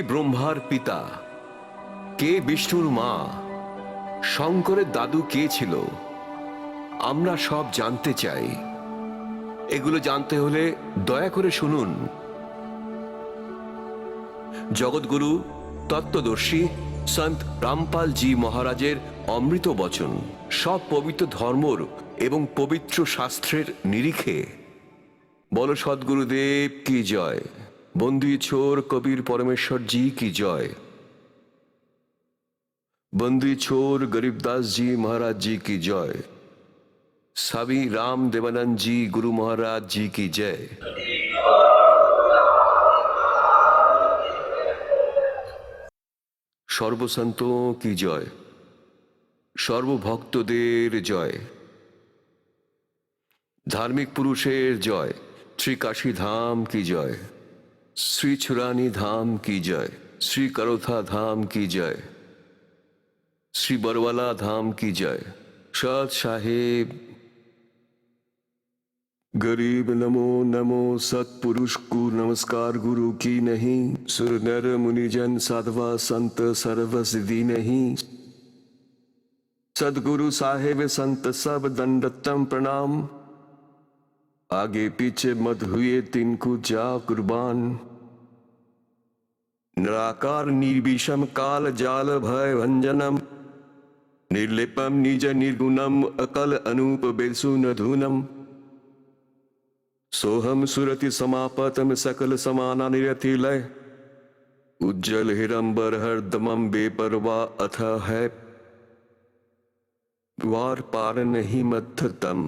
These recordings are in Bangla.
ব্রহ্মার পিতা, কে বিষ্ণুর মা, শঙ্করের দাদু কে ছিল, আমরা সব জানতে চাই। এগুলো জানতে হলে দয়া করে শুনুন জগৎগুরু তত্ত্বদর্শী সন্ত রামপাল জি মহারাজের অমৃত বচন, সব পবিত্র ধর্মর এবং পবিত্র শাস্ত্রের নিরিখে। বলো সদ্গুরুদেব কি জয়, বন্দি ছোর কবির পরমেশ্বর জি কি জয়, बंदी छोर गरीबदास जी महाराज जी की जय, स्वामी राम देवानंद जी गुरु महाराज जी की जय। सर्वसंतों की जय, सर्वभक्तদের জয়, धार्मिक पुरुषेर जय, श्री काशी धाम की जय, श्री छुरानी धाम की जय, श्री करोथा धाम की जय, श्री बरवाला धाम की जय। सत साहेब गरीब नमो नमो सतपुरुष को नमस्कार गुरु की नहीं, सुर नर मुनिजन साधवा संत सर्व सिद्धि नहीं, सदगुरु साहेब संत सब दंडतम प्रणाम, आगे पीछे मत हुए तिनको जा कुर्बान, निराकार निर्विषम काल जाल भय भंजनम, निर्लिपम निज निर्गुणम अकल अनूप बेसुन धुनम, सोहम सुरति समापतम सकल समाना निरति लय, उज्जवल हिरंबर हरदमम बेपरवा अथ है वार पार नहीं मध्यतम,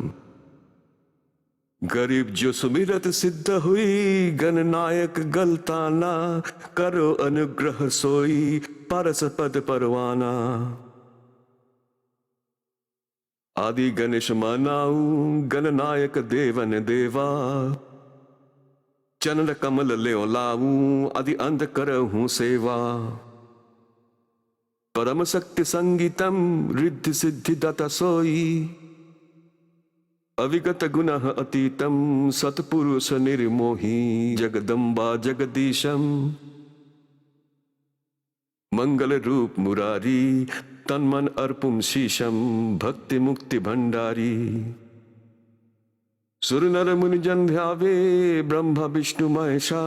गरीब जो सुमिरत सिद्ध हुई गणनायक गलताना, करो अनुग्रह सोई परस पद परवाना, आदि गणेश मनाऊ गणनायक देवन देवा, चरण कमल ले लाऊ आदि अंध करहूं सेवा, परम शक्ति संगीतम रिद्धि सिद्धि दत्त सोई, अविगत गुण अतीतम सतपुरुष निर्मोही, जगदम्बा जगदीशम मंगल रूप मुरारी, तन मन अर्पुम शीशम भक्ति मुक्ति भंडारी, सुर नर मुनि जन ध्यावे ब्रह्मा विष्णु महेशा,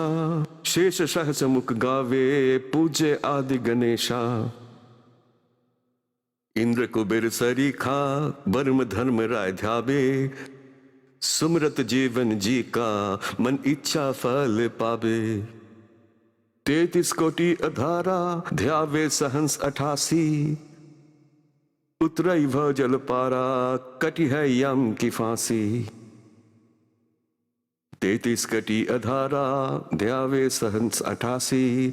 शेष सहस मुख गावे पूजे आदि गणेशा, इंद्र कुबेर सरीखा वर्म धर्म राय ध्यावे, सुमरत जीवन जी का मन इच्छा फल पावे, 33 कोटि अधारा ध्यावे सहंस 88, उतरई भ जल पारा कटि है यम की फांसी, 33 कटि अधारा ध्यावे सहंस 88,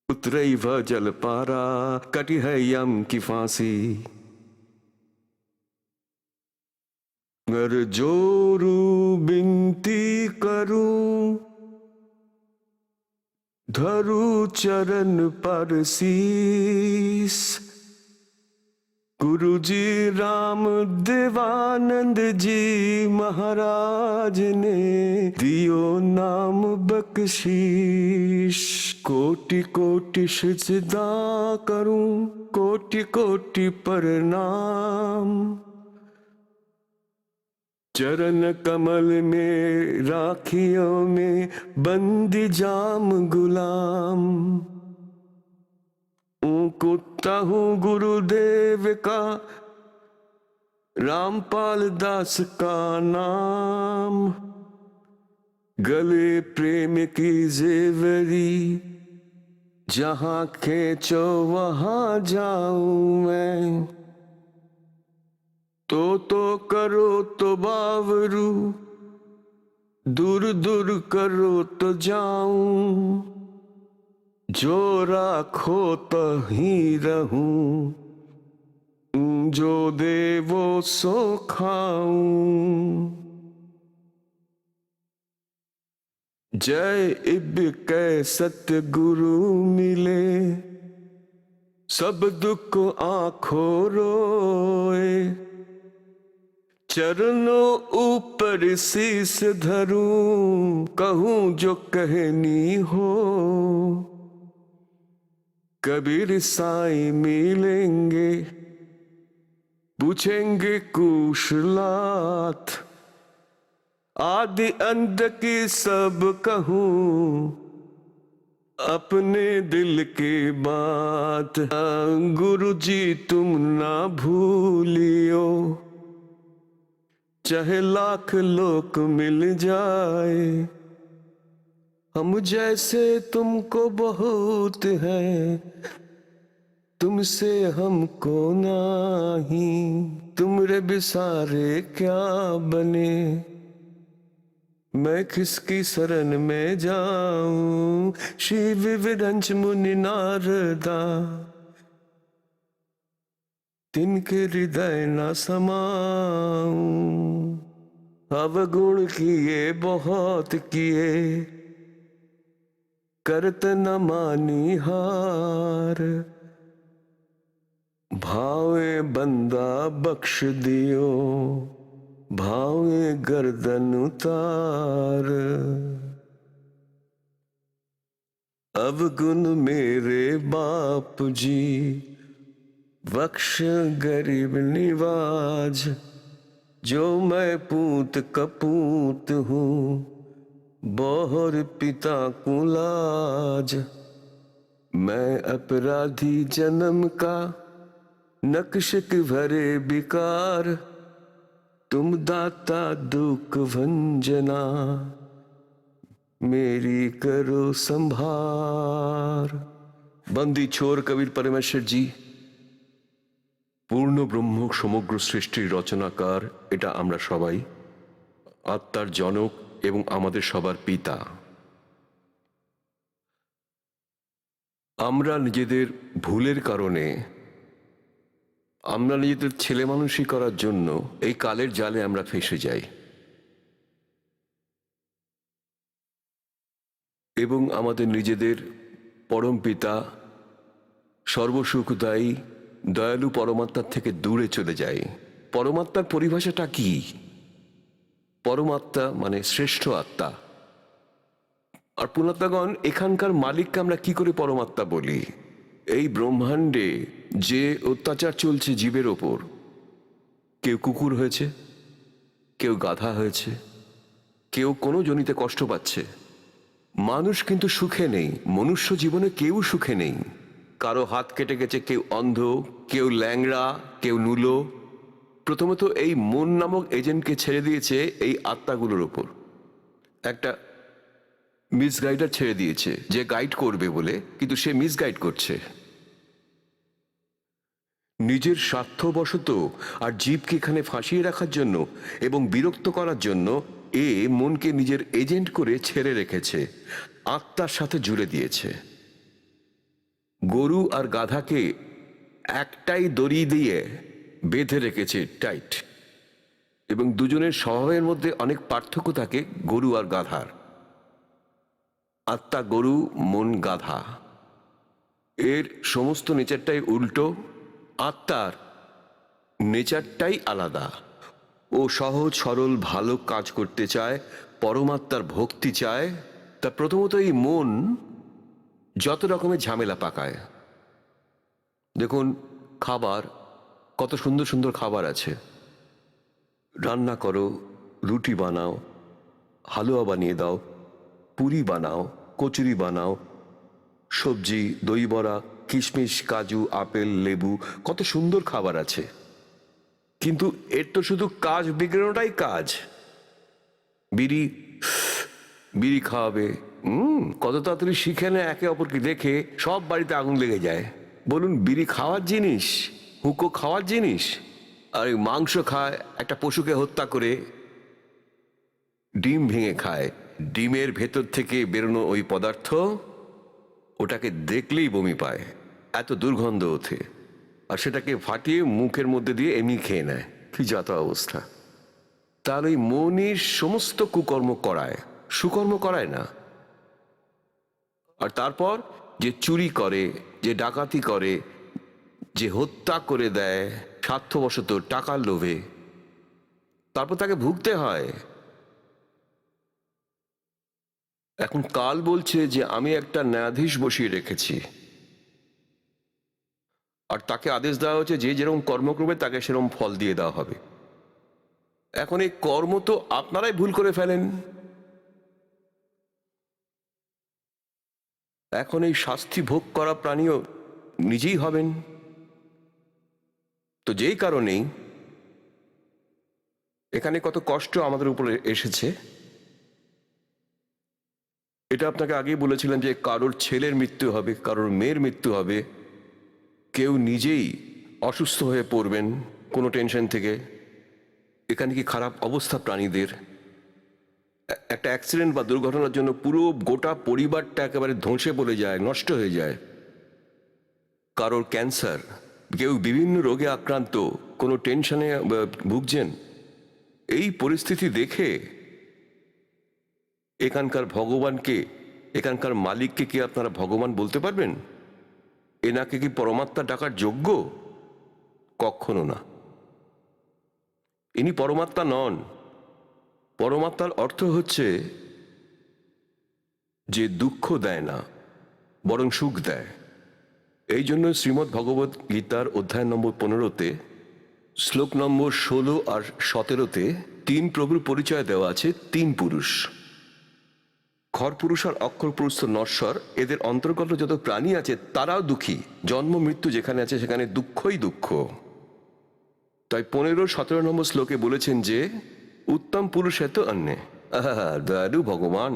उतरई भ जल पारा कटि है यम की फांसी, अगर जोरू बिनती करूं धरु चरण पर शीस, गुरु जी राम देवानंद जी महाराज ने दियो नाम बख्शीश, कोटि कोटि सिजदा करूं कोटि कोटि प्रणाम, चरण कमल में राखियों में बंदी जाम गुलाम, कुत्ता हूँ गुरुदेव का रामपाल दास का नाम, गले प्रेम की जेवरी जहां खींचो वहां जाऊं मैं, तो करो तो बावरू दूर दूर करो तो जाऊं, जो राखो तो ही रहूं, जो देवो सो खाऊं। जय इब कै सतगुरु मिले, सब दुख आंखों रोए, चरणों ऊपर शीस धरूं, कहूं जो कहनी हो। कबीर साईं मिलेंगे, पूछेंगे कुशलात, आदि अंत की सब कहूं, अपने दिल की बात। गुरु जी तुम ना भूलियो, चाहे लाख लोक मिल जाए, हम जैसे तुमको बहुत है, तुमसे हमको नाही। तुमरे बिसारे क्या बने, मैं किसकी शरण में जाऊं। श्री विविधंच मुनि नारदा, तिनके हृदय न समाऊं। अवगुण किए बहुत किए, करत न मानी हार। भावे बंदा बख्श दियो, भावे गर्दन उतार। अवगुण मेरे बाप जी, बख्श गरीब निवाज। जो मैं पूत कपूत हूँ, बहुर पिता को लाज। मैं अपराधी जन्म का, नक्शक भरे विकार। तुम दाता दुख भंजना, मेरी करो संभार। बंदी छोर कबीर परमेश्वर जी, পূর্ণ ব্রহ্ম সমগ্র সৃষ্টির রচনাকার এটা আমরা সবাই, আত্মার জনক এবং আমাদের সবার পিতা। আমরা নিজেদের ভুলের কারণে, আমরা নিজেদের ছেলে মানুষই করার জন্য এই কালের জালে আমরা ফেঁসে যাই এবং আমাদের নিজেদের পরম পিতা সর্বসুখদায়ী দয়ালু পরমাত্মার থেকে দূরে চলে যায়। পরমাত্মার পরিভাষাটা কি? পরমাত্মা মানে শ্রেষ্ঠ আত্মা। আর পুণ্যাত্মাগণ, এখানকার মালিককে আমরা কি করে পরমাত্মা বলি? এই ব্রহ্মাণ্ডে যে অত্যাচার চলছে জীবের ওপর, কেউ কুকুর হয়েছে, কেউ গাধা হয়েছে, কেউ কোনো জনিতে কষ্ট পাচ্ছে, মানুষ কিন্তু সুখে নেই। মনুষ্য জীবনে কেউ সুখে নেই। কারো হাত কেটে গেছে, কেউ অন্ধ, কেউ ল্যাংড়া, কেউ নুলো। প্রথমত এই মন নামক এজেন্টকে ছেড়ে দিয়েছে এই আত্মাগুলোর ওপর। একটা মিসগাইডার ছেড়ে দিয়েছে যে গাইড করবে বলে, কিন্তু সে মিসগাইড করছে। নিজের স্বার্থবশত আর জীবকে এখানে ফাঁসিয়ে রাখার জন্য এবং বিরক্ত করার জন্য এ মনকে নিজের এজেন্ট করে ছেড়ে রেখেছে, আত্মার সাথে জুড়ে দিয়েছে। গরু আর গাধাকে একটাই দড়ি দিয়ে বেঁধে রেখেছে টাইট, এবং দুজনের স্বভাবের মধ্যে অনেক পার্থক্য থাকে গরু আর গাধার। আত্মা গরু, মন গাধা। এর সমস্ত নেচারটাই উল্টো, আত্মার নেচারটাই আলাদা। ও সহজ সরল ভালো কাজ করতে চায়, পরমাত্মার ভক্তি চায়। তা প্রথমত এই মন যত রকমের ঝামেলা পাকায়। দেখুন, খাবার, কত সুন্দর সুন্দর খাবার আছে। রান্না করো, রুটি বানাও, হালুয়া বানিয়ে দাও, পুরি বানাও, কচুরি বানাও, সবজি, দই বড়া, কিশমিশ, কাজু, আপেল, লেবু, কত সুন্দর খাবার আছে। কিন্তু এর তো শুধু কাজ বিগড়ানোটাই কাজ। বিড়ি বিড়ি খাওয়াবে, কত তাড়াতাড়ি শিখে নেয় একে অপরকে দেখে, সব বাড়িতে আগুন লেগে যায়। বলুন, বিড়ি খাওয়ার জিনিস? হুঁকো খাওয়ার জিনিস? আর মাংস খায়, একটা পশুকে হত্যা করে ডিম ভেঙে খায়। ডিমের ভেতর থেকে বেরোনো ওই পদার্থ, ওটাকে দেখলেই বমি পায়, এত দুর্গন্ধ ওঠে। আর সেটাকে ফাটিয়ে মুখের মধ্যে দিয়ে এমনি খেয়ে নেয়। কি যত অবস্থা! তাহলে ওই মনই সমস্ত কুকর্ম করায়, সুকর্ম করায় না। আর তারপর যে চুরি করে, যে ডাকাতি করে, যে হত্যা করে দেয় স্বার্থবশত টাকার লোভে, তারপর তাকে ভুগতে হয়। এখন কাল বলছে যে আমি একটা ন্যায়াধীশ বসিয়ে রেখেছি, আর তাকে আদেশ দেওয়া হচ্ছে যে যেরকম কর্ম করবে তাকে সেরকম ফল দিয়ে দেওয়া হবে। এখন এই কর্ম তো আপনারাই ভুল করে ফেলেন। এখন এই শাস্তি ভোগ করা প্রাণীও নিজেই হবেন। তো যেই কারণেই এখানে কত কষ্ট আমাদের উপরে এসেছে, এটা আপনাকে আগেই বলেছিলাম যে কারোর ছেলের মৃত্যু হবে, কারোর মেয়ের মৃত্যু হবে, কেউ নিজেই অসুস্থ হয়ে পড়বেন কোনো টেনশন থেকে। এখানে কি খারাপ অবস্থা প্রাণীদের, একটা অ্যাক্সিডেন্ট বা দুর্ঘটনার জন্য পুরো গোটা পরিবারটা একেবারে ধ্বংসে পড়ে যায়, নষ্ট হয়ে যায়। কারোর ক্যান্সার, কেউ বিভিন্ন রোগে আক্রান্ত, কোনো টেনশনে ভুগছেন। এই পরিস্থিতি দেখে এখানকার ভগবানকে, এখানকার মালিককে কি আপনারা ভগবান বলতে পারবেন? এনাকে কি পরমাত্মা ডাকার যোগ্য? কখনো না। ইনি পরমাত্মা নন। পরমাত্মার অর্থ হচ্ছে যে দুঃখ দেয় না, বরং সুখ দেয়। এই জন্য শ্রীমদ্ ভগবত গীতার অধ্যায় নম্বর 15-তে শ্লোক নম্বর 16 আর 17-তে তিন প্রভুর পরিচয় দেওয়া আছে। তিন পুরুষ, খর পুরুষ আর অক্ষর পুরুষ তো নশ্বর, এদের অন্তর্গত যত প্রাণী আছে তারাও দুঃখী। জন্ম মৃত্যু যেখানে আছে সেখানে দুঃখই দুঃখ। তাই 15-17 নম্বর শ্লোকে বলেছেন যে উত্তম পুরুষ এত অন্য, দয়ালু ভগবান,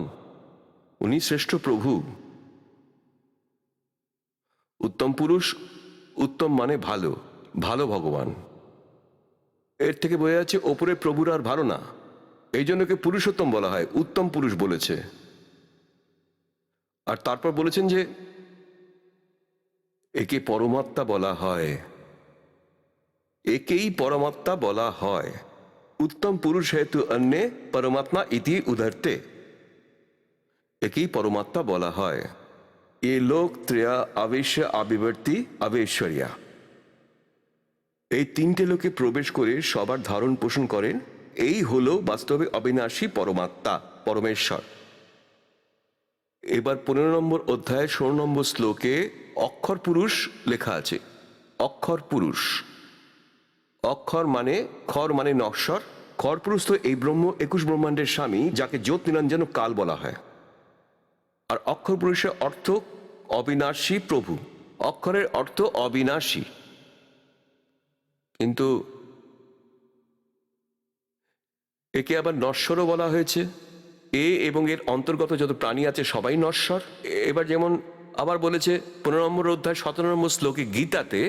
উনি শ্রেষ্ঠ প্রভু। উত্তম পুরুষ, উত্তম মানে ভালো, ভালো ভগবান। এর থেকে বোঝা যাচ্ছে ওপরে প্রভুর আর ভালো না, এই জন্য কে পুরুষোত্তম বলা হয়, উত্তম পুরুষ বলেছে। আর তারপর বলেছেন যে একে পরমাত্মা বলা হয়, একেই পরমাত্মা বলা হয়। উত্তম পুরুষ হেতু অন্য পরমাত্মা ইতি উদারতে, একেই পরমাত্মা বলা হয়। এ লোক ত্রয়া আবেশ আবিবর্তি আবেশ্বরিয়া, এই তিনটে লোকে প্রবেশ করে সবার ধারণ পোষণ করেন, এই হলো বাস্তবে অবিনাশী পরমাত্মা, পরমেশ্বর। এবার 15 নম্বর অধ্যায় 16 নম্বর শ্লোকে অক্ষর পুরুষ লেখা আছে। অক্ষর পুরুষ, অক্ষর মানে খর মানে নশ্বর, খর পুরুষ তো এই ব্রহ্ম 21 ব্রহ্মাণ্ডের স্বামী, যাকে জ্যোত নিরঞ্জন কাল বলা হয়। আর অক্ষর পুরুষের অর্থ অবিনাশী প্রভু। অক্ষরের অর্থ অবিনাশী, কিন্তু একে আবার নশ্বরও বলা হয়েছে। এ এবং এর অন্তর্গত যত প্রাণী আছে সবাই নশ্বর। এবার যেমন আবার বলেছে 15 নম্বর অধ্যায় 17 নম্বর শ্লোকে গীতাতে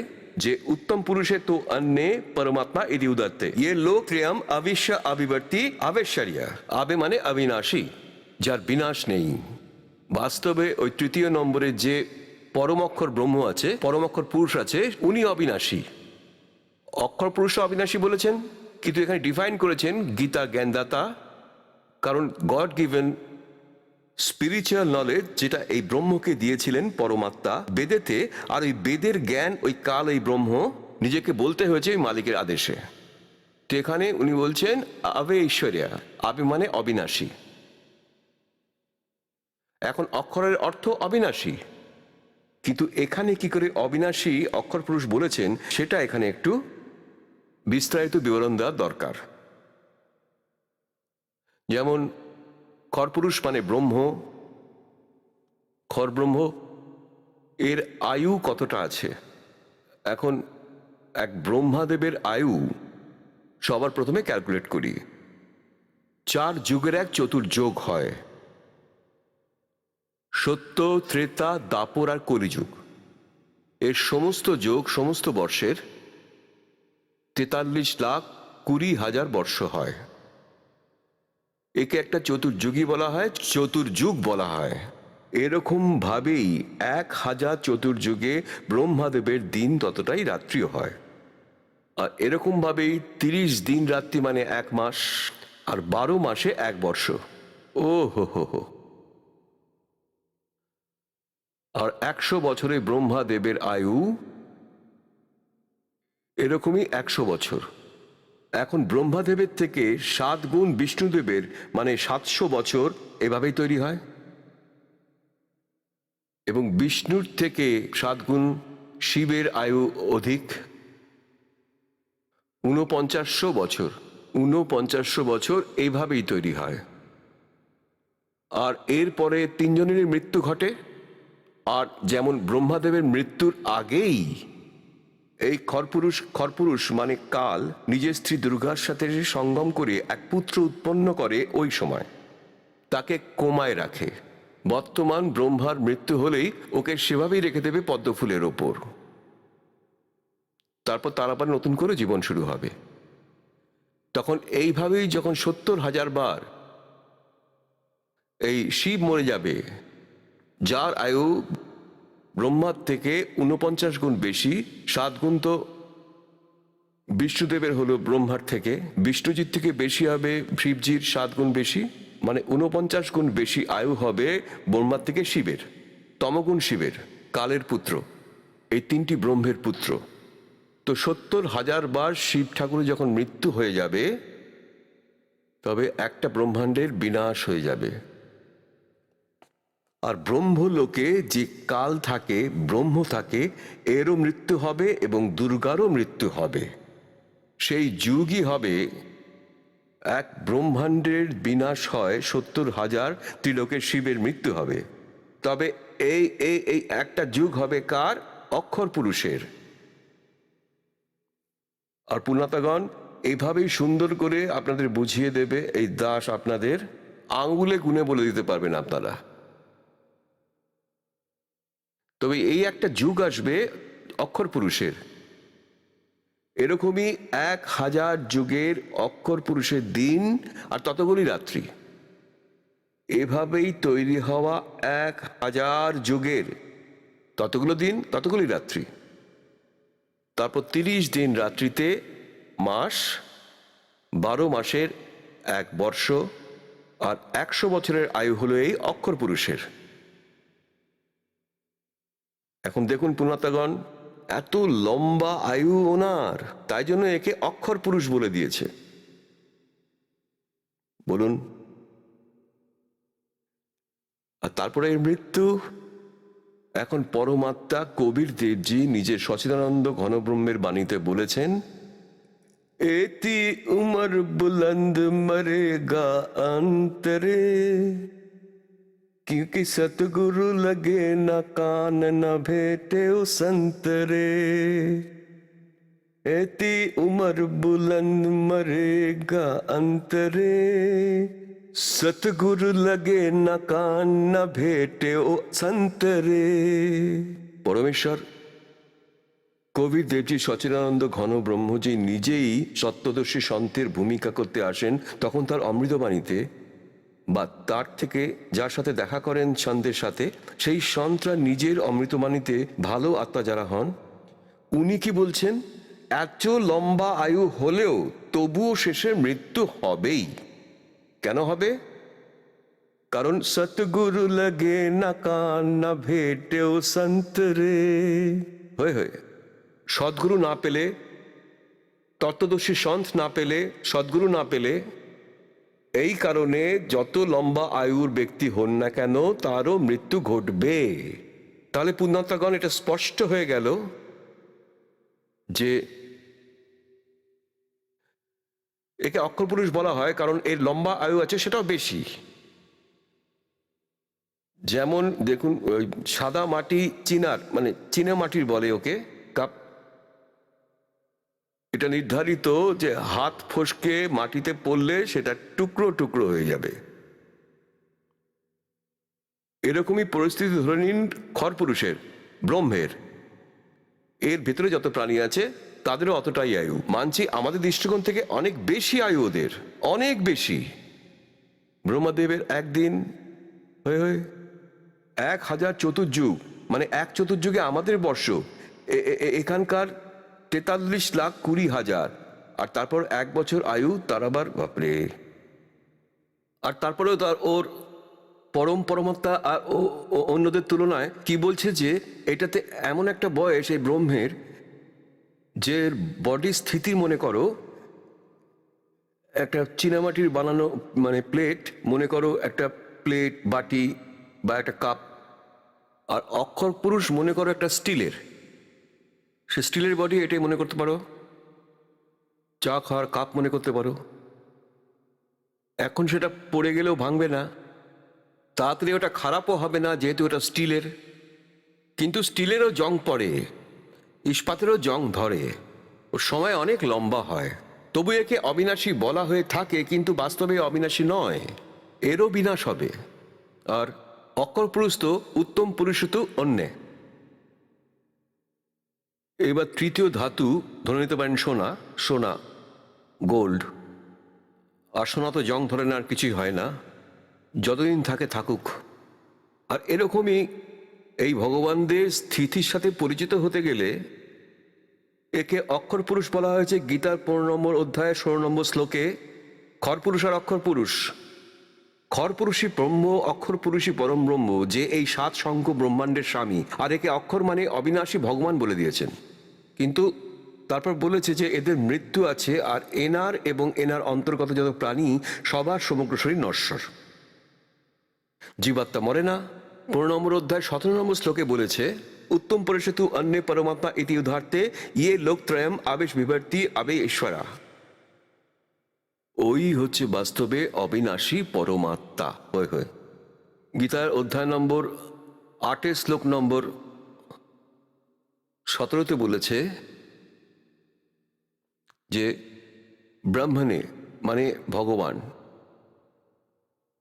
যে উত্তম পুরুষে তো অন্যে পরমাত্মা ইতি উদারতে, ইয়ে লোক ত্রয়ম আবিশ্য আবিবর্তি আবেশ্বরিয়া। আবে মানে অবিনাশী, যার বিনাশ নেই। বাস্তবে ওই তৃতীয় নম্বরে যে পরম অক্ষর ব্রহ্ম আছে, পরম অক্ষর পুরুষ আছে, উনি অবিনাশী। অক্ষর পুরুষ অবিনাশী বলেছেন, কিন্তু এখানে ডিফাইন করেছেন গীতা জ্ঞানদাতা, কারণ গড গিভেন স্পিরিচুয়াল নলেজ যেটা এই ব্রহ্মকে দিয়েছিলেন পরমাত্মা বেদেতে, আর ওই বেদের জ্ঞান ওই কাল এই ব্রহ্ম নিজেকে বলতে হয়েছে ওই মালিকের আদেশে। তো এখানে উনি বলছেন আবে ঈশ্বরিয়া, আবে মানে অবিনাশী। এখন অক্ষরের অর্থ অবিনাশী, কিন্তু এখানে কি করে অবিনাশী অক্ষর পুরুষ বলেছেন সেটা এখানে একটু বিস্তারিত বিবরণ দেওয়া দরকার। যেমন খরপুরুষ মানে ব্রহ্ম, খর ব্রহ্ম, এর আয়ু কতটা আছে? এখন এক ব্রহ্মাদেবের আয়ু সবার প্রথমে ক্যালকুলেট করি। 4 যুগের এক চতুর্যোগ হয়, সত্য, ত্রেতা, দাপর আর কলিযুগ। এর সমস্ত যোগ সমস্ত বর্ষের 43,20,000 বর্ষ হয়। একে একটা চতুর্যুগী বলা হয়, চতুর্যুগ বলা হয়। এরকম ভাবেই 1000 চতুর্যুগে ব্রহ্মাদেবের দিন ততটাই রাত্রিও হয়। আর এরকম ভাবেই 30 দিন রাত্রি মানে 1 মাস, আর 12 মাসে 1 বর্ষ। ও হো হো হো। আর 100 বছরে ব্রহ্মাদেবের আয়ু এরকমই 100 বছর। এখন ব্রহ্মাদেবের থেকে 7 গুণ বিষ্ণুদেবের মানে 700 বছর এভাবেই তৈরি হয়, এবং বিষ্ণুর থেকে 7 গুণ শিবের আয়ু অধিক, 4900 বছর। 4900 বছর এইভাবেই তৈরি হয়। আর এরপরে তিনজনেরই মৃত্যু ঘটে। আর যেমন ব্রহ্মাদেবের মৃত্যুর আগেই এই খরপুরুষ মানে কাল নিজের স্ত্রী দুর্গার সাথে সঙ্গম করে এক পুত্র উৎপন্ন করে, ওই সময় তাকে কোমায় রাখে। বর্তমান ব্রহ্মার মৃত্যু হলেই ওকে সেভাবেই রেখে দেবে পদ্মফুলের ওপর। তারপর তার আবার নতুন করে জীবন শুরু হবে। তখন এইভাবেই যখন 70,000 বার এই শিব মরে যাবে, যার আয়ু ব্রহ্মার থেকে 49 গুণ বেশি, 7 গুণ তো বিষ্ণুদেবের হলো ব্রহ্মার থেকে, বিষ্ণুজির থেকে বেশি হবে শিবজির 7 গুণ বেশি, মানে 49 গুণ বেশি আয়ু হবে ব্রহ্মার থেকে শিবের, তমগুণ শিবের, কালের পুত্র, এই তিনটি ব্রহ্মের পুত্র। তো 70,000 বার শিব ঠাকুরের যখন মৃত্যু হয়ে যাবে, তবে একটা ব্রহ্মাণ্ডের বিনাশ হয়ে যাবে। আর ব্রহ্মলোকে যে কাল থাকে, ব্রহ্ম থাকে, এরও মৃত্যু হবে এবং দুর্গারও মৃত্যু হবে। সেই যুগই হবে এক ব্রহ্মাণ্ডের বিনাশ হয়, 70,000 ত্রিলোকের শিবের মৃত্যু হবে। তবে এই এই এই একটা যুগ হবে কার? অক্ষর পুরুষের। আর পুণ্যাতাগণ এইভাবেই সুন্দর করে আপনাদের বুঝিয়ে দেবে এই দাস, আপনাদের আঙ্গুলে গুনে বলে দিতে পারবেন আপনারা। তবে এই একটা যুগ আসবে অক্ষর পুরুষের, এরকমই 1000 যুগের অক্ষর পুরুষের দিন আর ততগুলি রাত্রি। এভাবেই তৈরি হওয়া 1000 যুগের ততগুলো দিন, ততগুলি রাত্রি। তারপর 30 দিন রাত্রিতে মাস, 12 মাসের 1 বর্ষ, আর 100 বছরের আয়ু হলো এই অক্ষর পুরুষের। এখন দেখুন পুণ্যাতাগণ, এত লম্বা আয়ু ওনার, তাই জন্য একে অক্ষর পুরুষ বলে দিয়েছে। বলুন, আর তারপরে এর মৃত্যু। এখন পরমাত্মা কবির দেবজি নিজের সচিদানন্দ ঘনব্রহ্মের বাণীতে বলেছেন, এতি উমর বুলন্দ মরেগা অন্তরে, क्योंकि सतगुरु लगे न कान न भेटे ओ संतरे। एती उमर बुलंद मरेगा अंतरे, सतगुरु लगे न कान न भेटे ओ संतरे। পরমেশ্বর কবির দেবজি সচিদানন্দ ঘন ব্রহ্মজি নিজেই সত্যদর্শী সন্তের ভূমিকা করতে আসেন, তখন তার অমৃতবাণীতে বা তার থেকে যার সাথে দেখা করেন সন্তের সাথে, সেই সন্তরা নিজের অমৃতবাণীতে ভালো আত্মা যারা হন, উনি কি বলছেন? এত লম্বা আয়ু হলেও তবুও শেষে মৃত্যু হবেই। কেন হবে? কারণ সতগুরু লাগে না কান না ভেটেও সন্তরে। হয়ে সদ্গুরু না পেলে, তত্ত্বদর্শী সন্ত না পেলে, সদ্গুরু না পেলে, এই কারণে যত লম্বা আয়ুর ব্যক্তি হন না কেন তারও মৃত্যু ঘটবে। তাহলে পুণ্যাত্মাগণ এটা স্পষ্ট হয়ে গেল যে একে অক্ষর পুরুষ বলা হয় কারণ এর লম্বা আয়ু আছে, সেটাও বেশি। যেমন দেখুন, ওই সাদা মাটি চিনার মানে চীনা মাটির বলে ওকে কাপ, এটা নির্ধারিত যে হাত ফসকে মাটিতে পড়লে সেটা টুকরো টুকরো হয়ে যাবে। এরকমই পরিস্থিতি ধরে নিন খরপুরুষের, ব্রহ্মের, এর ভেতরে যত প্রাণী আছে তাদেরও অতটাই আয়ু। মানছি আমাদের দৃষ্টিকোণ থেকে অনেক বেশি আয়ু ওদের, অনেক বেশি। ব্রহ্মদেবের একদিন হয়ে 1000 চতুর্যুগ, মানে 1 চতুর্যুগে আমাদের বর্ষ, এখানকার 43,20,000, আর তারপর 1 বছর আয়ু, তার আবার বাপরে। আর তারপরেও তার ওর পরমাত্মা আর অন্যদের তুলনায় কি বলছে যে এটাতে এমন একটা বয়স এই ব্রহ্মের, যে বডি স্থিতির মনে করো একটা চীনামাটির বানানো মানে প্লেট, মনে করো একটা প্লেট, বাটি বা একটা কাপ। আর অক্ষর পুরুষ মনে করো একটা স্টিলের, সে স্টিলের বডি, এটাই মনে করতে পারো। চা খাওয়ার কাপ মনে করতে পারো। এখন সেটা পড়ে গেলেও ভাঙবে না, তাড়াতাড়ি ওটা খারাপও হবে না যেহেতু ওটা স্টিলের। কিন্তু স্টিলেরও জং পড়ে, ইস্পাতেরও জং ধরে, ও সময় অনেক লম্বা হয়। তবু একে অবিনাশী বলা হয়ে থাকে, কিন্তু বাস্তবে অবিনাশী নয়, এরও বিনাশ হবে। আর অক্ষর পুরুষ তো উত্তম পুরুষত অন্যে। এবার তৃতীয় ধাতু ধরে নিতে পারেন সোনা। সোনা, গোল্ড। আর সোনা তো জং ধরে না, আর কিছুই হয় না, যতদিন থাকে থাকুক। আর এরকমই এই ভগবানদের স্থিতির সাথে পরিচিত হতে গেলে একে অক্ষর পুরুষ বলা হয়েছে গীতার 15 নম্বর অধ্যায় 16 নম্বর শ্লোকে। খর পুরুষ আর অক্ষর পুরুষ। খর পুরুষই ব্রহ্ম, অক্ষর পুরুষই পরম ব্রহ্ম, যে এই 7 শঙ্খ ব্রহ্মাণ্ডের স্বামী। আর একে অক্ষর মানে অবিনাশী ভগবান বলে দিয়েছেন। কিন্তু তারপর বলেছে যে এদের মৃত্যু আছে, আর এনার এবং এনার অন্তর্গত যত প্রাণী সবার সমগ্র শরীর নশ্বর। জীবাত্মা মরে না। 15 নম্বর অধ্যায় 17 নম্বর শ্লোকে বলেছে উত্তম পরিষেতু অন্য পরমাত্মা ইতি উদার্তে ইয়ে লোকত্রয়ম আবেশ বিভর্তি আবে ঈশ্বরা। ওই হচ্ছে বাস্তবে অবিনাশী পরমাত্মা। হয় হয়। গীতার অধ্যায় নম্বর 8 শ্লোক নম্বর 17তে বলেছে যে ব্রহ্মণে মানে ভগবান,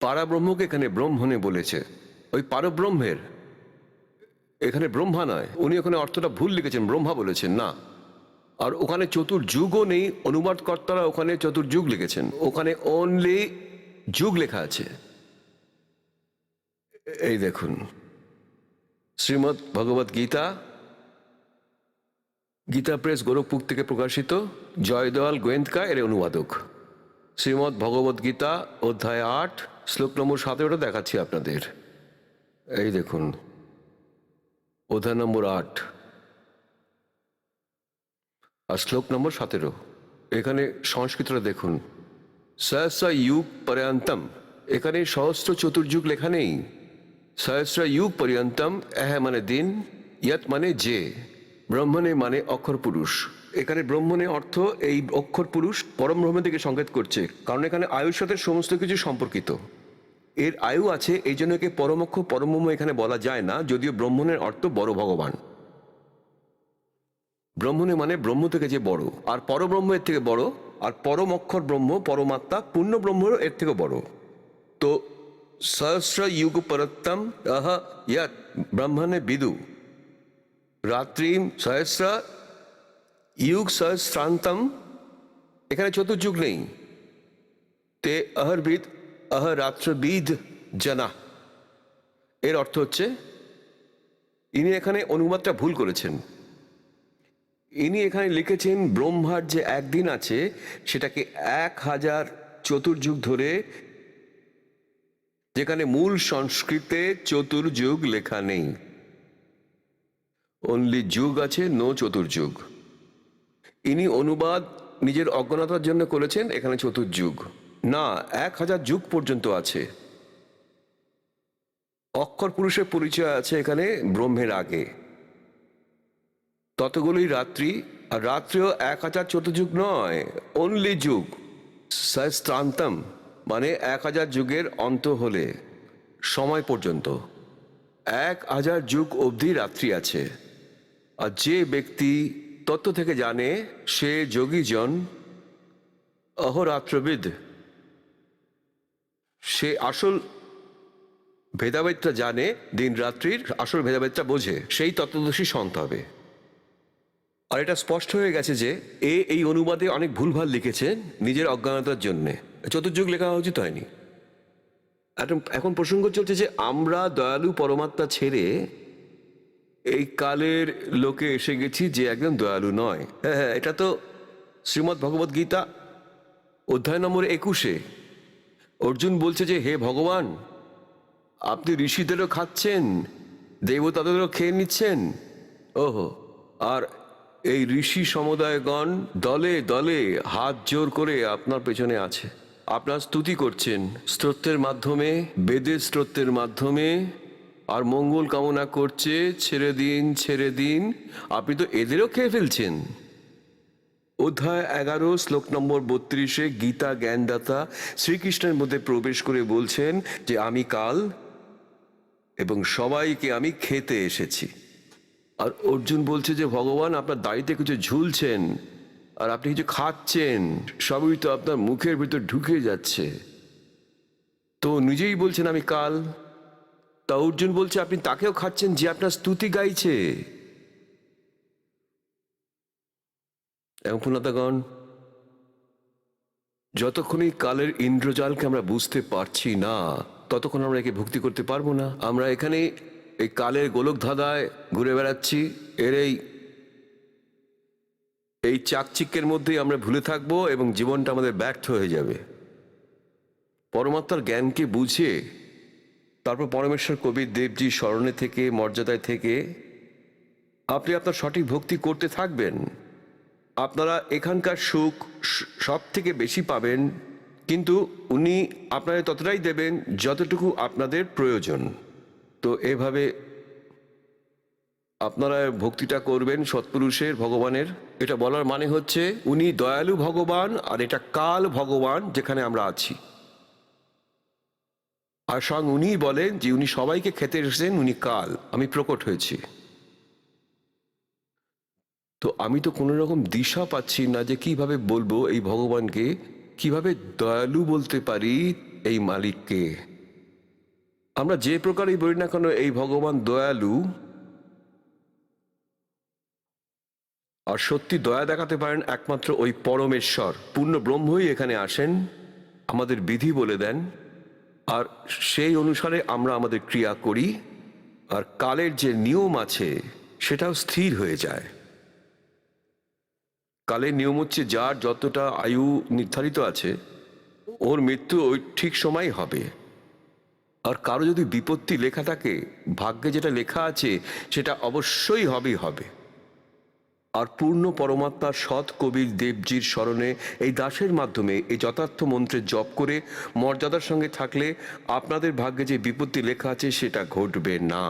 পারাব্রহ্মকে এখানে ব্রহ্মণে বলেছে। ওই পারব্রহ্মের, এখানে ব্রহ্মা নয়, উনি ওখানে অর্থটা ভুল লিখেছেন, ব্রহ্মা বলেছেন না। আর ওখানে চতুর্যুগও নেই, অনুবাদকর্তারা ওখানে চতুর্যুগ লিখেছেন, ওখানে অনলি যুগ লেখা আছে। এই দেখুন, শ্রীমদ্ ভগবত গীতা, গীতা প্রেস গোরখপুর থেকে প্রকাশিত, জয়দয়াল গোয়েন্দকা এর অনুবাদক। শ্রীমদ্ ভগবত গীতা অধ্যায় 8 শ্লোক নম্বর 17 দেখাচ্ছি আপনাদের। এই দেখুন, অধ্যায় নম্বর 8 আর শ্লোক নম্বর 17। এখানে সংস্কৃতটা দেখুন, সহস্র যুগ পর্যন্তম। এখানে সহস্র চতুর্যুগ লেখা নেই, সহস্র যুগ পর্যন্তম। এহ মানে দিন, ইয়ত মানে যে, ব্রহ্মণে মানে অক্ষর পুরুষ। এখানে ব্রহ্মণে অর্থ এই অক্ষর পুরুষ পরম ব্রহ্মের দিকে সংকেত করছে, কারণ এখানে আয়ুর সাথে সমস্ত কিছু সম্পর্কিত। এর আয়ু আছে, এই জন্য একে পরমক্ষ পরমব্রহ্ম এখানে বলা যায় না, যদিও ব্রহ্মণের অর্থ বড় ভগবান। ব্রহ্মণে মানে ব্রহ্ম থেকে যে বড়, আর পরব্রহ্ম এর থেকে বড়, আর পরম অক্ষর ব্রহ্ম পরমাত্মা পূর্ণ ব্রহ্মেরও এর থেকে বড়। তো সহস্র যুগ পরত্তম আহ ইয়াত ব্রহ্মণে বিদু রাত্রিম সহস্র যুগ সহস্রান্তম। এখানে চতুর্যুগ নেই। তে অহরবিদ অহরাত্রবিদ জানা, এর অর্থ হচ্ছে, ইনি এখানে অনুবাদটা ভুল করেছেন। ইনি এখানে লিখেছেন ব্রহ্মার যে একদিন আছে সেটাকে 1000 চতুর্যুগ ধরে, যেখানে মূল সংস্কৃতে চতুর্যুগ লেখা নেই, অনলি যুগ আছে, নো চতুর্যুগ। ইনি অনুবাদ নিজের অজ্ঞানতার জন্য করেছেন, এখানে চতুর্যুগ না, 1000 যুগ পর্যন্ত আছে। অক্ষর পুরুষের পরিচয় আছে এখানে ব্রহ্মের আগে, ততগুলোই রাত্রি। আর রাত্রিও 1000 চতুর্যুগ নয়, অনলি যুগ। সহস্রান্তম মানে 1000 যুগের অন্ত হলে সময় পর্যন্ত 1000 যুগ অবধি রাত্রি আছে। আর যে ব্যক্তি তত্ত্ব থেকে জানে সে যোগীজন অহরাত্রবিদ, সে আসল ভেদাভেদটা জানে, দিন রাত্রির আসল ভেদাভেদটা বোঝে, সেই তত্ত্বদর্শী সন্ত হবে। আর এটা স্পষ্ট হয়ে গেছে যে এই অনুবাদে অনেক ভুলভাল লিখেছেন নিজের অজ্ঞানতার জন্যে, চতুর্যুগ লেখা উচিত হয়নি। এখন প্রসঙ্গ চলছে যে আমরা দয়ালু পরমাত্মা ছেড়ে এই কালের লোকে এসে গেছি যে একদম দয়ালু নয়। হ্যাঁ, এটা তো শ্রীমদ্ ভগবত গীতা অধ্যায় নম্বর 21। অর্জুন বলছে যে হে ভগবান, আপনি ঋষিদেরও খাচ্ছেন, দেবতাদেরও খেয়ে নিচ্ছেন। ওহো, আর এই ঋষি সমুদায়গণ দলে দলে হাত জোর করে আপনার পেছনে আছে, আপনার স্তুতি করছেন স্তোত্রের মাধ্যমে, বেদের স্তোত্রের মাধ্যমে, আর মঙ্গল কামনা করছে ছেড়ে দিন ছেড়ে দিন। আপনি তো এদেরও খেয়ে ফেলছেন। অধ্যায় 11 শ্লোক নম্বর 32-এ গীতা জ্ঞানদাতা শ্রীকৃষ্ণের মধ্যে প্রবেশ করে বলছেন যে আমি কাল এবং সবাইকে আমি খেতে এসেছি। আর অর্জুন বলছে যে ভগবান আপনার দাড়িতে কিছু ঝুলছেন আর আপনি কিছু খাচ্ছেন, সবই তো আপনার মুখের ভিতর ঢুকে যাচ্ছে। তো নিজেই বলছেন আমি কাল। তা অর্জুন বলছে আপনি তাকেও খাচ্ছেন যে আপনার স্তুতি গাইছে। এবং পুনাতাগণ, যতক্ষণ এই কালের ইন্দ্রজালকে আমরা বুঝতে পারছি না ততক্ষণ আমরা একে ভক্তি করতে পারবো না। আমরা এখানে এই কালের গোলক ধাঁধায় ঘুরে বেড়াচ্ছি, এর এই চাকচিক্যের মধ্যেই আমরা ভুলে থাকবো এবং জীবনটা আমাদের ব্যর্থ হয়ে যাবে। পরমাত্মার জ্ঞানকে বুঝে তারপর পরমেশ্বর কবির দেবজির স্মরণে থেকে, মর্যাদায় থেকে আপনি আপনার সঠিক ভক্তি করতে থাকবেন। আপনারা এখানকার সুখ সব থেকে বেশি পাবেন, কিন্তু উনি আপনাদের ততটাই দেবেন যতটুকু আপনাদের প্রয়োজন। তো এভাবে আপনারা ভক্তিটা করবেন সৎপুরুষের, ভগবানের। এটা বলার মানে হচ্ছে উনি দয়ালু ভগবান আর এটা কাল ভগবান যেখানে আমরা আছি। আর স্বয়ং উনিই বলেন যে উনি সবাইকে খেতে এসেছেন, উনি কাল, আমি প্রকট হয়েছি। তো আমি তো কোনো রকম দিশা পাচ্ছি না যে কিভাবে বলবো এই ভগবানকে, কিভাবে দয়ালু বলতে পারি এই মালিককে। আমরা যে প্রকারই বলি না কেন এই ভগবান দয়ালু, আর সত্যি দয়া দেখাতে পারেন একমাত্র ওই পরমেশ্বর পূর্ণ ব্রহ্মই এখানে আসেন, আমাদের বিধি বলে দেন, আর সেই অনুসারে আমরা আমাদের ক্রিয়া করি, আর কালের যে নিয়ম আছে সেটাও স্থির হয়ে যায়। কালের নিয়ম হচ্ছে যার যতটা আয়ু নির্ধারিত আছে ওর মৃত্যু ওই ঠিক সময় হবে। আর কারো যদি বিপত্তি লেখা থাকে, ভাগ্যে যেটা লেখা আছে সেটা অবশ্যই হবেই হবে। আর পূর্ণ পরমাত্মার সৎ কবির দেবজির স্মরণে এই দাসের মাধ্যমে এই যথার্থ মন্ত্রের জপ করে মর্যাদার সঙ্গে থাকলে আপনাদের ভাগ্যে যে বিপত্তি লেখা আছে সেটা ঘটবে না।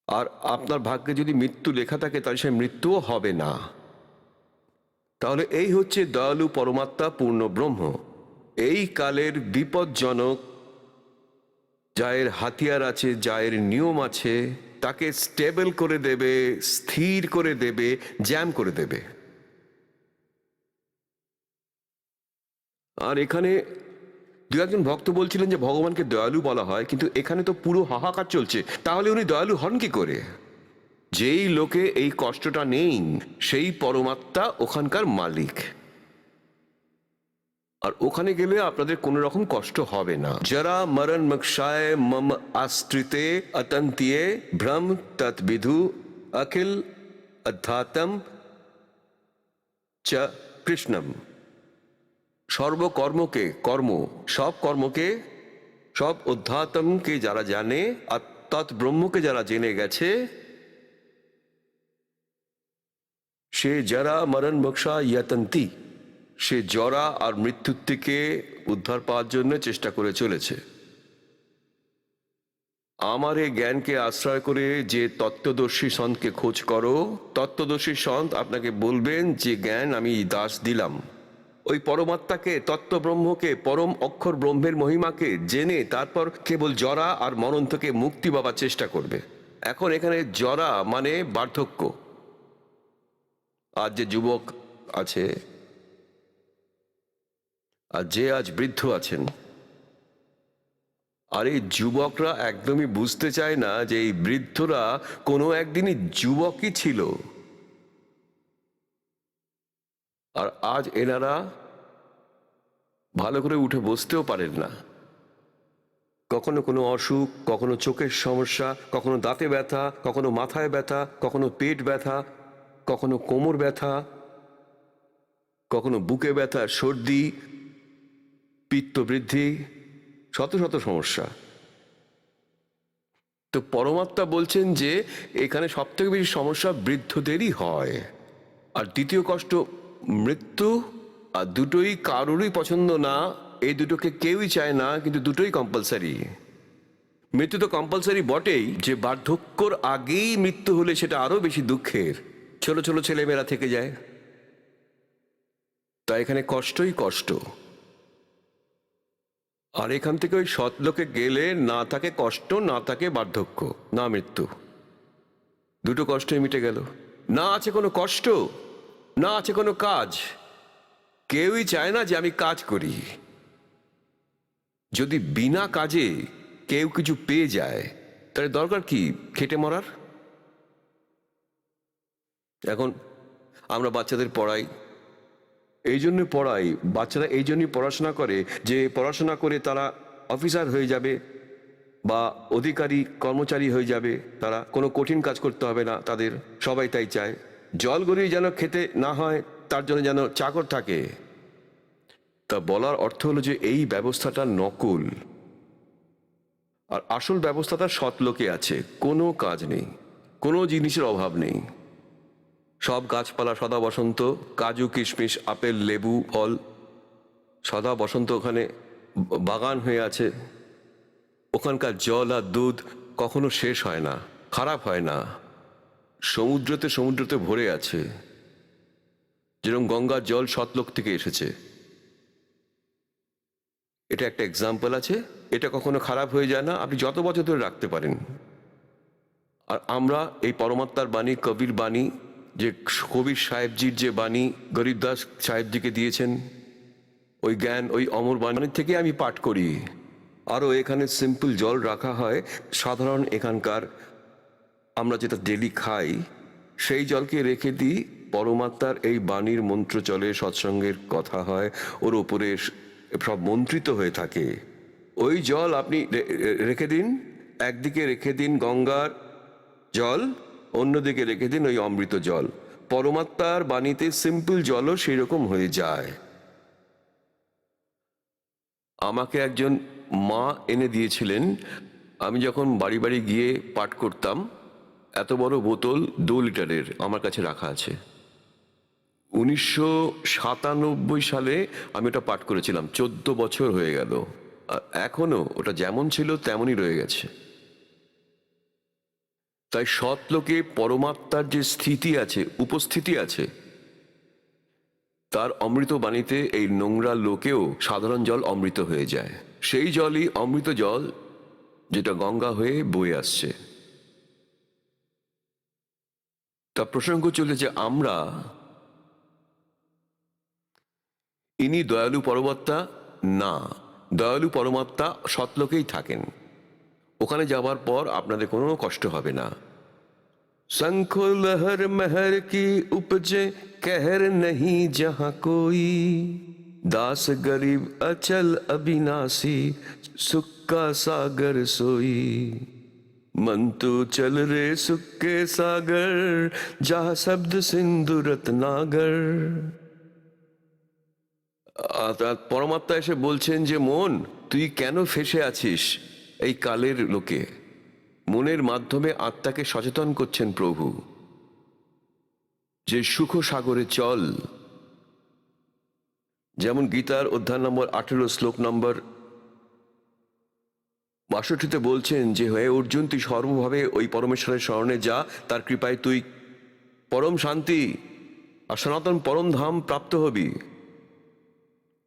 আর আপনার ভাগ্যে যদি মৃত্যু লেখা থাকে তাহলে সে মৃত্যুও হবে না। তাহলে এই হচ্ছে দয়ালু পরমাত্মা পূর্ণ ব্রহ্ম, এই কালের বিপজ্জনক, যায়ের হাতিয়ার আছে, যায়ের নিয়ম আছে, তাকে স্টেবল করে দেবে, স্থির করে দেবে, জ্যাম করে দেবে। আর এখানে দু একজন ভক্ত বলছিলেন যে ভগবানকে দয়ালু বলা হয়, কিন্তু এখানে তো পুরো হাহাকার চলছে, তাহলে উনি দয়ালু হন কি করে? যেই লোকে এই কষ্টটা নেই সেই পরমাত্মা ওখানকার মালিক, আর ওখানে গেলে আপনাদের কোনো রকম কষ্ট হবে না। যারা মরণ মক্ষায় মম আশ্রিতে অতন্তিয়ে ভ্রম তৎবিধু অখিল অধ্যাত্ম চ কৃষ্ণম। সর্বকর্মকে, সব কর্মকে, সব অধ্যাত্মকে যারা জানে আর তৎ ব্রহ্মকে যারা জেনে গেছে, সে যারা মরণ মোক্ষা ইয়াতন্তি, সে জরা আর মৃত্যুর থেকে উদ্ধার পাওয়ার জন্য চেষ্টা করে চলেছে। আমার এই জ্ঞানকে আশ্রয় করে যে তত্ত্বদর্শী সন্তকে খোঁজ করো, তত্ত্বদর্শী সন্ত আপনাকে বলবেন যে জ্ঞান আমি দাস দিলাম। ওই পরমাত্মাকে, তত্ত্ব ব্রহ্মকে, পরম অক্ষর ব্রহ্মের মহিমাকে জেনে তারপর কেবল জরা আর মরণ থেকে মুক্তি পাবার চেষ্টা করবে। এখন এখানে জরা মানে বার্ধক্য। আজ যে যুবক আছে আর যে আজ বৃদ্ধ আছেন, আর এই যুবকরা একদমই বুঝতে চায় না যে এই বৃদ্ধরা কোনো একদিনই যুবকই ছিল, আর আজ এনারা ভালো করে উঠে বসতেও পারেন না। কখনো কোনো অসুখ, কখনো চোখের সমস্যা, কখনো দাঁতে ব্যথা, কখনো মাথায় ব্যথা, কখনো পেট ব্যথা, কখনো কোমর ব্যথা, কখনো বুকে ব্যথা, সর্দি, পিত্ত বৃদ্ধি, শত শত সমস্যা। তো পরমাত্মা বলছেন যে এখানে সব থেকে বেশি সমস্যা বৃদ্ধদেরই হয়। আর দ্বিতীয় কষ্ট মৃত্যু। আর দুটোই কারোরই পছন্দ না, এই দুটোকে কেউই চায় না, কিন্তু দুটোই কম্পালসারি। মৃত্যু তো কম্পালসারি বটেই, যে বার্ধক্যর আগেই মৃত্যু হলে সেটা আরো বেশি দুঃখের। ছোট ছোট ছেলেমেয়েরা থেকে যায়। তাই এখানে কষ্টই কষ্ট। আর এখান থেকে ওই সৎলোকে গেলে না থাকে কষ্ট, না থাকে বার্ধক্য, না মৃত্যু। দুটো কষ্টই মিটে গেল। না আছে কোনো কষ্ট, না আছে কোনো কাজ। কেউই চায় না যে আমি কাজ করি। যদি বিনা কাজে কেউ কিছু পেয়ে যায়, তাহলে দরকার কি খেটে মরার? এখন আমরা বাচ্চাদের পড়াই, এই জন্য পড়াই, বাচ্চারা এই জন্যই পড়াশোনা করে যে পড়াশোনা করে তারা অফিসার হয়ে যাবে বা অধিকারী কর্মচারী হয়ে যাবে, তারা কোনো কঠিন কাজ করতে হবে না তাদের। সবাই তাই চায়। জল গড়িয়ে যেন খেতে না হয়, তার জন্য যেন চাকর থাকে। তা বলার অর্থ হলো যে এই ব্যবস্থাটা নকল, আর আসল ব্যবস্থাটা সৎলোকে আছে। কোনো কাজ নেই, কোনো জিনিসের অভাব নেই। সব গাছপালা সদা বসন্ত, কাজু কিশমিশ আপেল লেবু ফল সদা বসন্ত ওখানে বাগান হয়ে আছে। ওখানকার জল আর দুধ কখনো শেষ হয় না, খারাপ হয় না। সমুদ্রতে সমুদ্রতে ভরে আছে, যেরকম গঙ্গার জল সৎলোক থেকে এসেছে। এটা একটা এক্সাম্পল আছে। এটা কখনো খারাপ হয়ে যায় না, আপনি যত বছর ধরে রাখতে পারেন। আর আমরা এই পরমাত্মার বাণী, কবির বাণী, যে কবির সাহেবজির যে বাণী গরিবদাস সাহেবজিকে দিয়েছেন, ওই জ্ঞান, ওই অমর বাণী থেকে আমি পাঠ করি। আরও এখানে সিম্পল জল রাখা হয়, সাধারণ এখানকার আমরা যেটা ডেলি খাই সেই জলকে রেখে দিই। পরমাত্মার এই বাণীর মন্ত্র চলে, সৎসঙ্গের কথা হয়, ওর ওপরে সব মন্ত্রিত হয়ে থাকে। ওই জল আপনি রেখে দিন, একদিকে রেখে দিন গঙ্গার জল, অন্যদিকে রেখে দিন ওই অমৃত জল। পরমাত্মার বাণীতে সিম্পল জলও সেই রকম হয়ে যায়। আমাকে একজন মা এনে দিয়েছিলেন, আমি যখন বাড়ি বাড়ি গিয়ে পাঠ করতাম। এত বড় বোতল 2 লিটারের আমার কাছে রাখা আছে। 1997 সালে আমি ওটা পাঠ করেছিলাম, 14 বছর হয়ে গেল। আর এখনো ওটা যেমন ছিল তেমনই রয়ে গেছে। তাই সৎলোকে পরমাত্মার যে স্থিতি আছে, উপস্থিতি আছে, তার অমৃত বাণীতে এই নোংরা লোকেও সাধারণ জল অমৃত হয়ে যায়। সেই জলই অমৃত জল, যেটা গঙ্গা হয়ে বয়ে আসছে। তা প্রসঙ্গ চলেছে আমরা, ইনি দয়ালু পরমাত্মা না, দয়ালু পরমাত্মা সৎলোকেই থাকেন। ওখানে যাবার পর আপনাদের কোনো কষ্ট হবে না। শঙ্খো লহর महर की उपजे कहर नहीं जहां कोई, दास गरीब अचल अविनाशी सुख का सागर सोई, मन तो चल रे सुख के सागर जहाँ शब्द सिंधु रत्नागर। পরমাত্মা এসে বলছেন যে মন, তুই কেন ফেসে আছিস এই কালের লোকে? মনের মাধ্যমে আত্মাকে সচেতন করছেন প্রভু, যে সুখ সাগরে চল। যেমন গীতার অধ্যায় নম্বর 18 শ্লোক নম্বর 62 বলছেন যে হে অর্জুন, তুই সর্বভাবে ওই পরমেশ্বরের শরণে যা, তার কৃপায় তুই পরম শান্তি আর সনাতন পরম ধাম প্রাপ্ত হবি।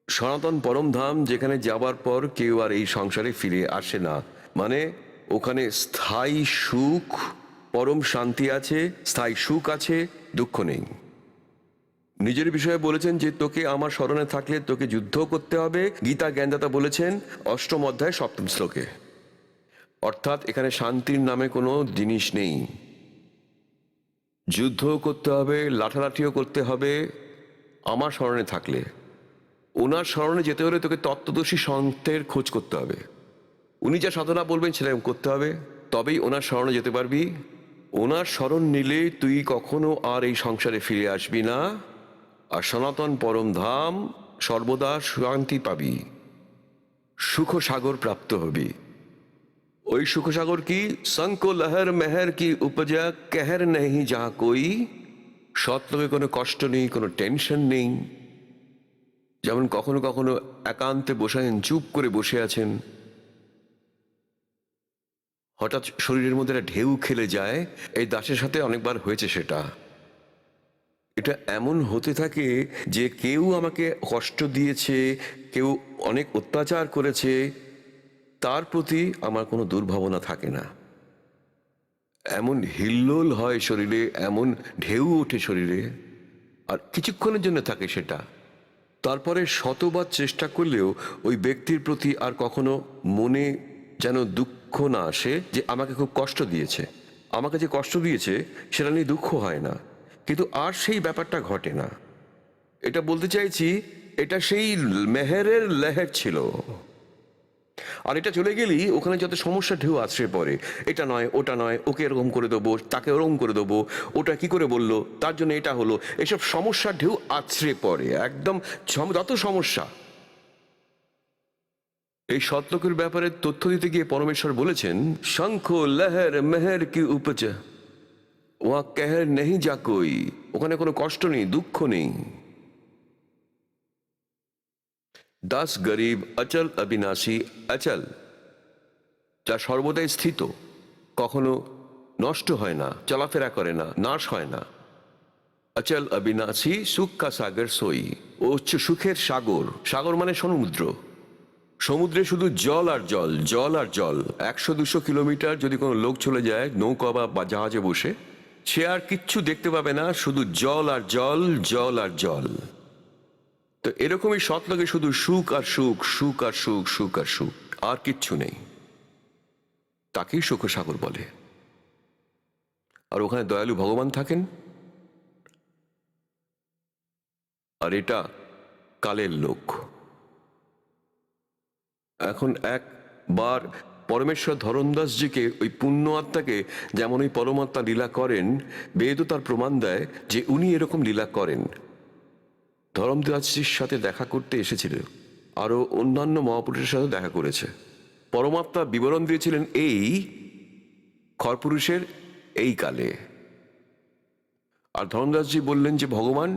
সনাতন পরম ধাম, যেখানে যাবার পর কেউ আর এই সংসারে ফিরে আসে না। মানে ওখানে স্থায়ী সুখ, পরম শান্তি আছে, স্থায়ী সুখ আছে, দুঃখ নেই। নিজের বিষয়ে বলেছেন যে তোকে আমার স্মরণে থাকলে তোকে যুদ্ধ করতে হবে। গীতা জ্ঞানদাতা বলেছেন 8ম অধ্যায় 7ম শ্লোকে। অর্থাৎ এখানে শান্তির নামে কোনো জিনিস নেই। যুদ্ধও করতে হবে, লাঠালাঠিও করতে হবে আমার স্মরণে থাকলে। ওনার স্মরণে যেতে হলে তোকে তত্ত্বদর্শী সন্তের খোঁজ করতে হবে। উনি যা সাধনা বলবেন সেটা করতে হবে, তবেই ওনার স্মরণে যেতে পারবি। ওনার স্মরণ নিলে তুই কখনো আর এই সংসারে ফিরে আসবি না, আর সনাতন পরম ধাম সর্বদা শান্তি পাবি, সুখ সাগর প্রাপ্ত হবি। ওই সুখসাগর কি संग को लहर महर की उपजा कहर नहीं जहां कोई। সৎলোকে কোনো কষ্ট নেই, কোনো টেনশন নেই। যেমন কখনো কখনো একান্তে বসেন, চুপ করে বসে আছেন, হঠাৎ শরীরের মধ্যে একটা ঢেউ খেলে যায়। এই দাসের সাথে অনেকবার হয়েছে সেটা। এটা এমন হতে থাকে যে কেউ আমাকে কষ্ট দিয়েছে, কেউ অনেক অত্যাচার করেছে, তার প্রতি আমার কোনো দুর্ভাবনা থাকে না। এমন হিল্লোল হয় শরীরে, এমন ঢেউ ওঠে শরীরে, আর কিছুক্ষণের জন্য থাকে সেটা। তারপরে শতবার চেষ্টা করলেও ওই ব্যক্তির প্রতি আর কখনো মনে যেন দুঃখ না আসে যে আমাকে খুব কষ্ট দিয়েছে। আমাকে যে কষ্ট দিয়েছে সেটা নিয়ে দুঃখ হয় না, কিন্তু আর সেই ব্যাপারটা ঘটে না। এটা বলতে চাইছি, এটা সেই মেহেরের লেহের ছিল। আর এটা চলে গেলেই ওখানে যত সমস্যা ঢেউ আছড়ে পড়ে, এটা নয় ওটা নয়, ওকে এরকম করে দেবো, তাকে ওরকম করে দেবো, ওটা কি করে বললো, তার জন্য এটা হলো, এসব সমস্যার ঢেউ আছড়ে পড়ে একদম। যত সমস্যা। এই সৎলোকের ব্যাপারে তথ্য দিতে গিয়ে পরমেশ্বর বলেছেন, শঙ্খ লহর মেহের কি উপজা ওয়া कहर नहीं जा कोई। ওখানে কোনো কষ্ট নেই, দুঃখ নেই। দাস গরিব অচল অবিনাশী অচল, যা সর্বদাই স্থিত, কখনো নষ্ট হয় না, চলাফেরা করে না, নাশ হয় না। অচল অবিনাশী সুখ কা সাগর সই। ও হচ্ছে সুখের সাগর। সাগর মানে সমুদ্র। সমুদ্রে শুধু জল আর জল, জল আর জল। 100-200 কিলোমিটার যদি কোনো লোক চলে যায় নৌকা বা জাহাজে বসে, সে আর কিচ্ছু দেখতে পাবে না, শুধু জল আর জল, জল আর জল। তো এরকমই সৎলোকে শুধু সুখ আর সুখ, সুখ আর সুখ, সুখ আর সুখ, আর কিচ্ছু নেই। তাকেই সুখসাগর বলে। আর ওখানে দয়ালু ভগবান থাকেন। আর এটা কালের লোক। এখন একবার পরমেশ্বর ধরণদাসজিকে, ওই পুণ্য আত্মাকে যেমন ওই পরমাত্মা লীলা করেন, বেদও তার প্রমাণ দেয় যে উনি এরকম লীলা করেন। ধরমদাসজির সাথে দেখা করতে এসেছিল, আরো অন্যান্য মহাপুরুষের সাথে দেখা করেছে। পরমাত্মা বিবরণ দিয়েছিলেন এই খরপুরুষের এই কালে। আর ধরমদাসজি বললেন যে ভগবান,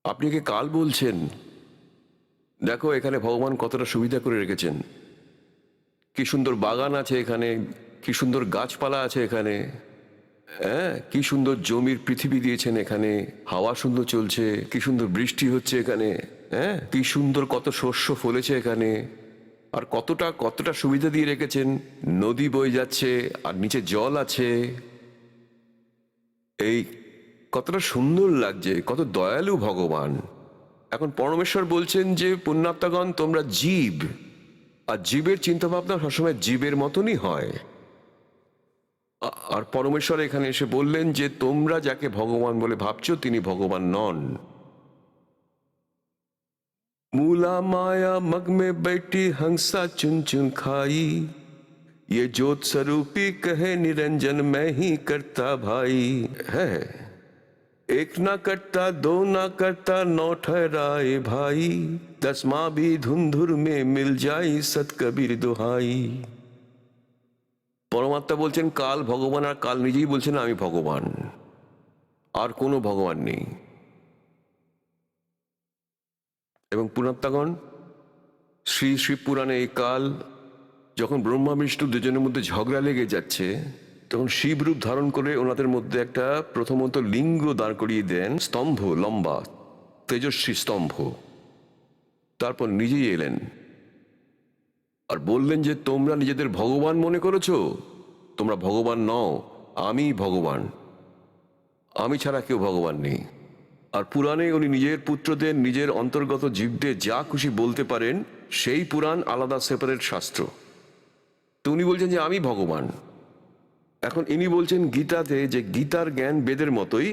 আপনি কে কাল বলছেন? দেখো এখানে ভগবান কতটা সুবিধা করে রেখেছেন, কি সুন্দর বাগান আছে এখানে, কি সুন্দর গাছপালা আছে এখানে, হ্যাঁ, কি সুন্দর জমির পৃথিবী দিয়েছেন এখানে, হাওয়া সুন্দর চলছে, কি সুন্দর বৃষ্টি হচ্ছে এখানে, হ্যাঁ, কি সুন্দর কত শস্য ফলেছে এখানে, আর কতটা কতটা সুবিধা দিয়ে রেখেছেন। নদী বয়ে যাচ্ছে আর নিচে জল আছে, এই কতটা সুন্দর লাগছে, কত দয়ালু ভগবান। এখন পরমেশ্বর বলছেন যে পুণ্যাত্মাগণ, তোমরা জীব, আর জীবের চিন্তা ভাবনা সবসময় জীবের মতনই হয়। আর পরমেশ্বর এখানে এসে বললেন যে তোমরা যাকে ভগবান বলে ভাবছো তিনি ভগবান নন। मूला माया मग में बैठी हंसा चुन चुन खाई, ये ज्योत स्वरूपी कहे निरंजन मैं ही करता भाई है। एक ना करता, दो ना करता, नौ ठहराए भाई, 10वां भी धुंधुर में मिल जाई सत कबीर दुहाई। পরমাত্মা বলছেন কাল ভগবান, আর কাল নিজেই বলছেন আমি ভগবান, আর কোনো ভগবান নেই। এবং পুণ্যাত্মাগণ, শ্রী শ্রী পুরাণে এই কাল যখন ব্রহ্মা বিষ্ণু দুজনের মধ্যে ঝগড়া লেগে যাচ্ছে, তখন শিব রূপ ধারণ করে ওনাদের মধ্যে একটা প্রথমত লিঙ্গ দাঁড় করিয়ে দেন, স্তম্ভ, লম্বা তেজস্বী স্তম্ভ। তারপর নিজেই এলেন আর বললেন যে তোমরা নিজেদের ভগবান মনে করেছো, তোমরা ভগবান নও, আমি ভগবান, আমি ছাড়া কেউ ভগবান নেই। আর পুরাণে উনি নিজের পুত্রদের, নিজের অন্তর্গত জীবদের যা খুশি বলতে পারেন, সেই পুরাণ আলাদা সেপারেট শাস্ত্র। তো উনি বলছেন যে আমি ভগবান। এখন ইনি বলছেন গীতাতে যে গীতার জ্ঞান বেদের মতোই,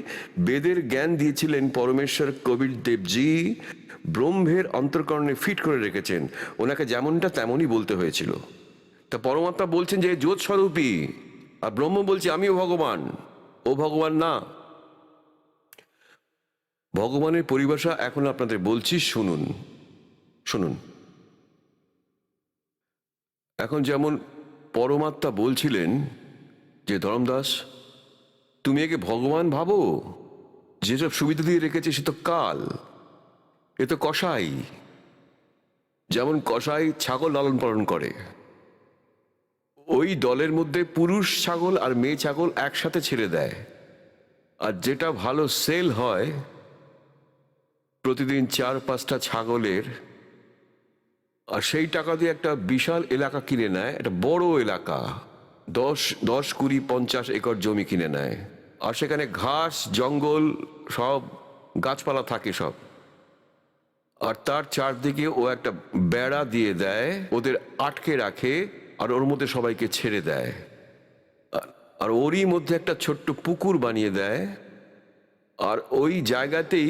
বেদের জ্ঞান দিয়েছিলেন পরমেশ্বর কবির দেবজি, ব্রহ্মের অন্তর্করণে ফিট করে রেখেছেন, ওনাকে যেমনটা তেমনই বলতে হয়েছিল। তা পরমাত্মা বলছেন যে জ্যোৎ স্বরূপী, আর ব্রহ্ম বলছে আমিও ভগবান, ও ভগবান না। ভগবানের পরিভাষা এখন আপনাদের বলছি, শুনুন শুনুন। এখন যেমন পরমাত্মা বলছিলেন যে ধর্মদাস, তুমি একে ভগবান ভাবো, যেসব সুবিধা দিয়ে রেখেছে সে তো কাল, এ তো কসাই। যেমন কসাই ছাগল লালন পালন করে, ওই দলের মধ্যে পুরুষ ছাগল আর মেয়ে ছাগল একসাথে ছেড়ে দেয়, আর যেটা ভালো সেল হয় প্রতিদিন 4-5টা ছাগলের, আর সেই টাকা দিয়ে একটা বিশাল এলাকা কিনে নেয়, একটা বড় এলাকা, 10, 20, 20, 50 একর জমি কিনে নেয়, আর সেখানে ঘাস জঙ্গল সব গাছপালা থাকে সব, আর তার চারদিকে ও একটা বেড়া দিয়ে দেয়, ওদের আটকে রাখে, আর ওর মধ্যে সবাইকে ছেড়ে দেয়, আর ওরই মধ্যে একটা ছোট্ট পুকুর বানিয়ে দেয়, আর ওই জায়গাতেই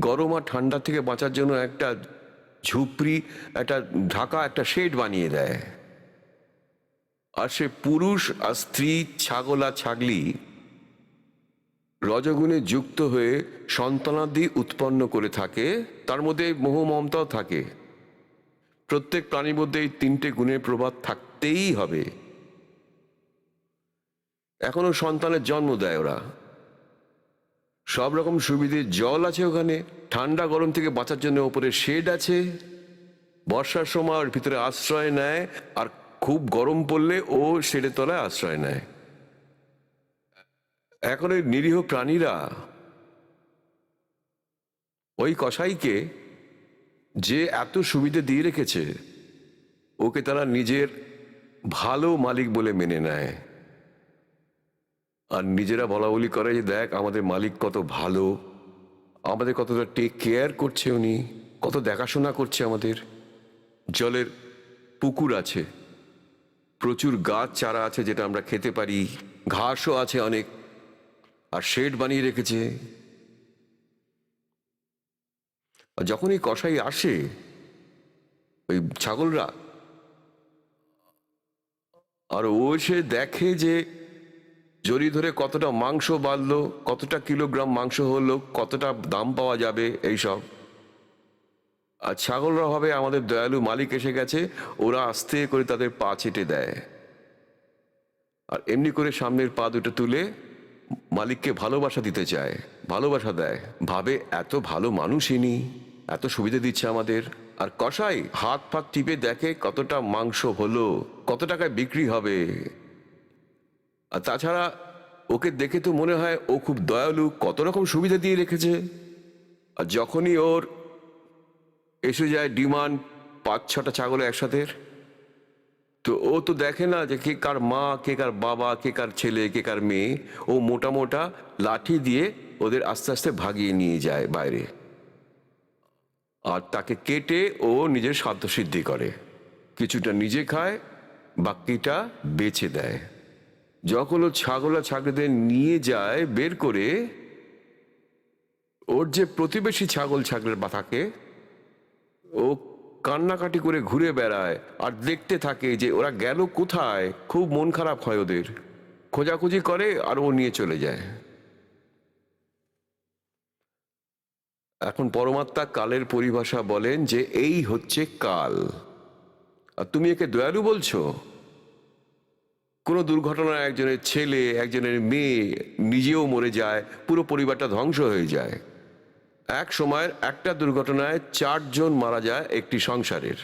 গরম আর ঠান্ডা থেকে বাঁচার জন্য একটা ঝুপড়ি, একটা ঢাকা, একটা শেড বানিয়ে দেয়। আর সে পুরুষ আর স্ত্রী ছাগল আর ছাগলি রজগুণে যুক্ত হয়ে সন্তানাদি উৎপন্ন করে থাকে, তার মধ্যে মোহ মমতাও থাকে। প্রত্যেক প্রাণীর মধ্যে এই 3টে গুণের প্রভাব থাকতেই হবে। এখনো সন্তানের জন্ম দেয় ওরা, সব রকম সুবিধে, জল আছে ওখানে, ঠান্ডা গরম থেকে বাঁচার জন্য ওপরে শেড আছে, বর্ষার সময় ওর ভিতরে আশ্রয় নেয়, আর খুব গরম পড়লে ও শেডের তলায় আশ্রয় নেয়। এখন ওই নিরীহ প্রাণীরা ওই কসাইকে যে এত সুবিধে দিয়ে রেখেছে, ওকে তারা নিজের ভালো মালিক বলে মেনে নেয়, আর নিজেরা বলা বলি করে যে দেখ আমাদের মালিক কত ভালো, আমাদের কতটা টেক কেয়ার করছে, উনি কত দেখাশোনা করছে আমাদের। জলের পুকুর আছে, প্রচুর গাছ চারা আছে যেটা আমরা খেতে পারি, ঘাসও আছে অনেক, আর শেড বানিয়ে রেখেছে। আর যখন এই কসাই আসে, ওই ছাগলরা, আর ও এসে দেখে যে জড়ি ধরে কতটা মাংস বাড়লো, কতটা কিলোগ্রাম মাংস হলো, কতটা দাম পাওয়া যাবে, এইসব। আর ছাগলরা হবে আমাদের দয়ালু মালিক এসে গেছে, ওরা আস্তে করে তাদের পা চেটে দেয়, আর এমনি করে সামনের পা দুটো তুলে মালিককে ভালোবাসা দিতে চায়, ভালোবাসা দেয়, ভাবে এত ভালো মানুষ ইনি, এত সুবিধা দিচ্ছে আমাদের। আর কসাই হাত ফাত টিপে দেখে কতটা মাংস হলো, কত টাকায় বিক্রি হবে। আর তাছাড়া ওকে দেখে তো মনে হয় ও খুব দয়ালু, কত রকম সুবিধা দিয়ে রেখেছে। আর যখনই ওর এসে যায় ডিমান্ড 5-6টা ছাগল একসাথে, তো ও তো দেখে না যে কে কার মা, কে কার বাবা, কে কার ছেলে, কে কার মেয়ে। ও মোটা মোটা লাঠি দিয়ে ওদের আস্তে আস্তে ভাগিয়ে নিয়ে যায় বাইরে, আর তাকে কেটে ও নিজের সাধ্য সিদ্ধি করে, কিছুটা নিজে খায়, বাকিটা বেচে দেয়। যখন ও ছাগল আর ছাগলদের নিয়ে যায় বের করে, ওর যে প্রতিবেশী ছাগল ছাগলের থাকে, ও কান্নাকাটি করে ঘুরে বেড়ায় আর দেখতে থাকে যে ওরা গেল কোথায়। খুব মন খারাপ হয় ওদের, খোঁজাখুঁজি করে আর ও নিয়ে চলে যায়। এখন পরমাত্মা কালের পরিভাষা বলেন যে এই হচ্ছে কাল, আর তুমি একে দয়ালু বলছো। কোনো দুর্ঘটনায় একজনের ছেলে, একজনের মেয়ে নিজেও মরে যায়, পুরো পরিবারটা ধ্বংস হয়ে যায়। এক সময়ের একটা দুর্ঘটনায় 4 জন মারা যায় একটি সংসারের।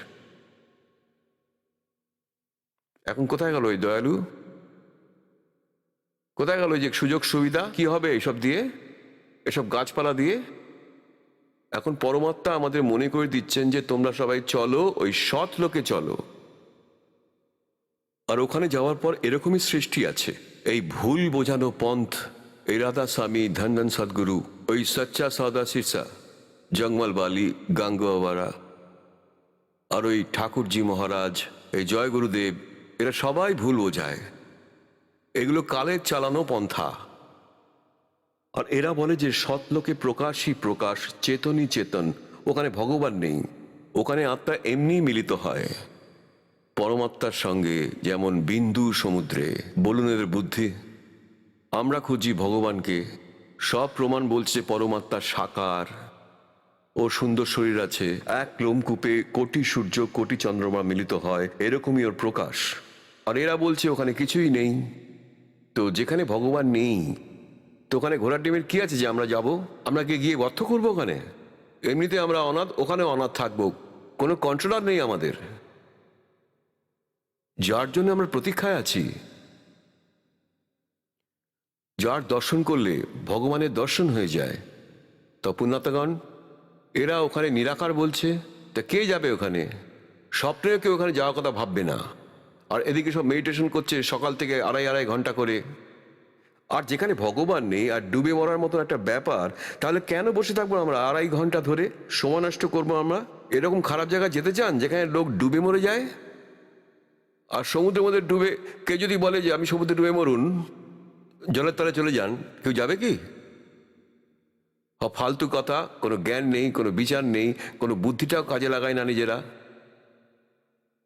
এখন কোথায় গেল ওই দয়ালু? কোথায় গেল যে সুযোগ সুবিধা? কি হবে এসব দিয়ে, এসব গাছপালা দিয়ে? এখন পরমাত্মা আমাদের মনে করে দিচ্ছেন যে তোমরা সবাই চলো, ওই সৎ লোকে চলো। আর ওখানে যাওয়ার পর এরকমই সৃষ্টি আছে, এই ভুল বোঝানো পন্থ, এই রাধা স্বামী, ধন ধন সদ্গুরু, ওই সচ্চা সদা সিরসা, জঙ্গল বালি, গাঙ্গুয়াওয়ারা, আর ওই ঠাকুরজি মহারাজ, এই জয় গুরুদেব, এরা সবাই ভুল বোঝায়। এগুলো কালের চালানো পন্থা। আর এরা বলে যে সৎলোকে প্রকাশই প্রকাশ, চেতনই চেতন, ওখানে ভগবান নেই, ওখানে আত্মা এমনি মিলিত হয় পরমাত্মার সঙ্গে, যেমন বিন্দু সমুদ্রে। বলুন এদের বুদ্ধি। আমরা খুঁজি ভগবানকে, সব প্রমাণ বলছে পরমাত্মা সাকার, ওর সুন্দর শরীর আছে, এক লোমকূপে কোটি সূর্য কোটি চন্দ্রমা মিলিত হয়, এরকমই ওর প্রকাশ। আর এরা বলছে ওখানে কিছুই নেই। তো যেখানে ভগবান নেই, তো ওখানে ঘোড়ার ডিমের কি আছে যে আমরা যাব? আমরা গিয়ে গর্ত করবো ওখানে? এমনিতে আমরা অনাথ, ওখানে অনাথ থাকবো, কোনো কন্ট্রোলার নেই আমাদের, যার জন্য আমরা প্রতীক্ষায় আছি, যার দর্শন করলে ভগবানের দর্শন হয়ে যায়। তো পুণ্যার্তগণ, এরা ওখানে নিরাকার বলছে, তা কে যাবে ওখানে? স্বপ্নেও কেউ ওখানে যাওয়ার কথা ভাববে না। আর এদিকে সব মেডিটেশন করছে সকাল থেকে আড়াই আড়াই ঘন্টা করে। আর যেখানে ভগবান নেই আর ডুবে মরার মতো একটা ব্যাপার, তাহলে কেন বসে থাকবো আমরা আড়াই ঘন্টা ধরে, সময় নষ্ট করবো আমরা? এরকম খারাপ জায়গায় যেতে চান যেখানে লোক ডুবে মরে যায়? আর সমুদ্রের মধ্যে ডুবে কেউ যদি বলে যে আমি সমুদ্রে ডুবে মরুন, জলের তলায় চলে যান, কেউ যাবে কি? ফালতু কথা, কোনো জ্ঞান নেই, কোনো বিচার নেই, কোনো বুদ্ধিটাও কাজে লাগায় না নিজেরা।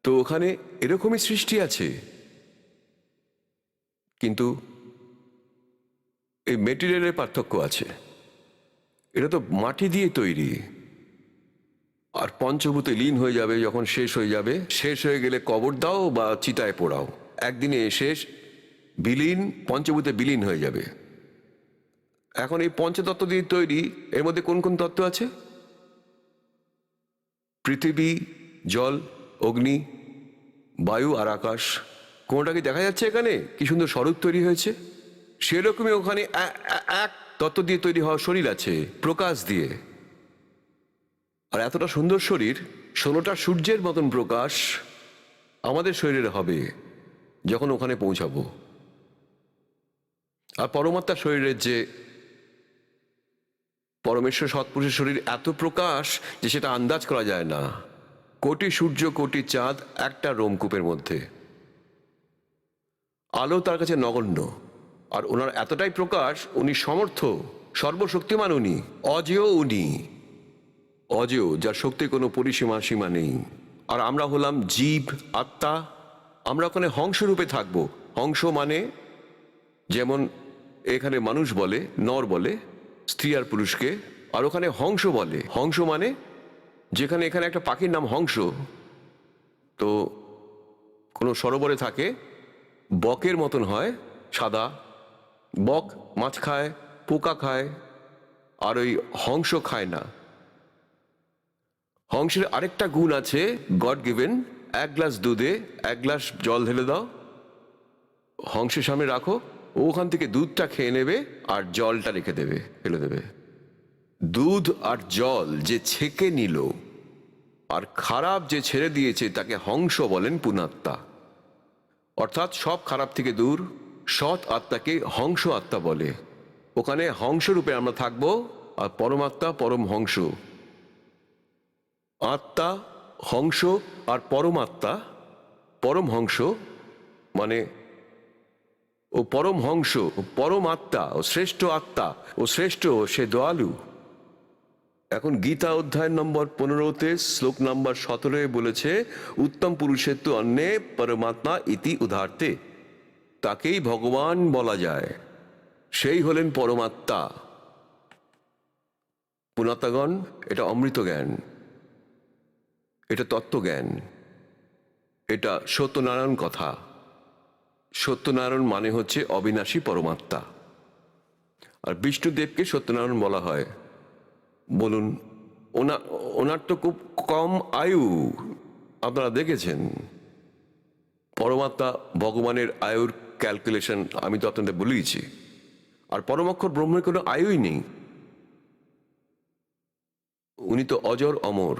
তো ওখানে এরকমই সৃষ্টি আছে, কিন্তু এই মেটেরিয়ালের পার্থক্য আছে। এটা তো মাটি দিয়ে তৈরি, আর পঞ্চভূতে লীন হয়ে যাবে যখন শেষ হয়ে যাবে। শেষ হয়ে গেলে কবর দাও বা চিতায় পোড়াও, একদিনে শেষ, বিলীন, পঞ্চভূতে বিলীন হয়ে যাবে। এখন এই পঞ্চতত্ত্ব দিয়ে তৈরি, এর মধ্যে কোন কোন তত্ত্ব আছে? পৃথিবী, জল, অগ্নি, বায়ু আর আকাশ। কোনটা কি দেখা যাচ্ছে এখানে? কি সুন্দর স্বরূপ তৈরি হয়েছে। সেরকমই ওখানে এক তত্ত্ব দিয়ে তৈরি হওয়া শরীর আছে, প্রকাশ দিয়ে। আর এতটা সুন্দর শরীর, 16টা সূর্যের মতন প্রকাশ আমাদের শরীরে হবে যখন ওখানে পৌঁছাবো। আর পরমাত্মার শরীরের যে পরমেশ্বর সৎপুরুষের শরীর, এত প্রকাশ যে সেটা আন্দাজ করা যায় না। কোটি সূর্য কোটি চাঁদ একটা রোমকূপের মধ্যে, আলো তার কাছে নগণ্য। আর ওনার এতটাই প্রকাশ, উনি সমর্থ, সর্বশক্তিমান, উনি অজেয়, উনি অজেয়, যার শক্তির কোনো পরিসীমা সীমা নেই। আর আমরা হলাম জীব, আত্মা। আমরা ওখানে হংসরূপে থাকবো। হংস মানে যেমন এখানে মানুষ বলে, নর বলে স্ত্রী আর পুরুষকে, আর ওখানে হংস বলে। হংস মানে যেখানে এখানে একটা পাখির নাম হংস, তো কোনো সরোবরে থাকে, বকের মতন হয়, সাদা। বক মাছ খায়, পোকা খায়, আর ওই হংস খায় না। হংসের আরেকটা গুণ আছে, গড গিভেন। এক গ্লাস দুধে এক গ্লাস জল ঢেলে দাও, হংসের সামনে রাখো, ও ওখান থেকে দুধটা খেয়ে নেবে আর জলটা রেখে দেবে, ফেলে দেবে। দুধ আর জল যে ছেঁকে নিল আর খারাপ যে ছেড়ে দিয়েছে, তাকে হংস বলেন পুণ্যাত্মা। অর্থাৎ সব খারাপ থেকে দূর, সৎ আত্মাকে হংস আত্মা বলে। ওখানে হংস রূপে আমরা থাকবো, আর পরমাত্মা পরম হংস। আত্মা, হংস আর পরমাত্মা। পরম হংস মানে ও পরম হংস, ও পরম আত্মা, ও শ্রেষ্ঠ আত্মা, ও শ্রেষ্ঠ, সে দয়ালু। এখন গীতা অধ্যায় নম্বর 15-তে শ্লোক নম্বর 17 বলেছে, উত্তম পুরুষের তো অন্যে পরমাত্মা ইতি উদারতে। তাকেই ভগবান বলা যায়, সেই হলেন পরমাত্মা। পুণ্যার্তগণ, এটা অমৃত জ্ঞান, এটা তত্ত্বজ্ঞান, এটা সত্যনারায়ণ কথা। সত্যনারায়ণ মানে হচ্ছে অবিনাশী পরমাত্মা। আর বিষ্ণুদেবকে সত্যনারায়ণ বলা হয়। বলুন, ওনার তো খুব কম আয়ু, আপনারা দেখেছেন। পরমাত্মা ভগবানের আয়ুর ক্যালকুলেশন আমি তো আপনাদের বলেইছি। আর পরমাক্ষর ব্রহ্মের কোনো আয়ুই নেই। উনি তো অজর অমর,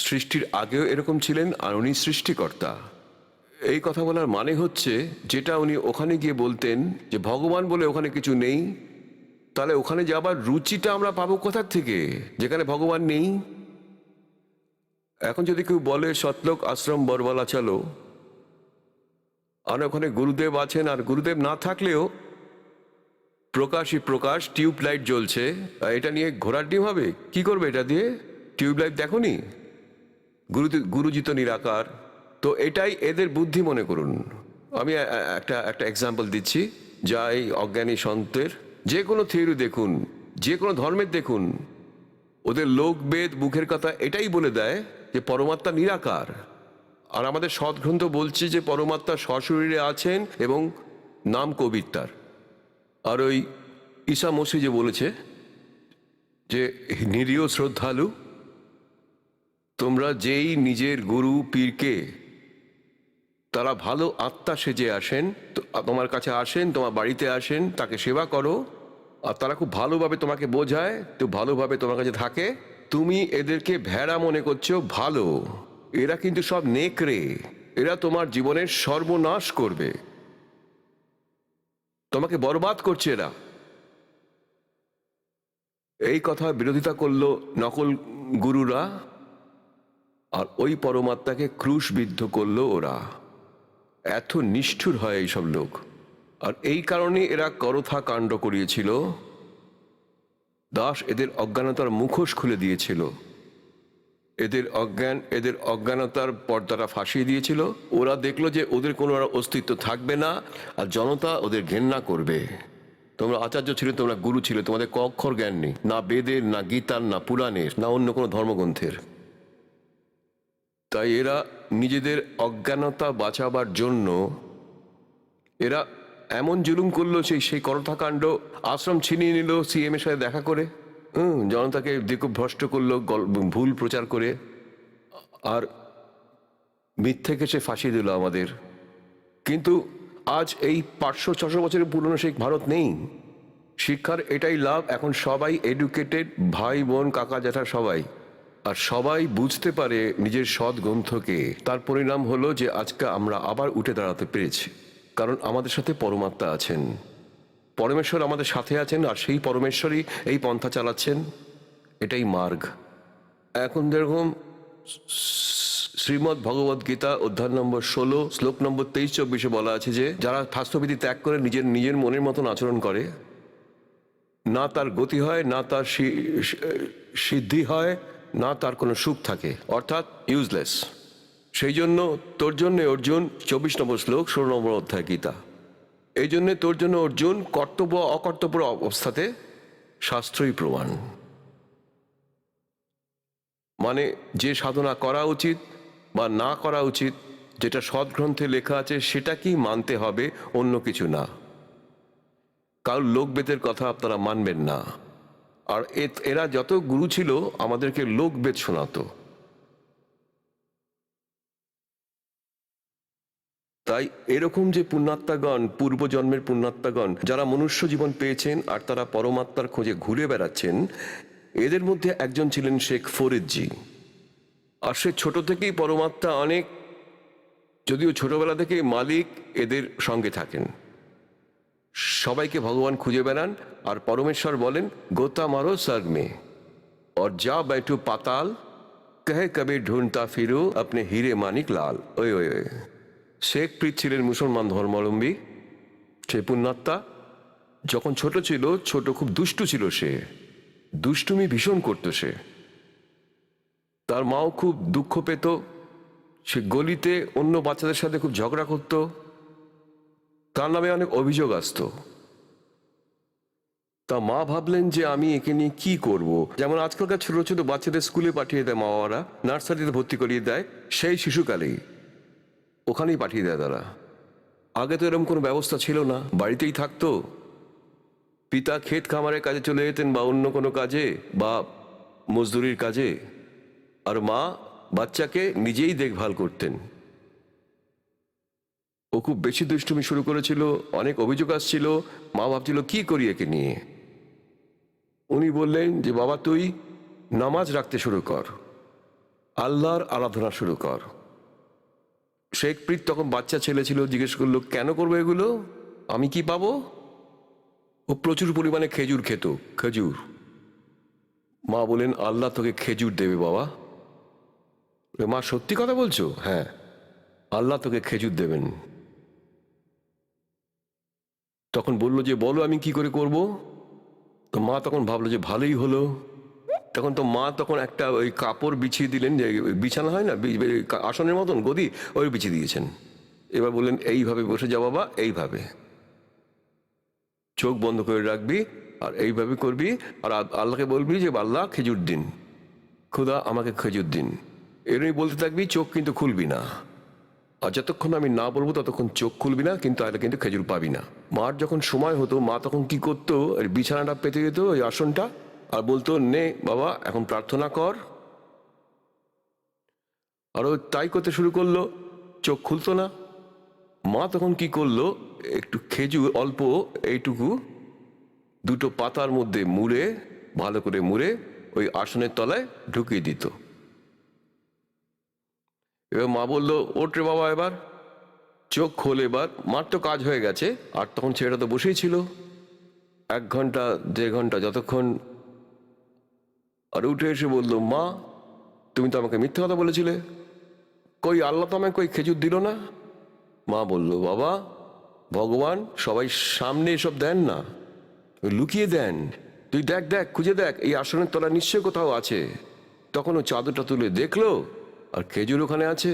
সৃষ্টির আগেও এরকম ছিলেন, আর উনি সৃষ্টিকর্তা। এই কথা বলার মানে হচ্ছে, যেটা উনি ওখানে গিয়ে বলতেন যে ভগবান বলে ওখানে কিছু নেই, তাহলে ওখানে যাবার রুচিটা আমরা পাবো কোথা থেকে, যেখানে ভগবান নেই? এখন যদি কেউ বলে সতলোক আশ্রম বরবালা চলো, আর ওখানে গুরুদেব আছেন, আর গুরুদেব না থাকলেও প্রকাশই প্রকাশ, টিউব লাইট জ্বলছে, এটা নিয়ে ঘোড়ার ডিম হবে? কি করবে এটা দিয়ে? টিউব লাইট দেখোনি? গুরুজি তো নিরাকার। তো এটাই এদের বুদ্ধি মনে করুন। আমি একটা এক্সাম্পল দিচ্ছি, যা এই অজ্ঞানী সন্তের, যে কোনো থিওরি দেখুন, যে কোনো ধর্মের দেখুন, ওদের লোকবেদ মুখের কথা এটাই বলে দেয় যে পরমাত্মা নিরাকার। আর আমাদের সৎগ্রন্থ বলছে যে পরমাত্মা সশরীরে আছেন এবং নাম কবির তার। আর ওই ঈসা মসিহ যে বলেছে যে নিরীহ শ্রদ্ধালু, তোমরা যেই নিজের গুরু পীরকে তারা ভালো আত্মা সেজে আসেন, তোমার কাছে আসেন, তোমার বাড়িতে আসেন, তাকে সেবা করো, আর তারা খুব ভালোভাবে তোমাকে বোঝায়, তো ভালোভাবে তোমার কাছে থাকে, তুমি এদেরকে ভেড়া মনে করছো ভালো, এরা কিন্তু সব নেকড়ে, এরা তোমার জীবনের সর্বনাশ করবে, তোমাকে বরবাদ করছে এরা। এই কথা বিরোধিতা করলো নকল গুরুরা, আর ওই পরমাত্মাকে ক্রুশবিদ্ধ করলো ওরা। এত নিষ্ঠুর হয় এইসব লোক। আর এই কারণে এরা করথা কাণ্ড করিয়েছিল। দাস এদের অজ্ঞানতার মুখোশ খুলে দিয়েছিল, এদের অজ্ঞানতার পর্দাটা ফাঁসিয়ে দিয়েছিল। ওরা দেখলো যে ওদের কোনো অস্তিত্ব থাকবে না, আর জনতা ওদের ঘেন্না করবে। তোমরা আচার্য ছিলে, তোমরা গুরু ছিলে, তোমাদের ক অক্ষর জ্ঞান নেই, না বেদের, না গীতার, না পুরাণের, না অন্য কোনো ধর্মগ্রন্থের। তাই এরা নিজেদের অজ্ঞানতা বাঁচাবার জন্য এরা এমন জুলুম করলো, সেই করথাকাণ্ড, আশ্রম ছিনিয়ে নিল সিএম এর সাথে দেখা করে, জনতাকে দিকভ্রষ্ট করলো ভুল প্রচার করে, আর মিথ্যেকে সে ফাঁসিয়ে দিল আমাদের। কিন্তু আজ এই 500-600 বছরের পুরনো সেই ভারত নেই। শিক্ষার এটাই লাভ, এখন সবাই এডুকেটেড, ভাই বোন কাকা জ্যাঠা সবাই, আর সবাই বুঝতে পারে নিজের সৎ গ্রন্থকে। তার পরিণাম হলো যে আজকে আমরা আবার উঠে দাঁড়াতে পেরেছি, কারণ আমাদের সাথে পরমাত্মা আছেন, পরমেশ্বর আমাদের সাথে আছেন, আর সেই পরমেশ্বরই এই পন্থা চালাচ্ছেন। এটাই মার্গ। এখন যেরকম শ্রীমদ্ ভগবদ গীতা অধ্যায় নম্বর 16 শ্লোক নম্বর 23-24 বলা আছে যে যারা শাস্ত্রবিধি ত্যাগ করে নিজের মনের মতন আচরণ করে, না তার গতি হয়, না তার সিদ্ধি হয়, না তার কোনো সুখ থাকে, অর্থাৎ ইউজলেস। সেই জন্য তোর জন্য অর্জুন 24 নম্বর শ্লোক 16 নম্বর অধ্যায় গীতা, এই জন্য তোর জন্য অর্জুন কর্তব্য অকর্তব্য অবস্থাতে শাস্ত্রই প্রমাণ। মানে যে সাধনা করা উচিত বা না করা উচিত, যেটা সৎগ্রন্থে লেখা আছে সেটাকেই মানতে হবে, অন্য কিছু না। কারণ লোকবেদের কথা আপনারা মানবেন না। আর এরা যত গুরু ছিল আমাদেরকে লোকবেদ শোনাতো। তাই এরকম যে পুণ্যাত্মাগণ, পূর্বজন্মের পুণ্যাত্মাগণ যারা মনুষ্য জীবন পেয়েছেন আর তারা পরমাত্মার খোঁজে ঘুরে বেড়াচ্ছেন, এদের মধ্যে একজন ছিলেন শেখ ফরিদজি। আর সে ছোট থেকেই পরমাত্মা অনেক, যদিও ছোটবেলা থেকে মালিক এদের সঙ্গে থাকেন, সবাইকে ভগবান খুঁজে বেড়ান। আর পরমেশ্বর বলেন গোতা মারো স্বর্গ মে और जा बैठो पाताल कहे कबीर ढूंढता फिरो अपने हीरे मानिक लाल। ওই ওই ওই শেখ প্রীত ছিলেন মুসলমান ধর্মাবলম্বী। সে পুণ্যাত্মা যখন ছোট ছিল, খুব দুষ্টু ছিল, সে দুষ্টুমি ভীষণ করত। সে তার মাও খুব দুঃখ পেত, সে গলিতে অন্য বাচ্চাদের সাথে খুব ঝগড়া করত, তার নামে অনেক অভিযোগ আসতো। তা মা ভাবলেন যে আমি একে নিয়ে কি করব। যেমন আজকালকার ছোট ছোট বাচ্চাদের স্কুলে পাঠিয়ে দেয় মা বাবারা, নার্সারিতে ভর্তি করিয়ে দেয় সেই শিশুকালেই, ওখানেই পাঠিয়ে দেয় তারা। আগে তো এরকম কোনো ব্যবস্থা ছিল না, বাড়িতেই থাকতো। পিতা ক্ষেত খামারের কাজে চলে যেতেন বা অন্য কোনো কাজে বা মজদুরির কাজে, আর মা বাচ্চাকে নিজেই দেখভাল করতেন। ও খুব বেশি দুষ্টুমি শুরু করেছিল, অনেক অভিযোগ আসছিল। মা ভাবছিল কি করি একে নিয়ে। উনি বললেন যে বাবা তুই নামাজ রাখতে শুরু কর, আল্লাহর আরাধনা শুরু কর। শেখ প্রীত তখন বাচ্চা ছেলে ছিল, জিজ্ঞেস করলো কেন করবো এগুলো, আমি কি পাবো? ও প্রচুর পরিমাণে খেজুর খেত, খেজুর। মা বলেন আল্লাহ তোকে খেজুর দেবে বাবা। মা সত্যি কথা বলছো? হ্যাঁ, আল্লাহ তোকে খেজুর দেবেন। তখন বলল যে বলো আমি কি করে করব। তো মা তখন ভাবলো যে ভালোই হলো। তখন তো মা তখন একটা ওই কাপড় বিছিয়ে দিলেন, যে বিছানা হয় না আসনের মতন গদি, ওই বিছিয়ে দিয়েছেন। এবার বললেন এইভাবে বসে যা বাবা, এইভাবে চোখ বন্ধ করে রাখবি আর এইভাবে করবি, আর আল্লাহকে বলবি যে আল্লাহ খেজুর দিন, খোদা আমাকে খেজুর দিন। এরই বলতে থাকবি, চোখ কিন্তু খুলবি না। আর যতক্ষণ আমি না বলবো ততক্ষণ চোখ খুলবি না, কিন্তু তাহলে কিন্তু খেজুর পাবি না। মার যখন সময় হতো, মা তখন কি করতো, বিছানাটা পেতে যেত, ওই আসনটা, আর বলতো নে বাবা এখন প্রার্থনা কর। আর ও তাই করতে শুরু করলো, চোখ খুলতো না। মা তখন কি করলো, একটু খেজুর অল্প এইটুকু দুটো পাতার মধ্যে মুড়ে, ভালো করে মুড়ে ওই আসনের তলায় ঢুকিয়ে দিত। এবার মা বললো ওঠ রে বাবা, এবার চোখ খোল, এবার মার তো কাজ হয়ে গেছে। আর তখন ছেলেটা তো বসেই ছিল 1 ঘন্টা 1.5 ঘন্টা যতক্ষণ। আর উঠে এসে বললো, মা তুমি তো আমাকে মিথ্যে কথা বলেছিলে, কই আল্লাহ তো আমাকে কই খেজুর দিল না। মা বলল, বাবা ভগবান সবাই সামনে এসব দেন না, লুকিয়ে দেন। তুই দেখ দেখ, খুঁজে দেখ, এই আসনের তলা নিশ্চয় কোথাও আছে। তখন ও চাদরটা তুলে দেখলো আর খেজুর ওখানে আছে।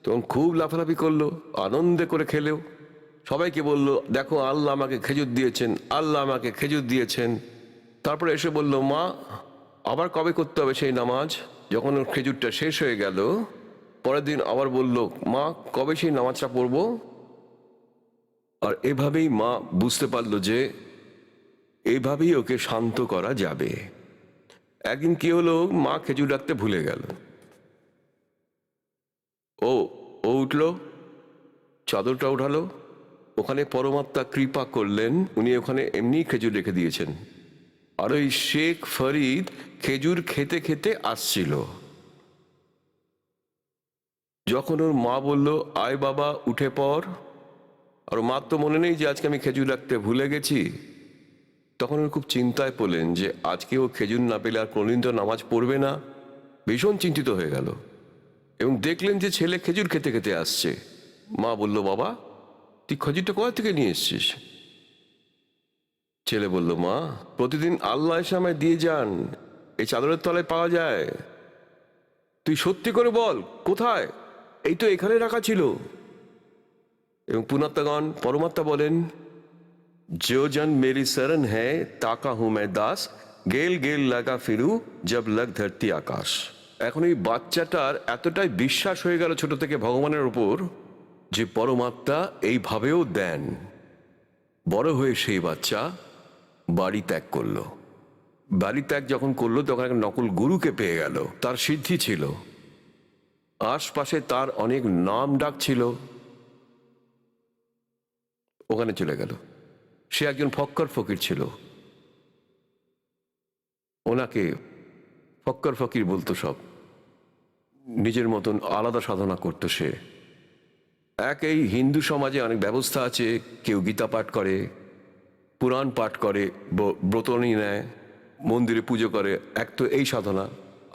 তখন খুব লাফালাফি করলো, আনন্দে করে খেলেও। সবাইকে বলল, দেখো আল্লাহ আমাকে খেজুর দিয়েছেন, আল্লাহ আমাকে খেজুর দিয়েছেন। তারপরে এসে বলল, মা আবার কবে করতে হবে সেই নামাজ। যখন ওর খেজুরটা শেষ হয়ে গেল, পরের দিন আবার বলল, মা কবে সেই নামাজটা পড়বো। আর এভাবেই মা বুঝতে পারলো যে এইভাবেই ওকে শান্ত করা যাবে। একদিন কি হলো, মা খেজুর রাখতে ভুলে গেল। ও ও উঠল, চাদরটা উঠালো, ওখানে পরমাত্মা কৃপা করলেন, উনি ওখানে এমনি খেজুর রেখে দিয়েছেন। আর ওই শেখ ফরিদ খেজুর খেতে খেতে আসছিল। যখন ওর মা বলল, আয় বাবা উঠে পড়, আর মার তো মনে নেই যে আজকে আমি খেজুর রাখতে ভুলে গেছি। তখন ওর খুব চিন্তায় পড়লেন যে আজকে ও খেজুর না পেলে আর কোনোদিন তো নামাজ পড়বে না। ভীষণ চিন্তিত হয়ে গেল এবং দেখলেন যে ছেলে খেজুর খেতে খেতে আসছে। মা বলল, বাবা তুই খেজুরটা কোথা থেকে নিয়ে এসছিস। ছেলে বলল, মা প্রতিদিন আল্লাহ এসে আমায় দিয়ে যান, এই চাদরের তলায় পাওয়া যায়। তুই সত্যি করে বল কোথায়, এই তো এখানে রাখা ছিল। এবং পুনাত্মাগণ পরমাত্মা বলেন, जो जन मेरी शरण है ताका हूं मैं दास, गेल गेल লাগা ফিরু জব লগ ধরতি আকাশ। এখন এই বাচ্চাটার এতটাই বিশ্বাস হয়ে গেল ছোট থেকে ভগবানের উপর যে পরমাত্মা এইভাবেও দেন। বড় হয়ে সেই বাচ্চা বাড়ি ত্যাগ করলো। বাড়ি ত্যাগ যখন করলো তখন একটা নকল গুরুকে পেয়ে গেল, তার সিদ্ধি ছিল, আশপাশে তার অনেক নাম ডাক ছিল। ওখানে চলে গেল। সে একজন ফক্কর ফকির ছিল, ওনাকে ফক্কর ফকির বলতো। সব নিজের মতন আলাদা সাধনা করতো সে। এই হিন্দু সমাজে অনেক ব্যবস্থা আছে, কেউ গীতা পাঠ করে, পুরাণ পাঠ করে, ব্রতনী নেয়, মন্দিরে পুজো করে, এক তো এই সাধনা।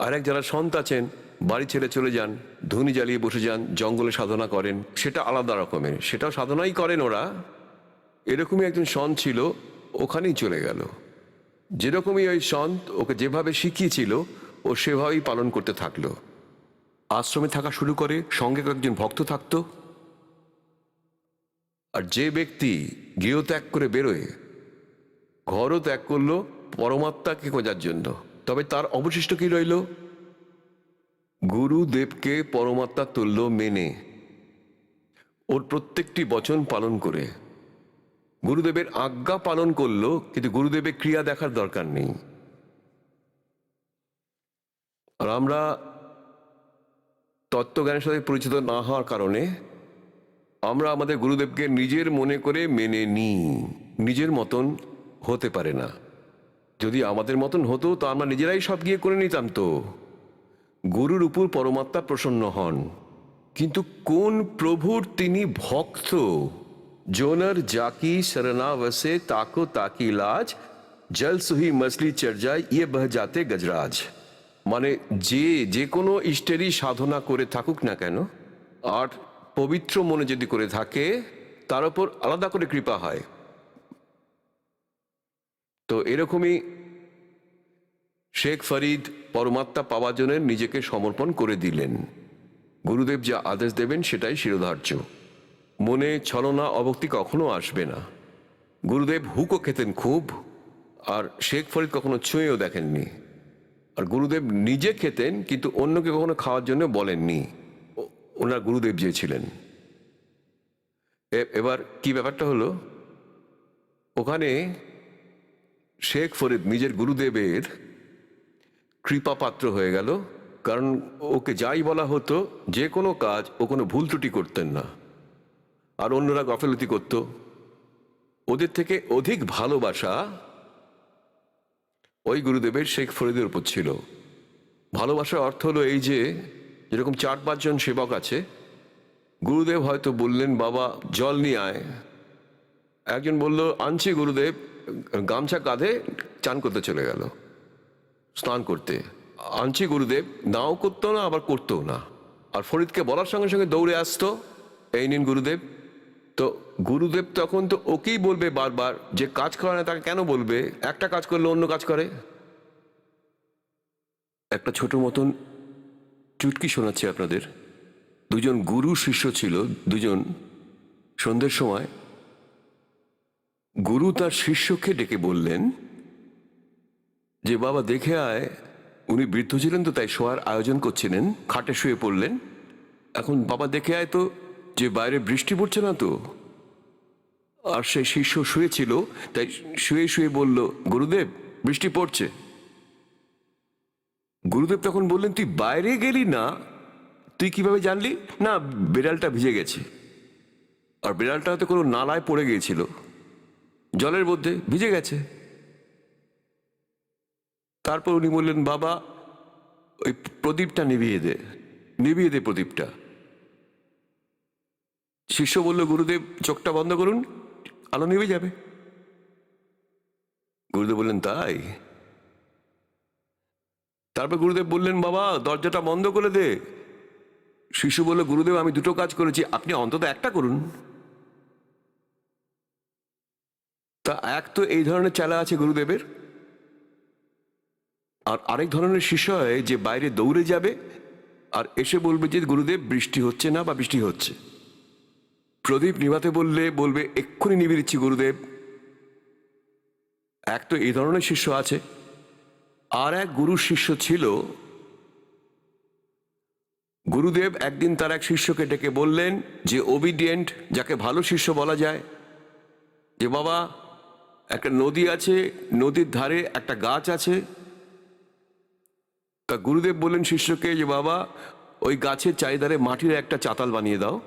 আর এক যারা সন্ত আছেন, বাড়ি ছেড়ে চলে যান, ধুনি জ্বালিয়ে বসে যান, জঙ্গলে সাধনা করেন, সেটা আলাদা রকমের, সেটাও সাধনাই করেন ওরা। এরকমই একজন সন্ত ছিল, ওখানেই চলে গেল। যেরকমই ওই সন্ত ওকে যেভাবে শিখিয়েছিল ও সেভাবেই পালন করতে থাকলো। আশ্রমে থাকা শুরু করে, সঙ্গে কয়েকজন ভক্ত থাকতো। আর যে ব্যক্তি গৃহত্যাগ করে বেরোয়, ঘরও ত্যাগ করলো পরমাত্মাকে খোঁজার জন্য, তবে তার অবশিষ্ট কি রইল, গুরুদেবকে পরমাত্মা তুল্য মেনে ওর প্রত্যেকটি বচন পালন করে গুরুদেবের আজ্ঞা পালন করলো, কিন্তু গুরুদেবের ক্রিয়া দেখার দরকার নেই। আর আমরা তত্ত্বজ্ঞানের সাথে পরিচিত না হওয়ার কারণে আমরা আমাদের গুরুদেবকে নিজের মনে করে মেনে নিই। নিজের মতন হতে পারে না। যদি আমাদের মতন হতো তো আমরা নিজেরাই সব গিয়ে করে নিতাম। তো গুরুর উপর পরমাত্মা প্রসন্ন হন, কিন্তু কোন প্রভুর তিনি ভক্ত। जोनर जाकी शरणावसे ताको ताकी लाज, जल सुही मछली चढ़ जाए ये बह जाते गजराज। মানে যে কোনো ইষ্টেরই সাধনা করে থাকুক না কেন, আর পবিত্র মনে যদি করে থাকে, তার উপর আলাদা করে কৃপা হয়। তো এরকমই শেখ ফরিদ পরমাত্মা পাওয়ার জন্য নিজেকে সমর্পণ করে দিলেন। গুরুদেব যা আদেশ দেবেন সেটাই শিরোধার্য। মনে ছলনা অভক্তি কখনো আসবে না। গুরুদেব হুকও খেতেন খুব, আর শেখ ফরিদ কখনো ছুঁয়েও দেখেননি। আর গুরুদেব নিজে খেতেন, কিন্তু অন্যকে কখনো খাওয়ার জন্য বলেননি। ওনার গুরুদেব যে ছিলেন। এবার কি ব্যাপারটা হলো, ওখানে শেখ ফরিদ নিজের গুরুদেবের কৃপা পাত্র হয়ে গেল, কারণ ওকে যাই বলা হতো, যে কোনো কাজ ও কোনো ভুল ত্রুটি করতেন না। আর অন্যরা গাফেলতি করত। ওদের থেকে অধিক ভালোবাসা ওই গুরুদেবের শেখ ফরিদের উপর ছিল। ভালোবাসার অর্থ হলো এই যে, যেরকম 4-5 জন সেবক আছে, গুরুদেব হয়তো বললেন বাবা জল নিয়ে আয়, একজন বলল আনছি গুরুদেব, গামছা কাঁধে চান করতে চলে গেল, স্নান করতে। আনছি গুরুদেব নাও করতো না, আবার করতো না। আর ফরিদকে বলার সঙ্গে সঙ্গে দৌড়ে আসতো, এই নিন গুরুদেব। তো গুরুদেব তখন তো ওকেই বলবে বারবার, যে কাজ করে না তাকে কেন বলবে, একটা কাজ করলে অন্য কাজ করে। একটা ছোট মতন চুটকি শোনাচ্ছি আপনাদের। দুজন গুরু শিষ্য ছিল, দুজন। সন্ধ্যের সময় গুরু তার শিষ্যকে ডেকে বললেন যে বাবা দেখে আয়, উনি বৃদ্ধ ছিলেন তো, তাই শোয়ার আয়োজন করছিলেন, খাটে শুয়ে পড়লেন। এখন বাবা দেখে আয় তো, যে বাইরে বৃষ্টি পড়ছে না তো। আর সেই শিষ্য শুয়েছিল, তাই শুয়ে শুয়ে বলল গুরুদেব বৃষ্টি পড়ছে। গুরুদেব তখন বললেন তুই বাইরে গেলি না, তুই কিভাবে জানলি? না, বিড়ালটা ভিজে গেছে। আর বিড়ালটা হয়তো কোনো নালায় পড়ে গিয়েছিল, জলের মধ্যে ভিজে গেছে। তারপর উনি বললেন বাবা ওই প্রদীপটা নিভিয়ে দে, নিভিয়ে দে প্রদীপটা। শিষ্য বলল গুরুদেব চোখটা বন্ধ করুন, আলো নিভে যাবে। গুরুদেব বললেন তাই? তারপর গুরুদেব বললেন বাবা দরজাটা বন্ধ করে দে। শিশু বলল গুরুদেব আমি দুটো কাজ করেছি, আপনি অন্তত একটা করুন। তা এক তো এই ধরনের চালা আছে গুরুদেবের, আর আরেক ধরনের শিষ্য হয় যে বাইরে দৌড়ে যাবে আর এসে বলবে যে গুরুদেব বৃষ্টি হচ্ছে না বা বৃষ্টি হচ্ছে। প্রদীপ নিভাতে বললে বলবে এক্ষুনি নিভিয়ে দিচ্ছি গুরুদেব। এক তো এই ধরনের শিষ্য আছে। আর এক গুরু শিষ্য ছিল, গুরুদেব একদিন তার এক শিষ্যকে ডেকে বললেন যে ওবিডিয়েন্ট, যাকে ভালো শিষ্য বলা যায়, যে বাবা একটা নদী আছে, নদীর ধারে একটা গাছ আছে। তা গুরুদেব বললেন শিষ্যকে যে বাবা ওই গাছের চারিধারে মাটির একটা চাতাল বানিয়ে দাও।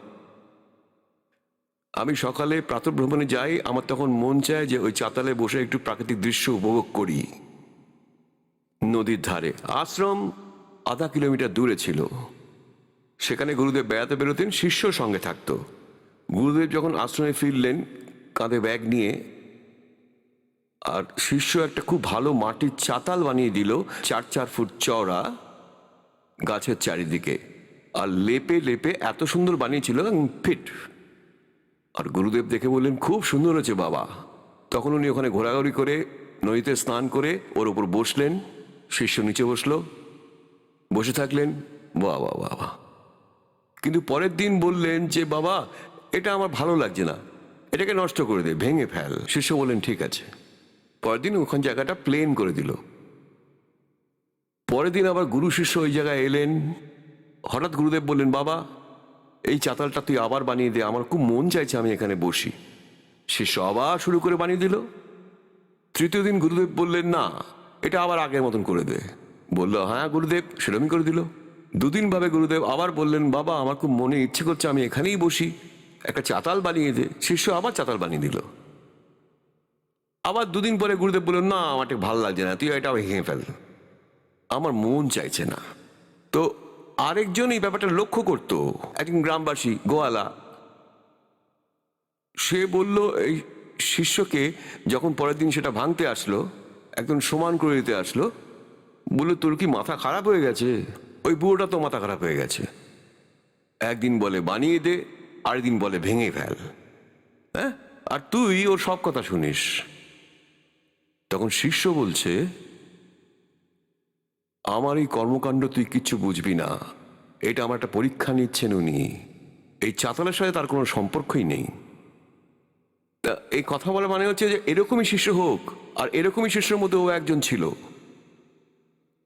আমি সকালে প্রাতঃভ্রমণে যাই, আমার তখন মন চায় যে ওই চাতালে বসে একটু প্রাকৃতিক দৃশ্য উপভোগ করি। নদীর ধারে আশ্রম 0.5 কিলোমিটার দূরে ছিল। সেখানে গুরুদেব বেড়াতে বেরোতেন, শিষ্য সঙ্গে থাকতো। গুরুদেব যখন আশ্রমে ফিরলেন কাঁধে ব্যাগ নিয়ে, আর শিষ্য একটা খুব ভালো মাটির চাতাল বানিয়ে দিল, 4-4 ফুট চওড়া, গাছের চারিদিকে। আর লেপে লেপে এত সুন্দর বানিয়েছিল, ফিট। আর গুরুদেব দেখে বললেন খুব সুন্দর হয়েছে বাবা। তখন উনি ওখানে ঘোরাঘুরি করে নদীতে স্নান করে ওর উপর বসলেন, শিষ্য নিচে বসলো, বসে থাকলেন। বাবা বাবা। কিন্তু পরের দিন বললেন যে বাবা এটা আমার ভালো লাগছে না, এটাকে নষ্ট করে দে, ভেঙে ফেল। শিষ্য বললেন ঠিক আছে। পরের দিন ওখান জায়গাটা প্লেন করে দিল। পরের দিন আবার গুরু শিষ্য ওই জায়গায় এলেন। হঠাৎ গুরুদেব বললেন বাবা এই চাতালটা তুই আবার বানিয়ে দে, আমার খুব মন চাইছে আমি এখানে বসি। শিষ্য আবার শুরু করে বানিয়ে দিল। তৃতীয় দিন গুরুদেব বললেন না, এটা আবার আগের মতন করে দে। বলল হ্যাঁ গুরুদেব, সেরকমই করে দিল। দুদিন ভাবে গুরুদেব আবার বললেন বাবা আমার খুব মনে ইচ্ছে করছে আমি এখানেই বসি, একটা চাতাল বানিয়ে দে। শিষ্য আবার চাতাল বানিয়ে দিল। আবার দুদিন পরে গুরুদেব বললেন না আমার ঠিক ভালো লাগছে না, তুই এটা ভেঙে ফেল, আমার মন চাইছে না। তো আরেকজন এই ব্যাপারটা লক্ষ্য করতো, একজন গ্রামবাসী গোয়ালা। সে বলল এই শিষ্যকে, যখন পরের দিন সেটা ভাঙতে আসলো, একদম সমান করে দিতে আসলো, বললো তোর কি মাথা খারাপ হয়ে গেছে? ওই বুড়োটা তো মাথা খারাপ হয়ে গেছে, একদিন বলে বানিয়ে দে, আরেকদিন বলে ভেঙে ফেল, হ্যাঁ, আর তুই ওর সব কথা শুনিস। তখন শিষ্য বলছে আমার এই কর্মকাণ্ড তুই কিচ্ছু বুঝবি না, এটা আমার একটা পরীক্ষা নিচ্ছেন উনি, এই চাতালের সাথে তার কোনো সম্পর্কই নেই। এই কথা বলা মানে হচ্ছে যে এরকমই শিষ্য হোক, আর এরকমই শিষ্যের মধ্যে ও একজন ছিল।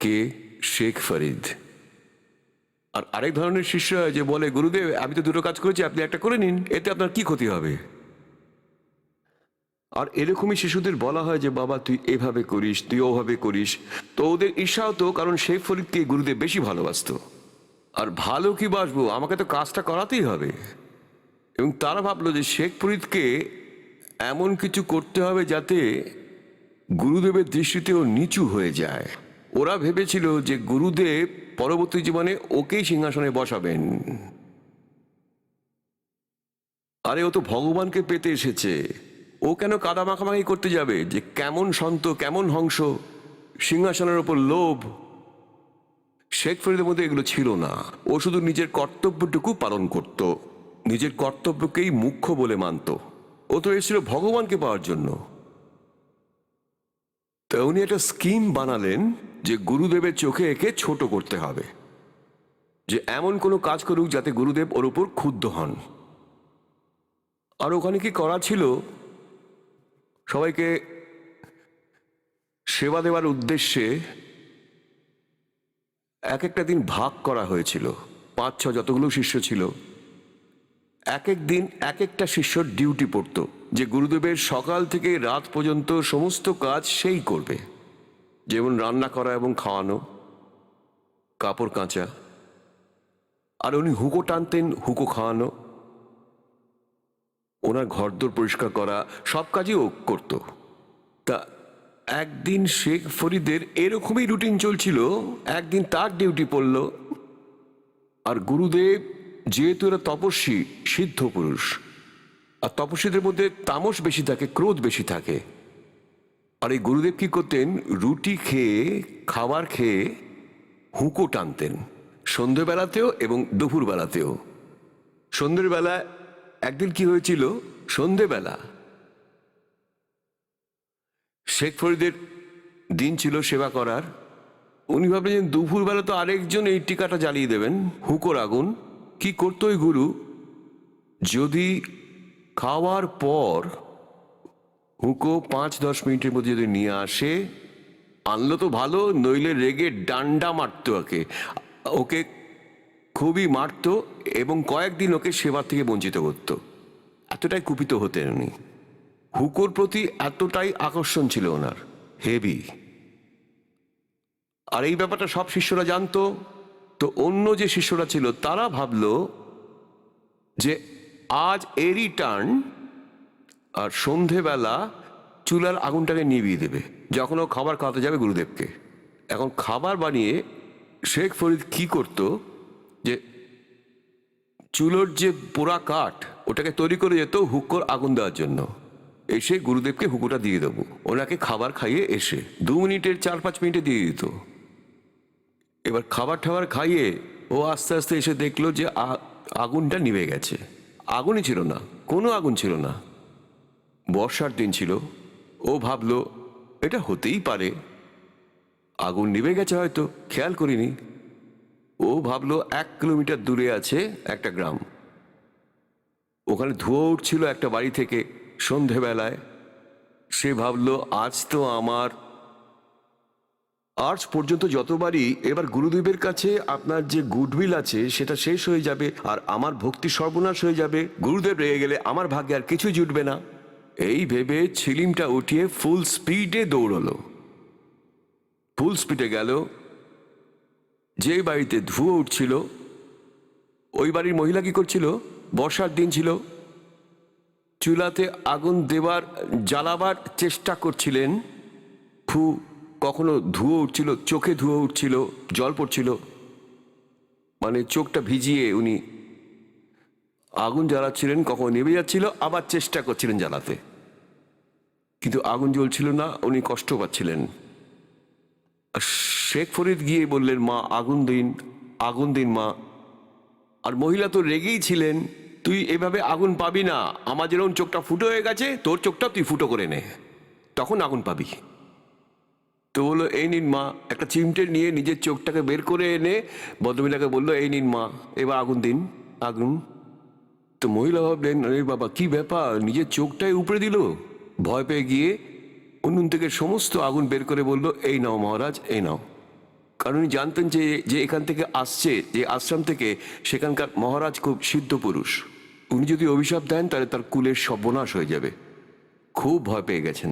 কে? শেখ ফরিদ। আর আরেক ধরনের শিষ্য যে বলে, গুরুদেব আমি তো দুটো কাজ করেছি, আপনি একটা করে নিন, এতে আপনার কি ক্ষতি হবে? আর এরকমই শিশুদের বলা হয় যে বাবা তুই এভাবে করিস, তুই ওভাবে করিস। তো ওদের ঈর্ষা হতো, কারণ শেখ ফরিদকে গুরুদেব বেশি ভালোবাসতো। আর ভালো কি বাসবো, আমাকে তো কাজটা করাতেই হবে। এবং তারা ভাবলো যে শেখ ফরিদকে এমন কিছু করতে হবে যাতে গুরুদেবের দৃষ্টিতেও নিচু হয়ে যায়। ওরা ভেবেছিল যে গুরুদেব পরবর্তী জীবনে ওকেই সিংহাসনে বসাবেন। আরে ও তো ভগবানকে পেতে এসেছে, ও কেন কাদা মাখামাখি করতে যাবে যে কেমন সন্ত কেমন হংস, সিংহাসনের ওপর লোভ। শেখ ফরিদের মধ্যে এগুলো ছিল না। ও শুধু নিজের কর্তব্যটুকু পালন করত, নিজের কর্তব্যকেই মুখ্য বলে মানত। ও তো এসেছিল ভগবানকে পাওয়ার জন্য। তা উনি একটা স্কিম বানালেন যে গুরুদেবের চোখে একে ছোট করতে হবে, যে এমন কোনো কাজ করুক যাতে গুরুদেব ওর উপর ক্ষুব্ধ হন। আর ওখানে কি করা ছিল, সবাইকে সেবা দেওয়ার উদ্দেশ্যে এক একটা দিন ভাগ করা হয়েছিল। 5-6 যতগুলো শিষ্য ছিল, এক এক দিন এক একটা শিষ্যর ডিউটি পড়তো, যে গুরুদেবের সকাল থেকে রাত পর্যন্ত সমস্ত কাজ সেই করবে। যেমন রান্না করা এবং খাওয়ানো, কাপড় কাচা, আর উনি হুঁকো টানতেন, হুঁকো খাওয়ানো, ওনার ঘরদোর পরিষ্কার করা, সব কাজই ও করত। তা একদিন শেখ ফরিদের এরকমই রুটিন চলছিল। একদিন তার ডিউটি পড়ল। আর গুরুদেব যেহেতু এরা তপস্বী, সিদ্ধ পুরুষ, আর তপস্বীদের মধ্যে তামস বেশি থাকে, ক্রোধ বেশি থাকে। আর এই গুরুদেব কি করতেন, রুটি খেয়ে, খাবার খেয়ে হুঁকো টানতেন, সন্ধ্যেবেলাতেও এবং দুপুরবেলাতেও। সন্ধ্যের বেলায় একদিন কি হয়েছিল, সন্ধ্যেবেলা শেখ ফরিদের দিন ছিল সেবা করার। উনি ভাবলেন দুপুরবেলা তো আরেকজন এই টিকাটা জ্বালিয়ে দেবেন, হুঁকোর আগুন। কি করতো ওই গুরু, যদি খাওয়ার পর হুঁকো 5-10 মিনিটের মধ্যে যদি নিয়ে আসে, আনলো তো ভালো, নইলে রেগে ডান্ডা মারতো ওকে, ওকে খুবই মারতো, এবং কয়েকদিন ওকে সেবা থেকে বঞ্চিত করত। এতটাই কুপিত হতেন উনি। হুঁকোর প্রতি এতটাই আকর্ষণ ছিল ওনার, হেভি। আর এই ব্যাপারটা সব শিষ্যরা জানতো। তো অন্য যে শিষ্যরা ছিল তারা ভাবলো যে আজ এরই টার্ন, আর সন্ধেবেলা চুলার আগুনটাকে নিভিয়ে দেবে যখন ও খাবার খাওয়াতে যাবে গুরুদেবকে। এখন খাবার বানিয়ে শেখ ফরিদ কি করত, যে চুলোর যে পোড়া কাঠ ওটাকে তৈরি করে যেত হুঁকোর আগুন দেওয়ার জন্য। এসে গুরুদেবকে হুঁকোটা দিয়ে দেবো, ওনাকে খাবার খাইয়ে এসে 2 মিনিটের 4-5 মিনিটে দিয়ে দিত। এবার খাবার টাবার খাইয়ে ও আস্তে আস্তে এসে দেখলো যে আগুনটা নিভে গেছে। আগুনই ছিল না, কোনো আগুন ছিল না। বর্ষার দিন ছিল। ও ভাবলো এটা হতেই পারে, আগুন নিভে গেছে, হয়তো খেয়াল করিনি। ও ভাবলো 1 কিলোমিটার দূরে আছে একটা গ্রাম, ওখানে ধোঁয়া উঠছিল একটা বাড়ি থেকে সন্ধেবেলায়। সে ভাবলো আজ তো আমার, আজ পর্যন্ত যতবারই, এবার গুরুদেবের কাছে আপনার যে গুডউইল আছে সেটা শেষ হয়ে যাবে, আর আমার ভক্তি সর্বনাশ হয়ে যাবে। গুরুদেব রেগে গেলে আমার ভাগ্যে আর কিছু জুটবে না। এই ভেবে ছিলিমটা উঠিয়ে ফুল স্পিডে দৌড়লো। ফুল স্পিডে গেল যে বাড়িতে ধুয়ো উঠছিল। ওই বাড়ির মহিলা কি করছিল, বর্ষার দিন ছিল, চুলাতে আগুন দেবার জ্বালাবার চেষ্টা করছিলেন। কখনো ধুয়ো উঠছিল, চোখে ধুয়ো উঠছিল, জল পড়ছিল, মানে চোখটা ভিজিয়ে উনি আগুন জ্বালাচ্ছিলেন। কখনো নেমে যাচ্ছিল, আবার চেষ্টা করছিলেন জ্বালাতে, কিন্তু আগুন জ্বলছিল না, উনি কষ্ট পাচ্ছিলেন। শেখ ফরিদ গিয়ে বললেন, মা আগুন দিন, আগুন দিন মা। আর মহিলা তো রেগেই ছিলেন, তুই এভাবে আগুন পাবি না, আমার যেরকম চোখটা ফুটো হয়ে গেছে তোর চোখটা তুই ফুটো করে নে, তখন আগুন পাবি। তো বললো এই নিন মা, একটা চিমটে নিয়ে নিজের চোখটাকে বের করে এনে ভদ্রমহিলাকে বললো, এই নিন মা, এবার আগুন দিন, আগুন। তো মহিলা ভাবলেন, আরে বাবা কি ব্যাপার, নিজের চোখটাই উপড়ে দিল। ভয় পেয়ে গিয়ে উনুন থেকে সমস্ত আগুন বের করে বলল, এই নাও মহারাজ, এই নাও। কারণ উনি জানতেন যে যে এখান থেকে আসছে, যে আশ্রম থেকে, সেখানকার মহারাজ খুব সিদ্ধ পুরুষ। উনি যদি অভিশাপ দেন তাহলে তার কুলের সর্বনাশ হয়ে যাবে। খুব ভয় পেয়ে গেছেন।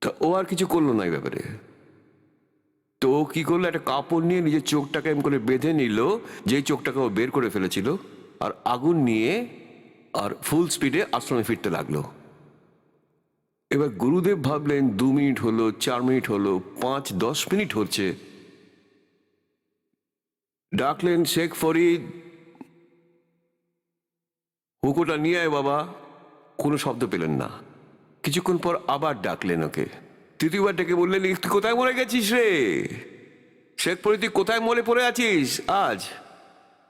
তা ও আর কিছু করলো না এই ব্যাপারে। তো ও কি করলো, একটা কাপড় নিয়ে নিজের চোখটাকে এমন করে বেঁধে নিল, যেই চোখটাকে ও বের করে ফেলেছিল, আর আগুন নিয়ে আর ফুল স্পিডে আশ্রমে ফিরতে লাগলো। এবার গুরুদেব ভাবলেন 2 মিনিট হলো, 4 মিনিট হলো, 5-10 মিনিট হচ্ছে। ডাকলেন, শেখ ফরিদ, হুঁকোটা নিয়ে আয় বাবা। কোনো শব্দ পেলেন না। কিছুক্ষণ পর আবার ডাকলেন ওকে। তৃতীয়বার ডেকে বললেন, তুই কোথায় মরে গেছিস রে শেখ ফরিদ, তুই কোথায় মরে পড়ে আছিস আজ?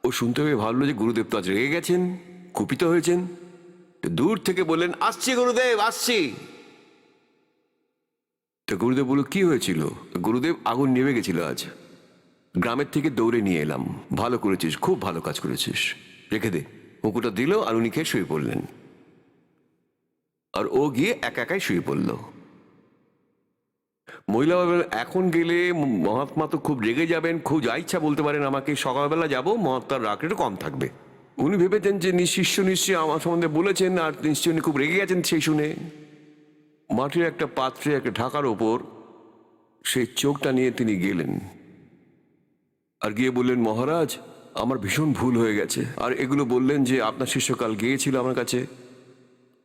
ও শুনতে পেয়ে ভাবলো যে গুরুদেব তো আজ রেগে গেছেন, কুপিত হয়েছেন। দূর থেকে বললেন, আসছি গুরুদেব, আসছি। তো গুরুদেব বলল, কি হয়েছিল? গুরুদেব, আগুন নেমে গেছিল আজ, গ্রামের থেকে দৌড়ে নিয়ে এলাম। ভালো করেছিস, খুব ভালো কাজ করেছিস, রেখে দে। হুঁকুটা দিল আর উনি খেয়ে শুয়ে পড়লেন। আর ও গিয়ে একা একাই শুয়ে পড়ল। মহিলা বললেন, এখন গেলে মহাত্মা তো খুব রেগে যাবেন, খুব যা ইচ্ছা বলতে পারেন আমাকে। সকালবেলা যাব, মহাত্মার রাগ একটু কম থাকবে। উনি ভেবেছেন যে শিষ্য নিশ্চয়ই আমার সম্বন্ধে বলেছেন, আর নিশ্চয়ই উনি খুব রেগে গেছেন। সেই শুনে মাটির একটা পাত্রে, একটা ঢাকার ওপর সেই চোখটা নিয়ে তিনি গেলেন। আর গিয়ে বললেন, মহারাজ, আমার ভীষণ ভুল হয়ে গেছে। আর এগুলো বললেন যে আপনার শিষ্যকাল গিয়েছিল আমার কাছে,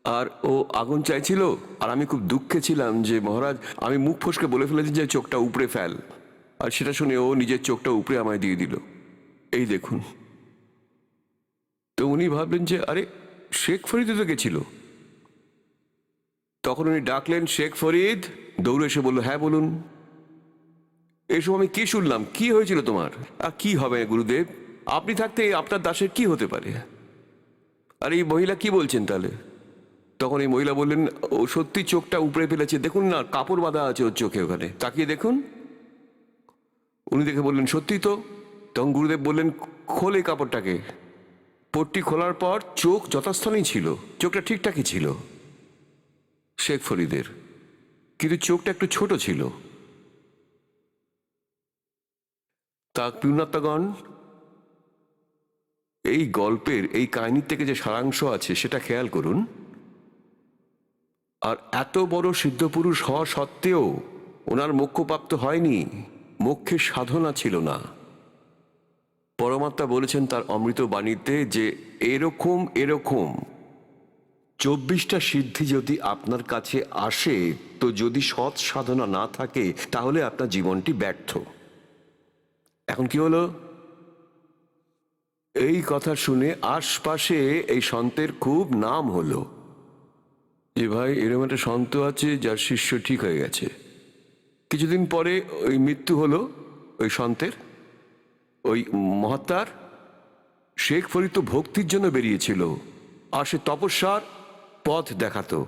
আর ও আগুন চাইছিল, আর আমি খুব দুঃখে ছিলাম যে মহারাজ আমি মুখ ফসকে বলে ফেলেছি যে চোখটা উপড়ে ফেল। আর সেটা শুনে ও নিজের চোখটা উপড়ে আমায় দিয়ে দিল, এই দেখুন। তো উনি ভাবলেন যে আরে, শেখ ফরিদ তো গেছিল। তখন উনি ডাকলেন, শেখ ফরিদ। দৌড়ে এসে বলল, হ্যাঁ বলুন। এসব আমি কি শুনলাম, কি হয়েছিল তোমার? আর কি হবে গুরুদেব, আপনি থাকতে আপনার দাসের কি হতে পারে? আর এই মহিলা কি বলছেন তাহলে? তখন এই মহিলা বললেন, ও সত্যি চোখটা উপড়ে ফেলেছে, দেখুন না, কাপড় বাঁধা আছে ওর চোখে, ওখানে তাকিয়ে দেখুন। উনি দেখে বললেন, সত্যি তো। তখন গুরুদেব বললেন, খোল এই কাপড়টাকে। পট্টি খোলার পর চোখ যথাস্থানেই ছিল, চোখটা ঠিকঠাকই ছিল শেখ ফরিদের, কিন্তু চোখটা একটু ছোট ছিল। তা পিউনাত্মাগণ, এই গল্পের এই কাহিনীর থেকে যে সারাংশ আছে সেটা খেয়াল করুন। আর এত বড় সিদ্ধপুরুষ হওয়া সত্ত্বেও ওনার মোক্ষপ্রাপ্ত হয়নি, মোক্ষের সাধনা ছিল না। পরমাত্মা বলেছেন তার অমৃত বাণীতে যে এরকম এরকম 24টা সিদ্ধি যদি আপনার কাছে আসে, তো যদি সৎ সাধনা না থাকে তাহলে আপনার জীবনটি ব্যর্থ। এখন কি হলো? এই কথা শুনে আশপাশে এই সন্তের খুব নাম হলো যে ভাই এরকম একটা সন্ত আছে যার শিষ্য ঠিক হয়ে গেছে। কিছুদিন পরে ওই মৃত্যু হলো ওই সন্তের, ওই মহাত্মার। শেখ ফরিদ তো ভক্তির জন্য বেরিয়েছিল, আর সে তপস্যার পথ দেখাতো।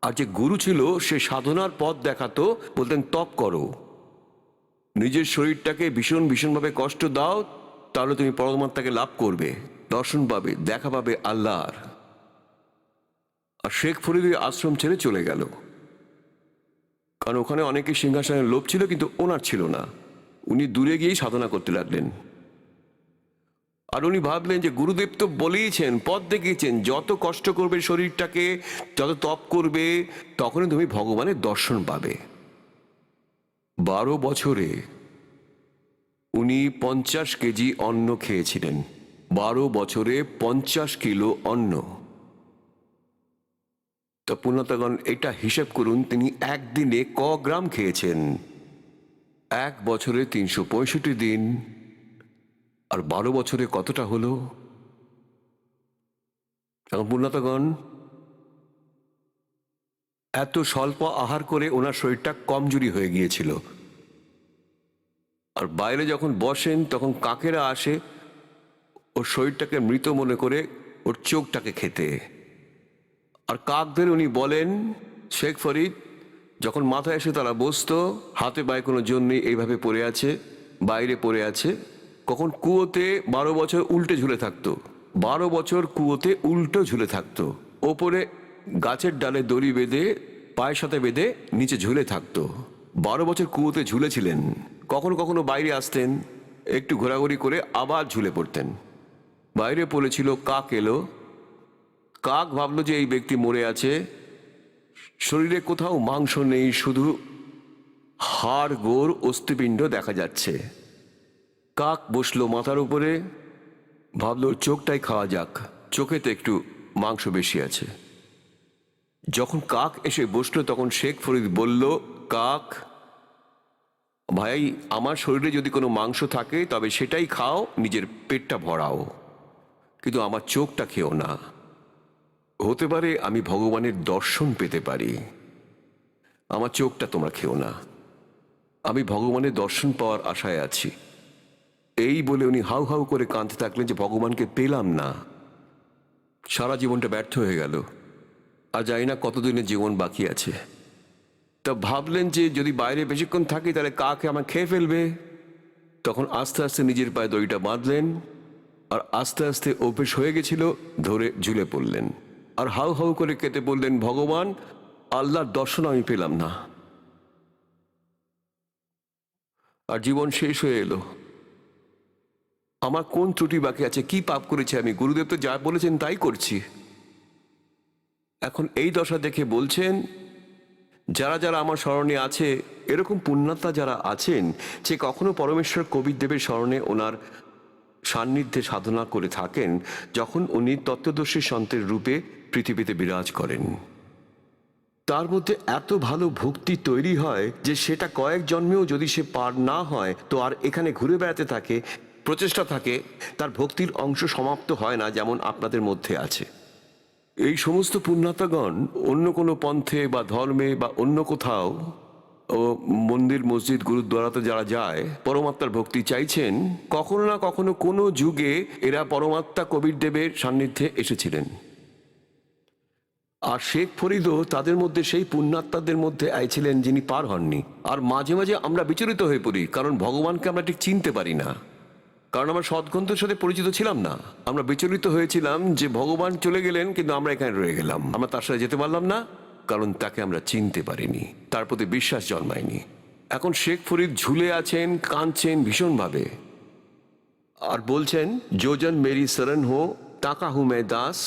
আর যে গুরু ছিল সে সাধনার পথ দেখাতো, বলতেন তপ করো, নিজের শরীরটাকে ভীষণ ভীষণভাবে কষ্ট দাও, তাহলে তুমি পরমাত্মাকে লাভ করবে, দর্শন পাবে, দেখা পাবে আল্লাহর। আর শেখ ফরিদ ওই আশ্রম ছেড়ে চলে গেল, কারণ ওখানে অনেকে সিংহাসনের লোভ ছিল, কিন্তু ওনার ছিল না। উনি দূরে গিয়েই সাধনা করতে লাগলেন। আর উনি ভাবলেন যে গুরুদেব তো বলেইছেন, পথ দেখিয়েছেন, যত কষ্ট করবে শরীরটাকে, যত তপ করবে, তখনই তুমি ভগবানের দর্শন পাবে। 12 বছরে উনি 50 কেজি অন্ন খেয়েছিলেন। 12 বছরে 50 কিলো অন্ন। তো পুণ্যতাগণ, এটা হিসেব করুন তিনি একদিনে ক গ্রাম খেয়েছেন। 1 বছরে 365 দিন, আর 12 বছরে কতটা হলো? এখন পুণ্যতাগণ, এত স্বল্প আহার করে ওনার শরীরটা কমজোরি হয়ে গিয়েছিল। আর বাইরে যখন বসেন তখন কাকেরা আসে ওর শরীরটাকে মৃত মনে করে ওর চোখটাকে খেতে। আর কাকদের উনি বলেন, শেখ ফরিদ যখন মাথায় এসে তারা বসতো, হাতে পায়ে কোনো জোর নেই, এইভাবে পড়ে আছে, বাইরে পড়ে আছে, কখন কুয়োতে 12 বছর উল্টে ঝুলে থাকতো, 12 বছর কুয়োতে উল্টো ঝুলে থাকতো। ওপরে গাছের ডালে দড়ি বেঁধে পায়ের সাথে বেঁধে নিচে ঝুলে থাকতো। 12 বছর কুয়োতে ঝুলেছিলেন। কখনো কখনো বাইরে আসতেন, একটু ঘোরাঘুরি করে আবার ঝুলে পড়তেন। বাইরে পড়েছিল, কাক এলো। কাক ভাবলো যে এই ব্যক্তি মরে আছে, শরীরে কোথাও মাংস নেই, শুধু হাড় গোড় অস্থিপিণ্ড দেখা যাচ্ছে। কাক বসলো মাথার উপরে, ভাবলো চোখটাই খাওয়া যাক, চোখেতে একটু মাংস বেশি আছে। যখন কাক এসে বসলো তখন শেখ ফরিদ বলল, কাক ভাই, আমার শরীরে যদি কোনো মাংস থাকে তবে সেটাই খাও, নিজের পেটটা ভরাও, কিন্তু আমার চোখটা খেও না। হতে পারে আমি ভগবানের দর্শন পেতে পারি, আমার চোখটা তোমরা খেও না। আমি ভগবানের দর্শন পাওয়ার আশায় আছি। এই বলে উনি হাউ হাউ করে কাঁদতে থাকলেন যে ভগবানকে পেলাম না, সারা জীবনটা ব্যর্থ হয়ে গেল, আর জানি না কতদিনের জীবন বাকি আছে। তা ভাবলেন যে যদি বাইরে বেশিক্ষণ থাকি তাহলে কাকে আমার খেয়ে ফেলবে। তখন আস্তে আস্তে নিজের পায়ে দড়িটা বাঁধলেন, আর আস্তে আস্তে অভ্যেস হয়ে গেছিল, ধরে ঝুলে পড়লেন আর হাউ হাউ করে কেটে বললেন, ভগবান, আল্লাহর দর্শন আমি পেলাম না। আর জীবন শেষ হয়ে এলো। আমার কোন ত্রুটি বাকি আছে, কি পাপ করেছি আমি? গুরুদেব তো যা বলেছেন তাই করছি। এখন এই দশা দেখে বলছেন, যারা যারা আমার স্মরণে আছে, এরকম পুণ্যাত্মা যারা আছেন, যে কখনো পরমেশ্বর কবিরদেবের স্মরণে ওনার সান্নিধ্যে সাধনা করে থাকেন, যখন উনি তত্ত্বদর্শী সন্তের রূপে পৃথিবীতে বিরাজ করেন, তার মধ্যে এত ভালো ভক্তি তৈরি হয় যে সেটা কয়েক জন্মেও যদি সে পার না হয় তো আর এখানে ঘুরে বেড়াতে থাকে, প্রচেষ্টা থাকে, তার ভক্তির অংশ সমাপ্ত হয় না, যেমন আপনাদের মধ্যে আছে। এই সমস্ত পুণ্যাত্মাগণ অন্য কোনো পন্থে বা ধর্মে বা অন্য কোথাও ও মন্দির মসজিদ গুরুদ্বারাতে যারা যায় পরমাত্মার ভক্তি চাইছেন, কখনো না কখনো কোনো যুগে এরা পরমাত্মা কবিরদেবের সান্নিধ্যে এসেছিলেন। আর শেখ ফরিদও তাদের মধ্যে সেই পুণ্যাত্মাদের মধ্যে আইছিলেন যিনি পার হননি। আর মাঝে মাঝে আমরা বিচলিত হয়ে পড়ি, কারণ ভগবানকে আমরা ঠিক চিনতে পারি না, কারণ আমরা সৎগ্রন্থের সাথে পরিচিত ছিলাম না। আমরা বিচলিত হয়েছিলাম যে ভগবান চলে গেলেন কিন্তু আমরা এখানে রয়ে গেলাম, আমরা তার সাথে যেতে পারলাম না, কারণ তাকে আমরা চিনতে পারিনি, তার প্রতি বিশ্বাস জন্মায়নি। এখন শেখ ফরিদ ঝুলে আছেন, কাঁদছেন ভীষণভাবে, আর বলছেন, যোজন মেরি শরণ হো তাকা হু মে দাস,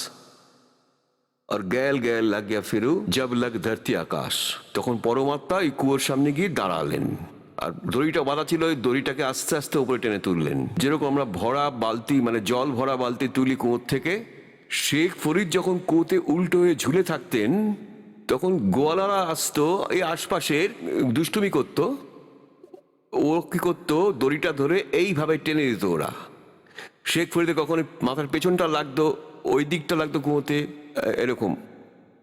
আর গ্যাল গ্যাল লাগ গিয়া ফিরু জব লাগ ধরতি আকাশ। তখন পরমাত্মা এই কুয়োর সামনে গিয়ে দাঁড়ালেন, আর দড়িটা বাঁধা ছিল, ওই দড়িটাকে আস্তে আস্তে উপরে টেনে তুললেন, যেরকম আমরা ভরা বালতি, মানে জল ভরা বালতি তুলি কুয়োর থেকে। শেখ ফরিদ যখন কুয়োতে উল্টো হয়ে ঝুলে থাকতেন তখন গোয়ালারা আসতো, এই আশপাশের দুষ্টুমি করতো, ও কি করতো, দড়িটা ধরে এইভাবে টেনে দিত ওরা। শেখ ফরিদে কখনো মাথার পেছনটা লাগতো, ওই দিকটা লাগতো কুয়োতে, এরকম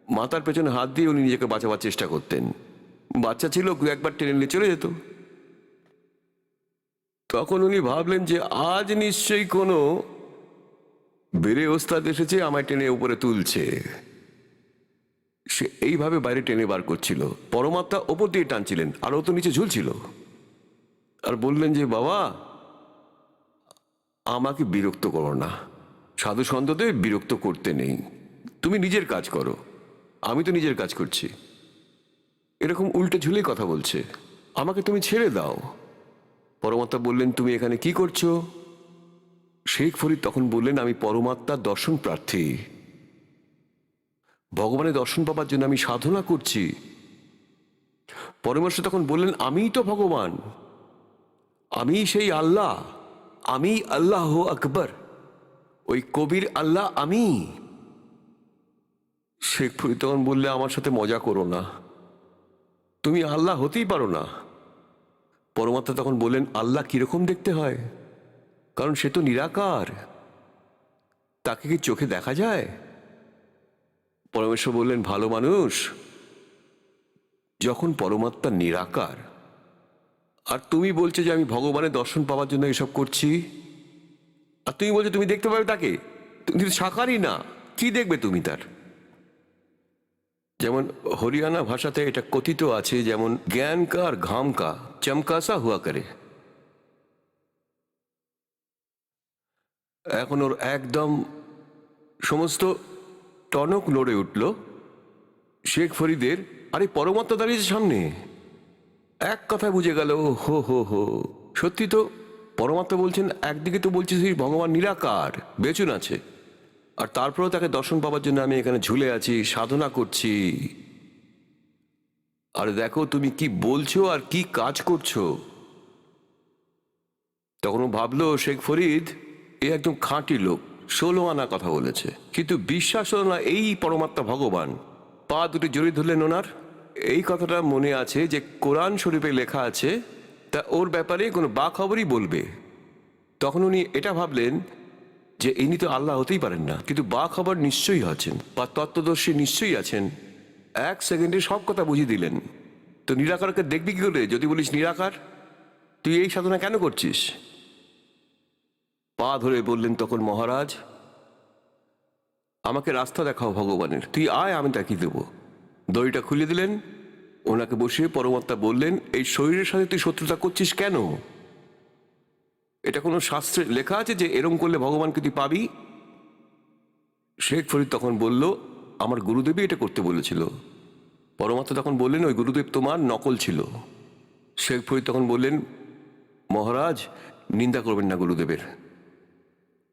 মাথার পেছনে হাত দিয়ে উনি নিজেকে বাঁচাবার চেষ্টা করতেন। বাচ্চা ছিল, একবার টেনে নিয়ে চলে যেত। তখন উনি ভাবলেন যে আজ নিশ্চয়ই কোনো বেড়ে ওস্তাদ এসেছে, আমায় টেনে উপরে তুলছে। সে এইভাবে বাইরে টেনে বার করছিল, পরমাত্মা ওপর দিয়ে টানছিলেন, আর ও তো নিচে ঝুলছিল। আর বললেন যে বাবা, আমাকে বিরক্ত করো না, সাধু সন্তদের বিরক্ত করতে নেই, তুমি নিজের কাজ করো, আমি তো নিজের কাজ করছি। এরকম উল্টে ঝুলে কথা বলছে, আমাকে তুমি ছেড়ে দাও। পরমাত্মা বললেন, তুমি এখানে কি করছো? শেখ ফরিদ তখন বললেন, আমি পরমাত্মার দর্শন প্রার্থী, ভগবানের দর্শন পাবার জন্য আমি সাধনা করছি। পরমেশ্বর তখন বললেন, আমিই তো ভগবান, আমি সেই আল্লাহ, আমি আল্লাহ আকবর, ওই কবির আল্লাহ আমি। শেখ ফরিদ তখন বললে, আমার সাথে মজা করো না, তুমি আল্লাহ হতেই পারো না। পরমাত্মা তখন বললেন, আল্লাহ কিরকম দেখতে হয়? কারণ সে তো নিরাকার, তাকে কি চোখে দেখা যায়? পরমেশ্বর বললেন, ভালো মানুষ, যখন পরমাত্মা নিরাকার আর তুমি বলছো যে আমি ভগবানের দর্শন পাওয়ার জন্য এসব করছি, আর তুমি বলছো তুমি দেখতে পাবে তাকে, তুমি তো সাকারই না, কি দেখবে তুমি তার? যেমন হরিয়ানা ভাষাতে এটা কথিত আছে, যেমন জ্ঞান কা আর ঘাম কা চমকাসা হুয়া করে। এখন ওর একদম সমস্ত টনক নড়ে উঠল। শেখ ফরিদের আরে পরমাত্মা দাঁড়িয়েছে সামনে। এক কথায় বুঝে গেল, হো হো হো, সত্যি তো পরমাত্মা বলছেন। একদিকে তো বলছে সেই ভগবান নিরাকার, বেচুন আছে, আর তারপরেও তাকে দর্শন পাওয়ার জন্য আমি এখানে ঝুলে আছি, সাধনা করছি। আর দেখো তুমি কি বলছো আর কি কাজ করছো। তখন ও ভাবলো শেখ ফরিদ এ একদম খাঁটি লোক, 16 আনা কথা বলেছে, কিন্তু বিশ্বাস হলো না এই পরমাত্মা ভগবান। পা দুটি জড়িয়ে ধরলেন ওনার। এই কথাটা মনে আছে যে কোরআন শরীফে লেখা আছে, তা ওর ব্যাপারে কোনো বাখবরই বলবে। তখন উনি এটা ভাবলেন যে ইনি তো আল্লাহ হতেই পারেন না, কিন্তু বাখবর নিশ্চয়ই আছেন বা তত্ত্বদর্শী নিশ্চয়ই আছেন। 1 সেকেন্ডে সব কথা বুঝিয়ে দিলেন। তো নিরাকারকে দেখবি কি করে যদি বলিস নিরাকার? তুই এই সাধনা কেন করছিস? পা ধরে বললেন তখন মহারাজ, আমাকে রাস্তা দেখাও ভগবানের, তুই আয় আমি দেখিয়ে দেবো। দড়িটা খুলে দিলেন, ওনাকে বসিয়ে পরমাত্মা বললেন, এই শরীরের সাথে তুই শত্রুতা করছিস কেন? এটা কোনো শাস্ত্রে লেখা আছে যে এরম করলে ভগবানকে তুই পাবি? শেখ ফরিদ তখন বলল, আমার গুরুদেবই এটা করতে বলেছিল। পরমাত্মা তখন বললেন, ওই গুরুদেব তোমার নকল ছিল। শেখ ফরিদ তখন বললেন, মহারাজ নিন্দা করবেন না গুরুদেবের,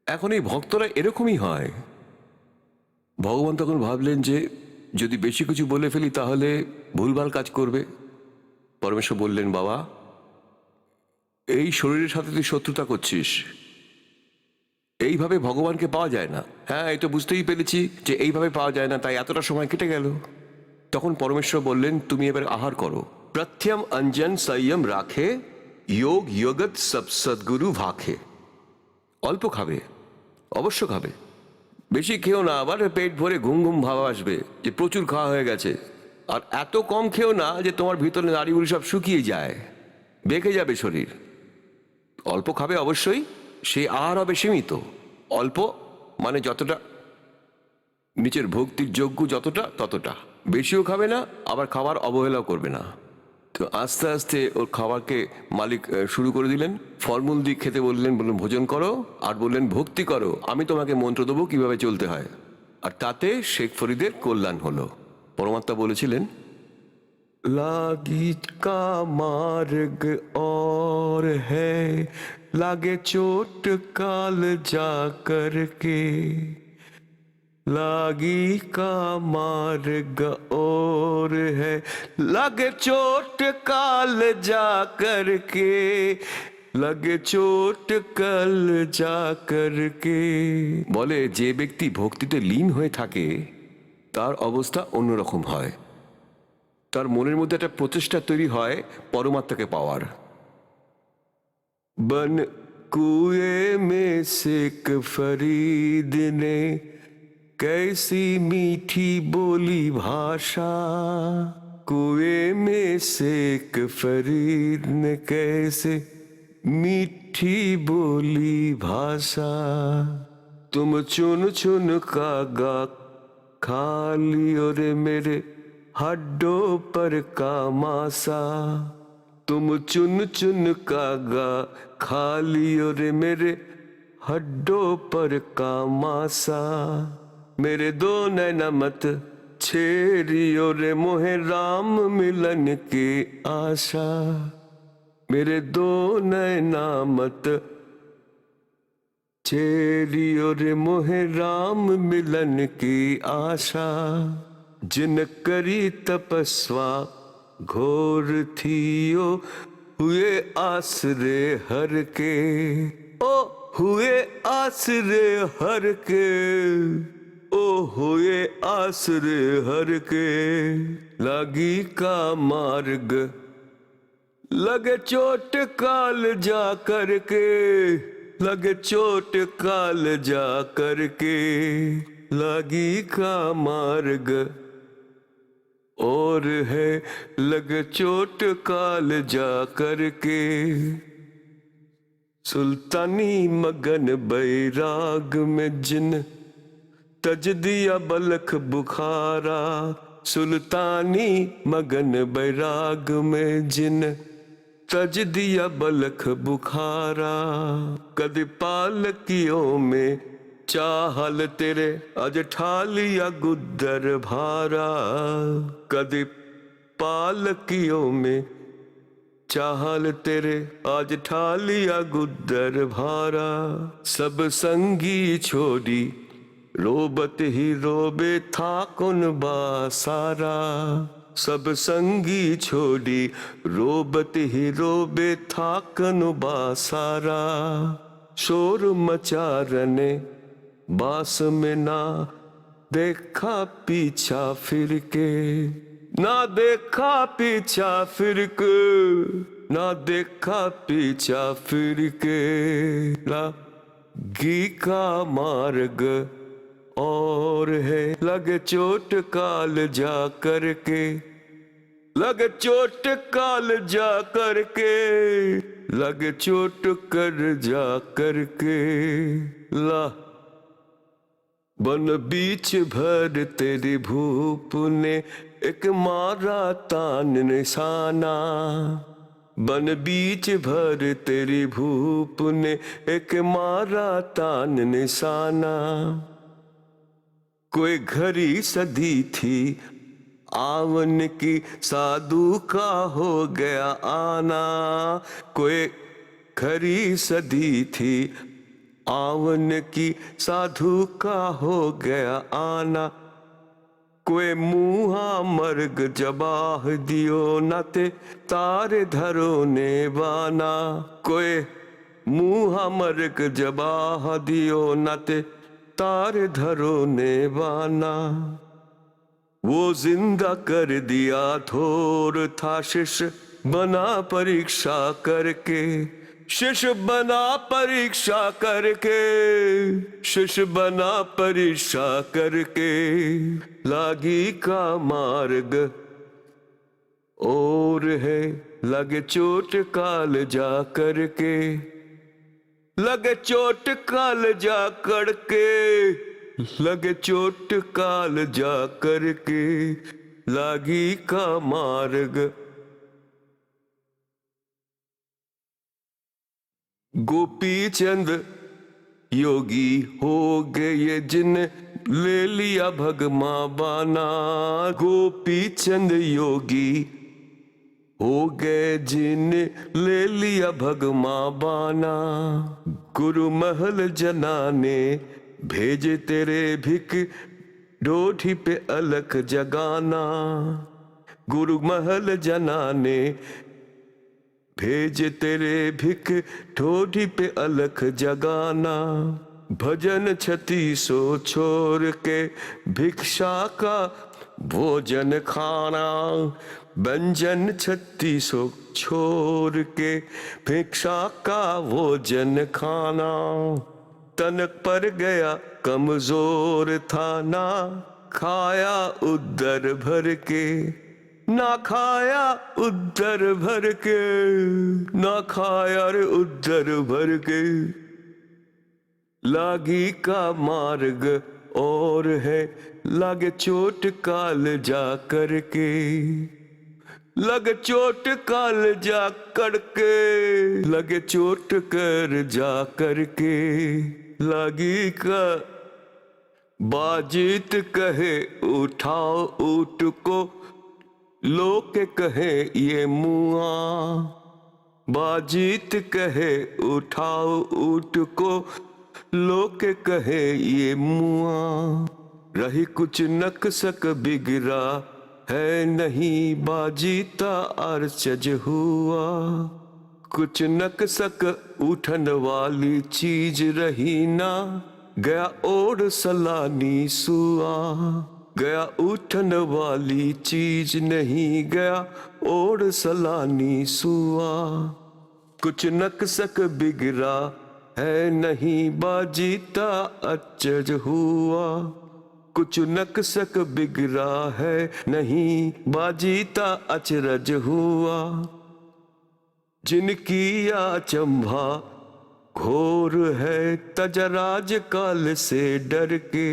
এখন এই ভক্তরা এরকমই হয়। ভগবান তখন ভাবলেন যে যদি বেশি কিছু বলে ফেলি তাহলে ভুলভাল কাজ করবে। পরমেশ্বর বললেন, বাবা এই শরীরের সাথে তুই শত্রুতা করছিস, এইভাবে ভগবানকে পাওয়া যায় না। হ্যাঁ এই তো বুঝতেই পেরেছি যে এইভাবে পাওয়া যায় না, তাই এতটা সময় কেটে গেল। তখন পরমেশ্বর বললেন, তুমি এবার আহার করো। প্রথম অঞ্জন সংযম রাখে, যোগ যোগত সব সদ্গুরু ভাখে। অল্প খাবে, অবশ্য খাবে, বেশি খেও না, আবার পেট ভরে ঘুম ঘুম ভাব আসবে যে প্রচুর খাওয়া হয়ে গেছে। আর এত কম খেও না যে তোমার ভিতরে নাড়িগুলি সব শুকিয়ে যায়, বেঁকে যাবে শরীর। অল্প খাবে অবশ্যই, সেই আহার হবে সীমিত। অল্প মানে যতটা নিচের ভক্তির যোগ্য, যতটা ততটা, বেশিও খাবে না, আবার খাবার অবহেলাও করবে না। তো আস্তে আস্তে ওর খাবারকে মালিক শুরু করে দিলেন। ফলমূল দিয়ে খেতে বললেন, বললেন ভোজন করো, আর বললেন ভক্তি করো, আমি তোমাকে মন্ত্র দেবো কিভাবে চলতে হয়। আর তাতে শেখ ফরিদের কল্যাণ হলো। পরমাত্মা বলেছিলেন, লাগি কা মার্গ और है, लागे चोट काल जा करके, लागी का मार्ग और है, लगे चोट काल जा करके, लगे चोट কাল যা করকে। বলে যে ব্যক্তি ভক্তিতে লীন হয়ে থাকে তার অবস্থা অন্যরকম হয়। তার মনের মধ্যে একটা প্রচেষ্টা তৈরি হয় পরমাত্মাকে পাওয়ার। बन कुएं में सिक फरीद ने कैसी मीठी बोली भाषा, कुएं में सिक फरीद ने कैसे मीठी बोली भाषा, तुम चुन चुन कागा खा लियो रे मेरे हड्डों पर का मासा, तुम चुन चुन कागा खा लियो रे मेरे हड्डों पर का मासा, मेरे दो नैना मत छेड़ियो रे मोहे राम मिलन की आशा, मेरे दो नैना मत छेड़ियो रे मोहे राम मिलन की आशा, जिन करी तपस्वा घोर थियो हुए आसरे हर के, ओ हुए आसरे हर के, ओ हुए आसरे हर के, लागी का मार्ग लगे चोट काल जा करके, लगे चोट काल जा करके, लागी का मार्ग और है, लगे चोट काल जा करके। सुल्तानी मगन बैराग में जिन तज दिया बलख बुखारा, सुल्तानी मगन बैराग में जिन तज दिया बलख बुखारा, कद पालकियों में चाहल तेरे अज ठालिया गुद्दर भारा, कदी पालकियों में चाहल तेरे आज ठालिया गुद्दर भारा। सब संगी छोड़ी रोबत ही रोबे था कौन बासारा, सब संगी छोड़ी रोबत ही रोबे था कौन बासारा। शोर मचारने बास में ना देखा पीछा फिर के, ना देखा पीछा फिर के, ना देखा पीछा फिर के। लगी का मार्ग और है लगे चोट काल जा करके, लगे चोट काल जा करके, लगे चोट कर जा करके। ला बन बीच भर तेरी भूप ने एक मारा तान निशाना, बन बीच भर तेरी भूप ने एक मारा तान निशाना। कोई घड़ी सदी थी आवन की साधु का हो गया आना, कोई घड़ी सदी थी आवन की साधु का हो गया आना। कोई मुहा मर्ग जबाह दियो नाते तारे धरो ने बाना, कोई मुहा मर्ग जबाह दियो नाते तारे धरो ने बाना। वो जिंदा कर दिया थोर था शिष्य बना परीक्षा करके, शिष्य बना परीक्षा करके, शिष्य बना परीक्षा करके। लागी का मार्ग और है लगे चोट काल जा करके, लगे चोट काल जा करके, लगे चोट काल जा करके। लागी का मार्ग गोपी चंद योगी हो गए जिन ले लिया भगमा बाना, गोपी चंद योगी हो गए जिन ले लिया भगमा बाना। गुरु महल जना ने भेजे तेरे भिक ढोठी पे अलख जगाना, गुरु महल जना ने भेज तेरे भिक ढोठी पे अलख जगाना। भजन 3600 छोड़ के भिक्षा का भोजन खाना, व्यंजन 3600 छोड़ के भिक्षा का भोजन खाना। तनक पर गया कमजोर था ना खाया उदर भर के, ना खाया उदर भर के, ना खाया रे उदर भर के। लागी का मार्ग और है लागे चोट काल जा करके, लगे चोट काल जा करके, लगे चोट कर जा करके। लागी का बाजित कहे उठाओ ऊँट को, लोग कहे ये मुआ, बाजित कहे उठाओ ऊँट को, लोग कहे ये मुआ। रही कुछ नकसक बिगड़ा है नहीं बाजीता अर्चज हुआ, कुछ नकसक उठन वाली चीज रही ना गया ओढ़ सलानी सुआ, गया उठन वाली चीज नहीं गया ओढ़ सलानी सुआ। कुछ नकसक बिगड़ा है नहीं बाजीता अचरज हुआ, कुछ नकसक बिगड़ा है नहीं बाजीता अचरज हुआ। जिनकी या चंभा घोर है तजराज काल से डर के,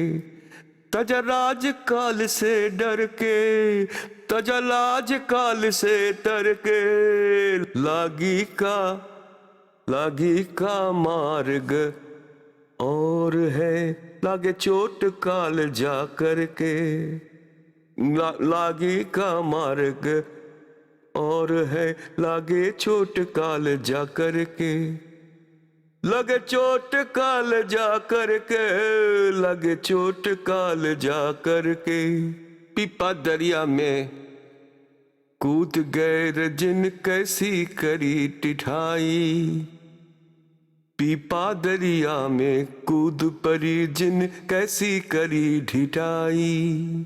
तजराज काल से डर के, तजराज काल से डर के। लागी का मार्ग और है लागे चोट काल जा करके, लागे का मार्ग और है, लागे चोट काल जा करके, लगे चोट काल जा करके, लगे चोट काल जा करके। पीपा दरिया में कूद गए रजन, कैसी करी टिठाई। पीपा दरिया में कूद परी जिन, कैसी करी ढिठाई।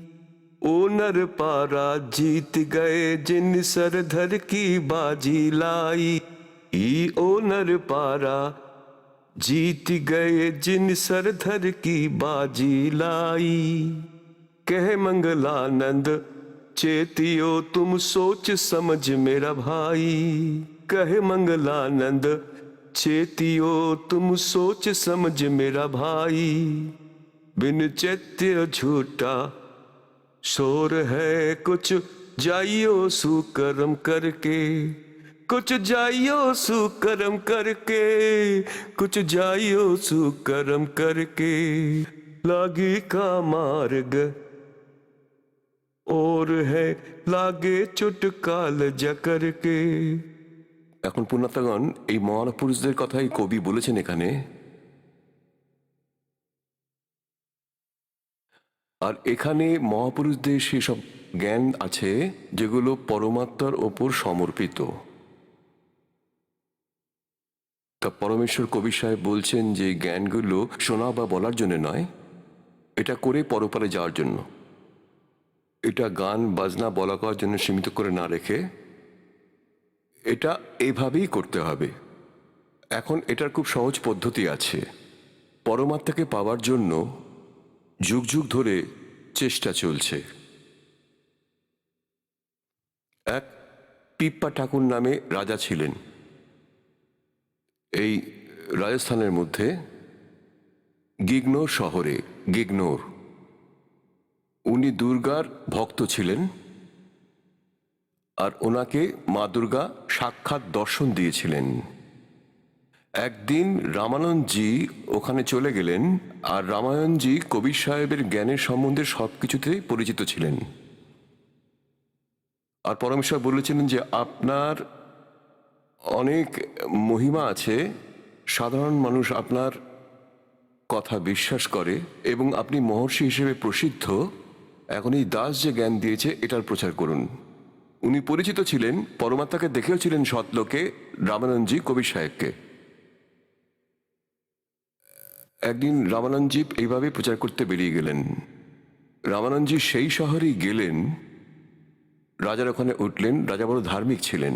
ओ नर पारा जीत गए जिन, सर धर की बाजी लाई। ओ नर पारा जीत गए जिन, सर धर की बाजी लाई। कह मंगलानंद चेतियो तुम, सोच समझ मेरा भाई। कहे मंगलानंद चेतियो तुम, सोच समझ मेरा भाई। बिन चैत्य झूठा शोर है, कुछ जाइयो सुकर्म करके, कुछ जाइयो सुकर्म करके, कुछ जाइयो सुकर्म करके। लागे का मार्ग और है, लागे चुटकाल जा करके। এখন পুণ্যার্থগণ, এই মহাপুরুষদের কথাই কবি বলেছেন এখানে। আর এখানে মহাপুরুষদের সেসব জ্ঞান আছে যেগুলো পরমাত্মার ওপর সমর্পিত। তা পরমেশ্বর কবি সাহেব বলছেন যে জ্ঞানগুলো শোনা বা বলার জন্য নয়, এটা করে পরপারে যাওয়ার জন্য। এটা গান বাজনা বলা করার জন্য সীমিত করে না রেখে এটা এভাবেই করতে হবে। এখন এটার খুব সহজ পদ্ধতি আছে। পরমাত্মাকে পাওয়ার জন্য যুগ যুগ ধরে চেষ্টা চলছে। এক পিপ্পা ঠাকুর নামে রাজা ছিলেন এই রাজস্থানের মধ্যে গিগনোর শহরে। গিগনোর, উনি দুর্গার ভক্ত ছিলেন আর ওনাকে মা দুর্গা সাক্ষাৎ দর্শন দিয়েছিলেন। একদিন রামানন্দজি ওখানে চলে গেলেন, আর রামায়ণজি কবির সাহেবের জ্ঞানের সম্বন্ধে সবকিছুতেই পরিচিত ছিলেন। আর পরমেশ্বর বলেছিলেন যে আপনার অনেক মহিমা আছে, সাধারণ মানুষ আপনার কথা বিশ্বাস করে এবং আপনি মহর্ষি হিসেবে প্রসিদ্ধ। এখন এই দাস যে জ্ঞান দিয়েছে এটার প্রচার করুন। উনি পরিচিত ছিলেন, পরমাত্মাকে দেখেও ছিলেন সৎলোকে রামানন্দজি কবির সাহেবকে। একদিন রামানন্দজি এইভাবে প্রচার করতে বেরিয়ে গেলেন। রামানন্দজি সেই শহরেই গেলেন, রাজার ওখানে উঠলেন। রাজা বড় ধার্মিক ছিলেন।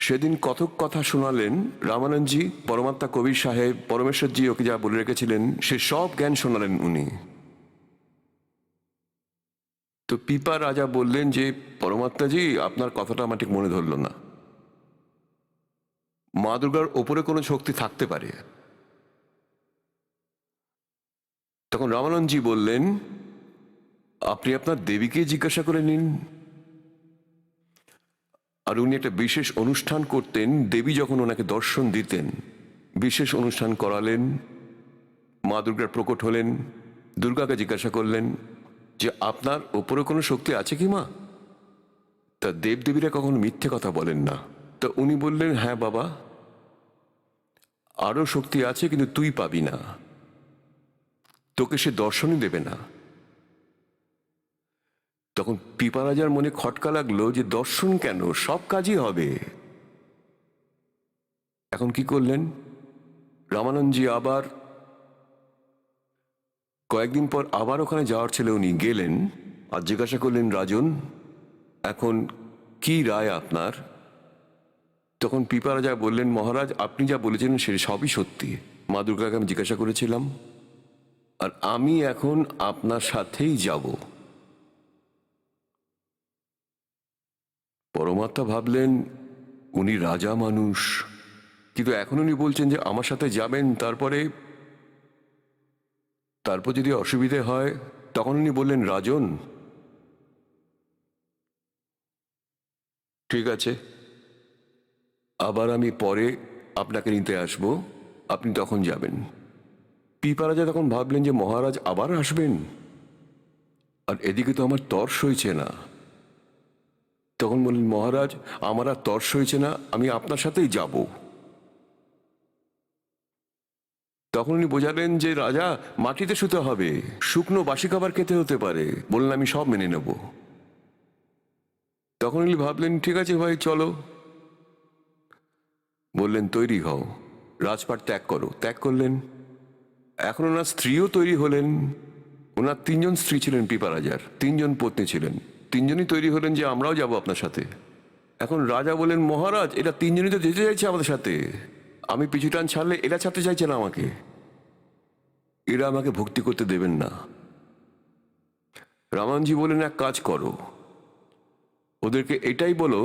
সেদিন কতক কথা শোনালেন রামানন্দজি। পরমাত্মা কবির সাহেব, পরমেশ্বরজি ওকে যা বলে রেখেছিলেন সে সব জ্ঞান শোনালেন উনি। তো পিপা রাজা বললেন যে পরমাত্মাজি, আপনার কথাটা আমার ঠিক মনে ধরল না। মা দুর্গার ওপরে কোনো শক্তি থাকতে পারে। তখন রামানন্দজি বললেন, আপনি আপনার দেবীকে জিজ্ঞাসা করে নিন। আর উনি একটা বিশেষ অনুষ্ঠান করতেন। দেবী যখন ওনাকে দর্শন দিতেন, বিশেষ অনুষ্ঠান করালেন। মা দুর্গার প্রকট হলেন, দুর্গাকে জিজ্ঞাসা করলেন যে আপনার ওপরে কোনো শক্তি আছে কি মা? তা দেবদেবীরা কখনো মিথ্যে কথা বলেন না। তা উনি বললেন, হ্যাঁ বাবা, আরো শক্তি আছে, কিন্তু তুই পাবি না, তোকে সে দর্শনই দেবে না। তখন পিপা রাজার মনে খটকা লাগলো যে দর্শন কেন, সব কাজই হবে। এখন কি করলেন? রামানন্দজি আবার কয়েকদিন পর আবার ওখানে যাওয়ার ছিল, উনি গেলেন আর জিজ্ঞাসা করলেন, রাজন এখন কি রায় আপনার? তখন পিপা রাজা বললেন, মহারাজ আপনি যা বলেছেন সে সবই সত্যি। মা দুর্গাকে আমি জিজ্ঞাসা করেছিলাম, আর আমি এখন আপনার সাথেই যাব। পরমাত্মা ভাবলেন উনি রাজা মানুষ, কিন্তু এখন উনি বলছেন যে আমার সাথে যাবেন, তারপর যদি অসুবিধে হয়। তখন উনি বললেন, রাজন ঠিক আছে, আবার আমি পরে আপনাকে নিতে আসব, আপনি তখন যাবেন। পিপা রাজা তখন ভাবলেন যে মহারাজ আবার আসবেন, আর এদিকে তো আমার তর সইছে না। তখন বললেন, মহারাজ আমার আর তর সইছে না, আমি আপনার সাথেই যাব। তখন উনি বোঝালেন যে রাজা মাটিতে শুতে হবে, শুকনো বাসি খাবার খেতে হতে পারে। বললেন, আমি সব মেনে নেব। তখন উনি ভাবলেন, ঠিক আছে ভাই চলো। বললেন, তৈরি হও, রাজপাট ত্যাগ করো। ত্যাগ করলেন। এখন ওনার স্ত্রীও তৈরি হলেন। ওনার 3জন স্ত্রী ছিলেন পিপা রাজার, 3জন পত্নী ছিলেন। 3জনই তৈরি হলেন যে আমরাও যাব আপনার সাথে। এখন রাজা বলেন, মহারাজ এরা 3জনই তো যেতে চাইছে আমাদের সাথে, আমি পিছু টান ছাড়লে এরা ছাড়তে চাইছে না আমাকে, এরা আমাকে ভক্তি করতে দেবেন না। রামানজি বলেন, এক কাজ করো, ওদেরকে এটাই বলো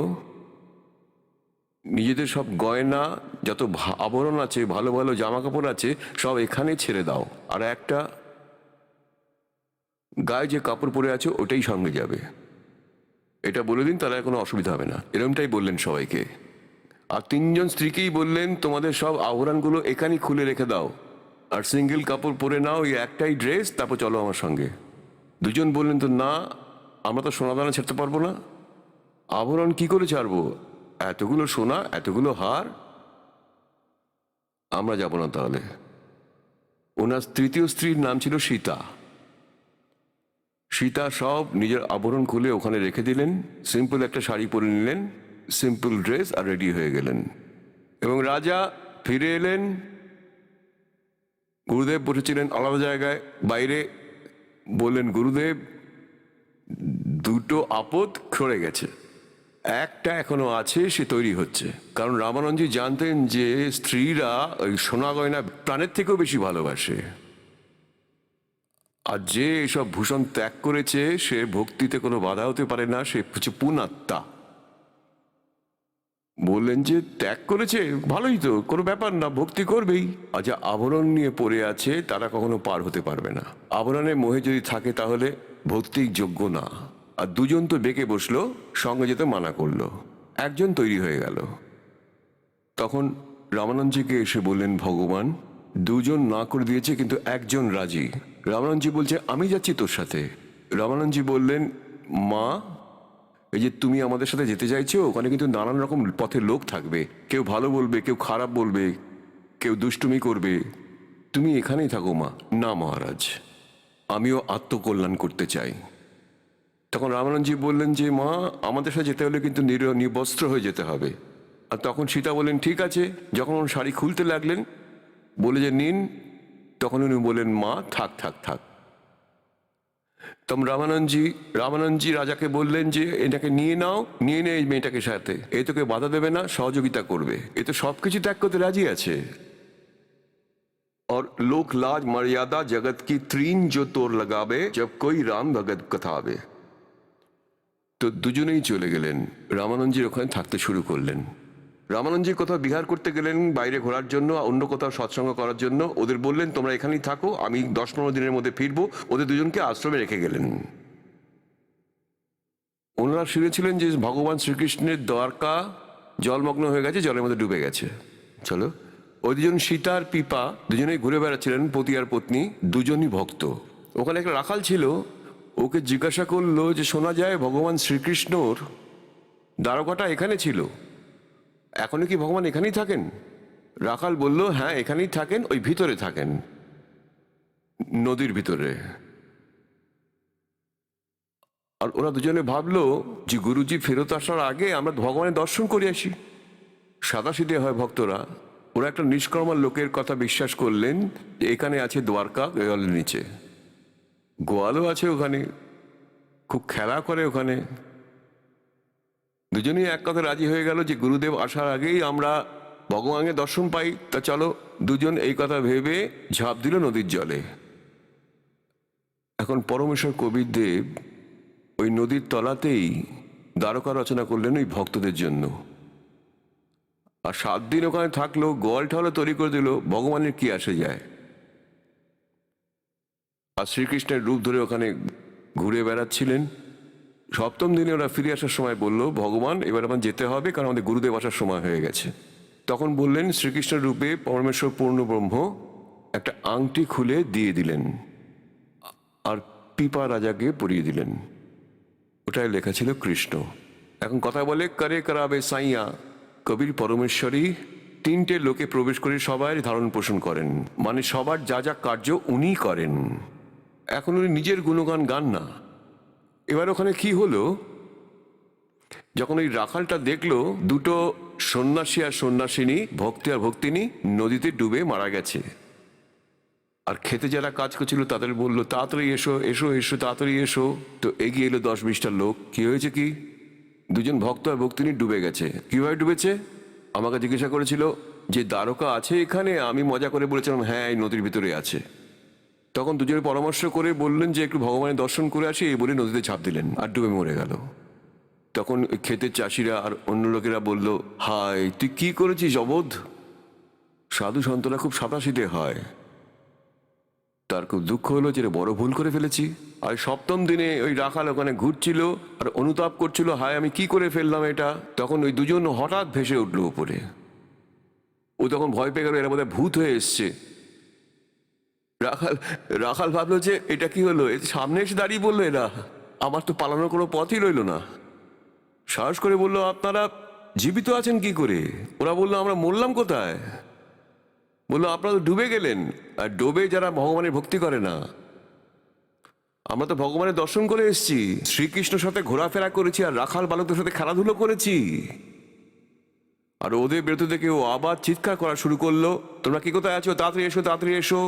নিজেদের সব গয়না যত আবরণ আছে, ভালো ভালো জামা কাপড় আছে, সব এখানে ছেড়ে দাও, আর একটা গায়ে যে কাপড় পরে আছে ওটাই সঙ্গে যাবে। এটা বলে দিন, তাহলে কোনো অসুবিধা হবে না। এরকমটাই বললেন সবাইকে। আর 3জন স্ত্রীকেই বললেন, তোমাদের সব আভরণগুলো এখানেই খুলে রেখে দাও, আর সিঙ্গেল কাপড় পরে নাও, এই একটাই ড্রেস, তারপর চলো আমার সঙ্গে। 2জন বললেন, তো না, আমরা তো সোনাদানা ছাড়তে পারবো না। আভরণ কি করে ছাড়বো, এতগুলো সোনা, এতগুলো হার, আমরা যাব না তাহলে। ওনার তৃতীয় স্ত্রীর নাম ছিল সীতা। সীতা সব নিজের আবরণ খুলে ওখানে রেখে দিলেন, সিম্পল একটা শাড়ি পরে নিলেন, সিম্পল ড্রেস, আর রেডি হয়ে গেলেন। এবং রাজা ফিরে এলেন। গুরুদেব বসেছিলেন আলাদা জায়গায় বাইরে। বললেন, গুরুদেব 2টো আপদ সরে গেছে, একটা এখনো আছে, সে তৈরি হচ্ছে। কারণ রামানন্দজি জানতেন যে স্ত্রীরা ওই সোনা গয়না প্রাণের থেকেও বেশি ভালোবাসে, আর যে এসব ভূষণ ত্যাগ করেছে সে ভক্তিতে কোনো বাধা হতে পারে না, সে হচ্ছে পুণ্যাত্মা। বললেন যে ত্যাগ করেছে ভালোই তো, কোনো ব্যাপার না, ভক্তি করবেই। আর যা আবরণ নিয়ে পড়ে আছে তারা কখনো পার হতে পারবে না। আবরণের মোহে যদি থাকে তাহলে ভক্তির যোগ্য না। আর 2জন তো বেঁকে বসলো, সঙ্গে যেতে মানা করলো। 1জন তৈরি হয়ে গেল। তখন রামানন্দজিকে এসে বললেন, ভগবান 2জন না করে দিয়েছে, কিন্তু 1জন রাজি। রামানন্দজি বলছে, আমি যাচ্ছি তোর সাথে। রামানন্দজি বললেন, মা এই যে তুমি আমাদের সাথে যেতে চাইছো, ওখানে কিন্তু নানান রকম পথের লোক থাকবে, কেউ ভালো বলবে, কেউ খারাপ বলবে, কেউ দুষ্টুমি করবে, তুমি এখানেই থাকো মা। না মহারাজ, আমিও আত্মকল্যাণ করতে চাই। তখন রামানন্দজি বললেন যে মা আমাদের সাথে যেতে হলে কিন্তু নিবস্ত্র হয়ে যেতে হবে। আর তখন সীতা বললেন, ঠিক আছে। যখন উনি শাড়ি খুলতে লাগলেন, বলে যে নিন, তখন উনি বললেন, মা থাক থাক থাক। তখন রামানন্দজি রাজাকে বললেন যে এটাকে নিয়ে নাও, নিয়ে নে এই মেয়েটাকে সাথে, এ তোকে বাধা দেবে না, সহযোগিতা করবে, এ তো সবকিছু ত্যাগ করতে রাজি আছে। और लोक लाज मर्यादा जगत की 3 जो तोर लगावे जब कोई राम भगत कथावे। তো 2জনেই চলে গেলেন, রামানন্দজির ওখানে থাকতে শুরু করলেন। রামানন্দজি কোথাও বিহার করতে গেলেন, বাইরে ঘোরার জন্য, অন্য কোথাও সৎসঙ্গ করার জন্য। ওদের বললেন, তোমরা এখানেই থাকো, আমি 10-15 দিনের মধ্যে ফিরবো। ওদের 2জনকে আশ্রমে রেখে গেলেন। ওনারা শুনেছিলেন যে ভগবান শ্রীকৃষ্ণের দ্বারকা জলমগ্ন হয়ে গেছে, জলের মধ্যে ডুবে গেছে। চলো, ওই 2জন সীতা আর পিপা 2জনেই ঘুরে বেড়াচ্ছিলেন, পতি আর পত্নী, 2জনই ভক্ত। ওখানে একটা রাখাল ছিল, ওকে জিজ্ঞাসা করলো যে শোনা যায় ভগবান শ্রীকৃষ্ণর দ্বারকাটা এখানে ছিল, এখনো কি ভগবান এখানেই থাকেন? রাখাল বলল, হ্যাঁ এখানেই থাকেন, ওই ভিতরে থাকেন, নদীর ভিতরে। আর ওরা 2জনে ভাবলো যে গুরুজি ফেরত আসার আগে আমরা ভগবানের দর্শন করে আসি। সাদাসিধে হয় ভক্তরা, ওরা একটা নিষ্কর্মার লোকের কথা বিশ্বাস করলেন যে এখানে আছে দ্বারকা, গোয়ালের নিচে। গোয়ালও আছে ওখানে, খুব খেলা করে ওখানে। 2জনেই এক কথা রাজি হয়ে গেল যে গুরুদেব আসার আগেই আমরা ভগবানের দর্শন পাই। তা চলো, 2জন এই কথা ভেবে ঝাঁপ দিল নদীর জলে। এখন পরমেশ্বর কবিরদেব ওই নদীর তলাতেই দ্বারকা রচনা করলেন ওই ভক্তদের জন্য। আর 7 দিন ওখানে থাকলো, গোয়াল ঠালো তৈরি করে দিল, ভগবানের কি আসে যায়। আর শ্রীকৃষ্ণের রূপ ধরে ওখানে ঘুরে বেড়াচ্ছিলেন। 7ম দিনে ওরা ফিরে আসার সময় বলল, ভগবান এবার আমার যেতে হবে, কারণ আমাদের গুরুদেব আসার সময় হয়ে গেছে। তখন বললেন, শ্রীকৃষ্ণের রূপে পরমেশ্বর পূর্ণ ব্রহ্ম একটা আংটি খুলে দিয়ে দিলেন আর পিপা রাজাকে পরিয়ে দিলেন। ওটায় লেখা ছিল কৃষ্ণ। এখন কথা বলে করে করাবে সাইয়া, কবির পরমেশ্বরী তিনটে লোকে প্রবেশ করে সবাই ধারণ পোষণ করেন, মানে সবার যা যা কার্য উনি করেন। এখন উনি নিজের গুণগান গান না। এবার ওখানে কি হলো, যখন ওই রাখালটা দেখলো দুটো সন্ন্যাসী আর সন্ন্যাসিনী, ভক্তি আর ভক্তিনী নদীতে ডুবে মারা গেছে, আর খেতে যারা কাজ করছিল তাদের বললো তাড়াতাড়ি এসো এসো এসো তাড়াতাড়ি এসো। তো এগিয়ে এলো 10-20টা লোক। কি হয়েছে কি, দুজন ভক্ত আর ভক্তিনী ডুবে গেছে। কিভাবে ডুবেছে আমাকে জিজ্ঞাসা করেছিল যে দ্বারকা আছে এখানে। আমি মজা করে বলেছিলাম হ্যাঁ এই নদীর ভিতরে আছে। তখন দুজনে পরামর্শ করে বললেন যে একটু ভগবানের দর্শন করে আসি, এই বলে নদীতে ঝাঁপ দিলেন আর ডুবে মরে গেল। তখন ক্ষেতের চাষিরা আর অন্য লোকেরা বলল, হায় তুই কি করেছিস অবোধ, সাধু সন্তরা খুব সাদাসিধে হয়। তার খুব দুঃখ হলো যে বড় ভুল করে ফেলেছি। আর 7ম দিনে ওই রাখাল ওখানে ঘুরছিল আর অনুতাপ করছিল, হায় আমি কি করে ফেললাম এটা। তখন ওই দুজন হঠাৎ ভেসে উঠলো উপরে। ও তখন ভয় পেয়ে গেল এরা বোধহয় ভূত হয়ে এসছে। রাখাল রাখাল ভাবলো যে এটা কি হলো, সামনে এসে দাঁড়িয়ে বললো এরা, আমার তো পালানোর কোনো পথই রইল না। সাহস করে বললো আপনারা জীবিত আছেন কি করে। ওরা বললো আমরা মরলাম কোথায়। বললো আপনারা তো ডুবে গেলেন, আর ডোবে যারা ভগবানের ভক্তি করে না। আমরা তো ভগবানের দর্শন করে এসেছি, শ্রীকৃষ্ণের সাথে ঘোরাফেরা করেছি আর রাখাল বালকদের সাথে খেলাধুলো করেছি। আর ওদের বেরোতে দেখে ও আবার চিৎকার করা শুরু করলো, তোমরা কি কোথায় আছো, তাড়াতাড়ি এসো তাড়াতাড়ি এসো।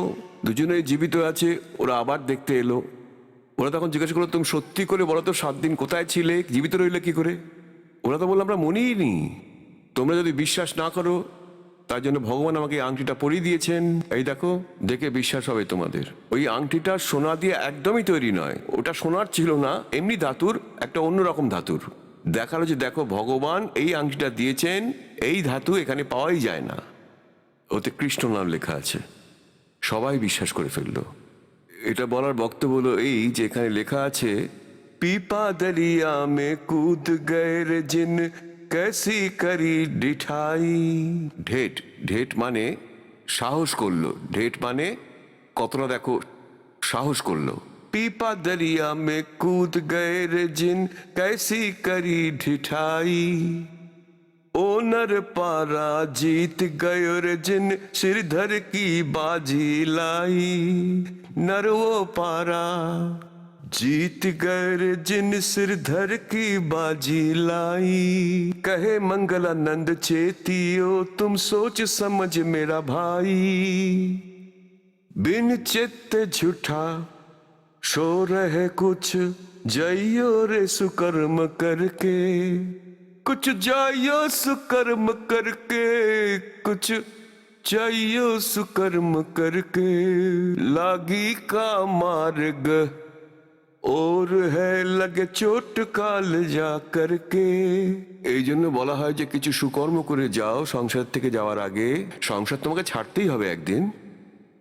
দুজনেই জীবিত আছে। ওরা আবার দেখতে এলো। ওরা তখন জিজ্ঞাসা করলো তুমি সত্যি করে বলো তো 7 দিন কোথায় ছিলে, জীবিত রইলে কি করে। ওরা তো বললো আমরা মনেই নি। তোমরা যদি বিশ্বাস না করো তার জন্য ভগবান আমাকে এই আংটিটা পরিয়ে দিয়েছেন, এই দেখো, দেখে বিশ্বাস হবে তোমাদের। ওই আংটিটা সোনা দিয়ে একদমই তৈরি নয়, ওটা সোনার ছিল না, এমনি ধাতুর, একটা অন্যরকম ধাতুর। দেখালো যে দেখো ভগবান এই আংটিটা দিয়েছেন, এই ধাতু এখানে পাওয়াই যায় না। ওতে কৃষ্ণ নাম লেখা আছে। সবাই বিশ্বাস করে ফেললো। এটা বলার বক্তব্য হলো এই যে এখানে লেখা আছে পিপা দরিয়া মে কूद गए रे जिन कैसी करी डिठाई। ঢেট, ঢেট মানে সাহস করলো। ঢেট মানে কতটা দেখো সাহস করলো। पीपा दरिया में कूद गए रे जिन कैसी करी ढिठाई। ओ नर पारा जीत गयो रे जिन सिरधर की बाजी लाई। नर वो पारा जीत गए रे जिन सिरधर की बाजी लाई। कहे मंगलानंद चेतियो तुम सोच समझ मेरा भाई। बिन चित्त झूठा सो रहे कुछ जाइयो रे सुकर्म करके। कुछ जाइयो सुकर्म करके, कुछ जाइयो सुकर्म करके। लागी का मार्ग और है लगे चोट काल जा करके। এই জন্য বলা হয় যে কিছু সুকর্ম করে যাও সংসার থেকে যাওয়ার আগে। সংসার তোমাকে ছাড়তেই হবে একদিন।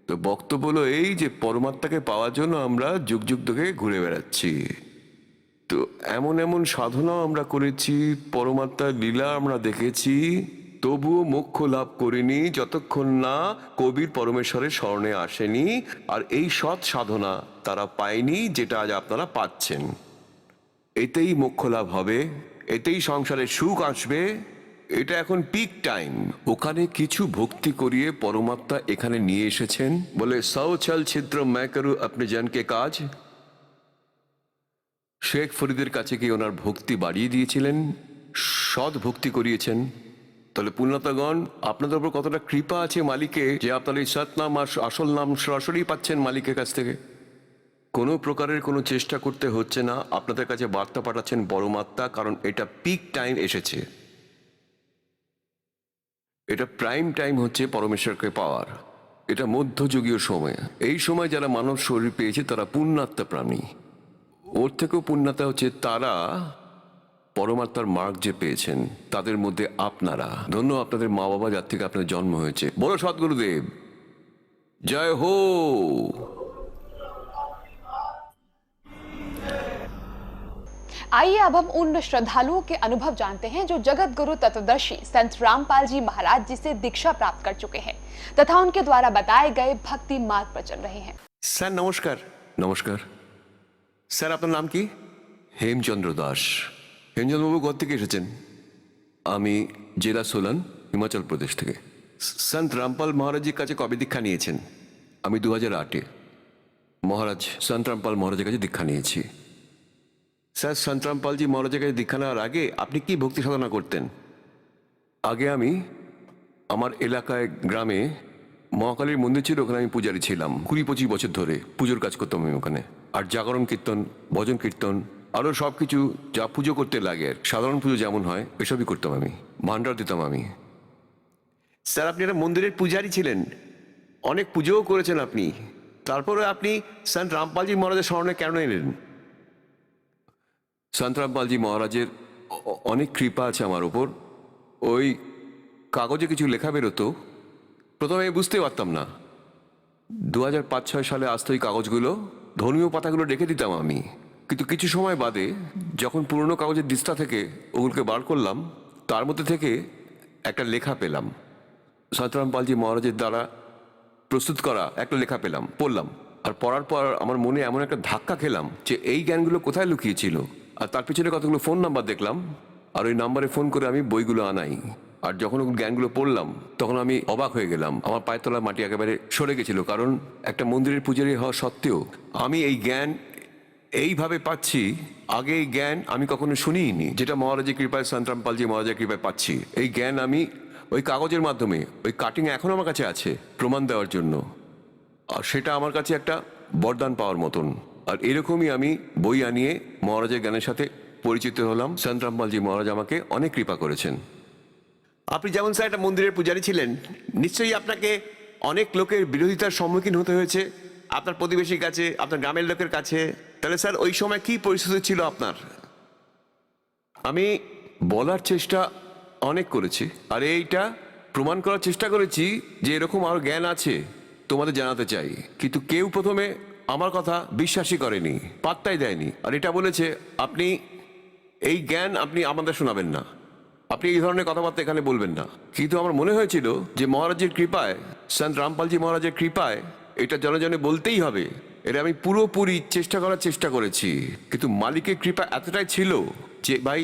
তো বক্তব্য হলো এই যে পরমাত্মাকে পাওয়ার জন্য আমরা যুগ যুগ ধরে ঘুরে বেড়াচ্ছি। তো এমন এমন সাধনাও আমরা করেছি, পরমাত্মার লীলা আমরা দেখেছি, তবুও মোক্ষ লাভ করিনি যতক্ষণ না কবির পরমেশ্বরের স্মরণে আসেনি। আর এই সৎ সাধনা তারা পায়নি যেটা আজ আপনারা পাচ্ছেন। এতেই মোক্ষ লাভ হবে, এতেই সংসারে সুখ আসবে। এটা এখন পিক টাইম। ওখানে কিছু ভক্তি করিয়ে পরমাত্মা এখানে নিয়ে এসেছেন বলে সৌ ছল ছিদ্র मैं करूं अपने जन के काज। শেখ ফরিদের কাছে গিয়ে ওনার ভক্তি বাড়িয়ে দিয়েছিলেন, সৎ ভক্তি করিয়েছেন। তাহলে পুণ্যতাগণ আপনাদের উপর কতটা কৃপা আছে মালিকের যে আপনারা এই সৎ নাম আর আসল নাম সরাসরি পাচ্ছেন মালিকের কাছ থেকে। কোনো প্রকারের কোনো চেষ্টা করতে হচ্ছে না, আপনাদের কাছে বার্তা পাঠাচ্ছেন পরমাত্মা। কারণ এটা পিক টাইম এসেছে, এটা প্রাইম টাইম হচ্ছে পরমেশ্বরকে পাওয়ার। এটা মধ্যযুগীয় সময়। এই সময় যারা মানব শরীর পেয়েছে তারা পুণ্যাত্মা প্রাণী। ওর থেকেও পুণ্যাত্মা হচ্ছে তারা পরমাত্মার মার্গ যে পেয়েছেন, তাদের মধ্যে আপনারা। ধন্য আপনাদের মা বাবা যার থেকে আপনার জন্ম হয়েছে। বড় সদ্গুরুদেব জয় হো। आइए अब हम उन श्रद्धालुओं के अनुभव जानते हैं जो जगत गुरु तत्वदर्शी संत रामपाल जी महाराज जी से दीक्षा प्राप्त कर चुके हैं तथा उनके द्वारा बताए गए भक्ति मार्ग पर चल रहे हैं। স্যার নমস্কার। নমস্কার স্যার, আপনার নাম কি? হেমচন্দ্র দাস। হেমচন্দ্রবাবু কোথা থেকে এসেছেন? আমি জেলা সোলান, হিমাচল প্রদেশ থেকে। সন্ত রামপাল মহারাজের কাছে কবে দীক্ষা নিয়েছেন? আমি 2008-এ মহারাজ সন্ত রামপাল মহারাজের কাছে দীক্ষা নিয়েছি। স্যার, সন্ত রামপালজি মহারাজের কাছে দীক্ষা নেওয়ার আগে আপনি কি ভক্তি সাধনা করতেন? আগে আমি আমার এলাকায় গ্রামে মহাকালীর মন্দির ছিল, ওখানে আমি পূজারী ছিলাম। 20-25 বছর ধরে পুজোর কাজ করতাম আমি ওখানে। আর জাগরণ কীর্তন, ভজন কীর্তন, আরও সব কিছু যা পুজো করতে লাগে, সাধারণ পুজো যেমন হয় এসবই করতাম আমি, ভান্ডার দিতাম আমি। স্যার, আপনি একটা মন্দিরের পূজারী ছিলেন, অনেক পুজোও করেছেন আপনি, তারপরে আপনি সন্ত রামপালজি মহারাজের স্মরণে কেন এলেন? সন্ত রামপালজি মহারাজের অনেক কৃপা আছে আমার ওপর। ওই কাগজে কিছু লেখা বেরোতো, প্রথমে আমি বুঝতে পারতাম না। 2005-06 সালে আসতো ওই কাগজগুলো, ধর্মীয় পাতাগুলো রেখে দিতাম আমি। কিন্তু কিছু সময় বাদে যখন পুরনো কাগজের দিস্তা থেকে ওগুলোকে বার করলাম, তার মধ্যে থেকে একটা লেখা পেলাম। সন্ত রামপালজি মহারাজের দ্বারা প্রস্তুত করা একটা লেখা পেলাম, পড়লাম। আর পড়ার পর আমার মনে এমন একটা ধাক্কা খেলাম যে এই জ্ঞানগুলো কোথায় লুকিয়েছিল। আর তার পিছনে কতগুলো ফোন নাম্বার দেখলাম, আর ওই নাম্বারে ফোন করে আমি বইগুলো আনাই। আর যখন ওই জ্ঞানগুলো পড়লাম তখন আমি অবাক হয়ে গেলাম, আমার পায়ের তলার মাটি একেবারে সরে গেছিল। কারণ একটা মন্দিরের পূজারী হওয়া সত্ত্বেও আমি এই জ্ঞান এইভাবে পাচ্ছি, আগে এই জ্ঞান আমি কখনো শুনিনি, যেটা মহারাজের কৃপায়, সন্ত রামপালজি মহারাজের কৃপায় পাচ্ছি। এই জ্ঞান আমি ওই কাগজের মাধ্যমে, ওই কাটিং এখন আমার কাছে আছে প্রমাণ দেওয়ার জন্য। আর সেটা আমার কাছে একটা বরদান পাওয়ার মতন। আর এরকমই আমি বই আনিয়ে মহারাজের জ্ঞানের সাথে পরিচিত হলাম। সন্ত রামপালজি মহারাজ আমাকে অনেক কৃপা করেছেন। আপনি যেমন স্যার একটা মন্দিরের পূজারী ছিলেন, নিশ্চয়ই আপনাকে অনেক লোকের বিরোধিতার সম্মুখীন হতে হয়েছে, আপনার প্রতিবেশীর কাছে, আপনার গ্রামের লোকের কাছে। তাহলে স্যার ওই সময় কি পরিস্থিতি ছিল আপনার? আমি বলার চেষ্টা অনেক করেছি, আর এইটা প্রমাণ করার চেষ্টা করেছি যে এরকম আরও জ্ঞান আছে, তোমাদের জানাতে চাই। কিন্তু কেউ প্রথমে আমার কথা বিশ্বাসই করেনি, পাত্তাই দেয়নি। আর এটা বলেছে আপনি এই জ্ঞান আপনি আমাদের শোনাবেন না, আপনি এই ধরনের কথাবার্তা এখানে বলবেন না। কিন্তু আমার মনে হয়েছিল যে মহারাজের কৃপায়, সন্ত রামপালজি মহারাজের কৃপায় এটা জনে জনে বলতেই হবে। এটা আমি পুরোপুরি করার চেষ্টা করেছি, কিন্তু মালিকের কৃপা এতটাই ছিল যে ভাই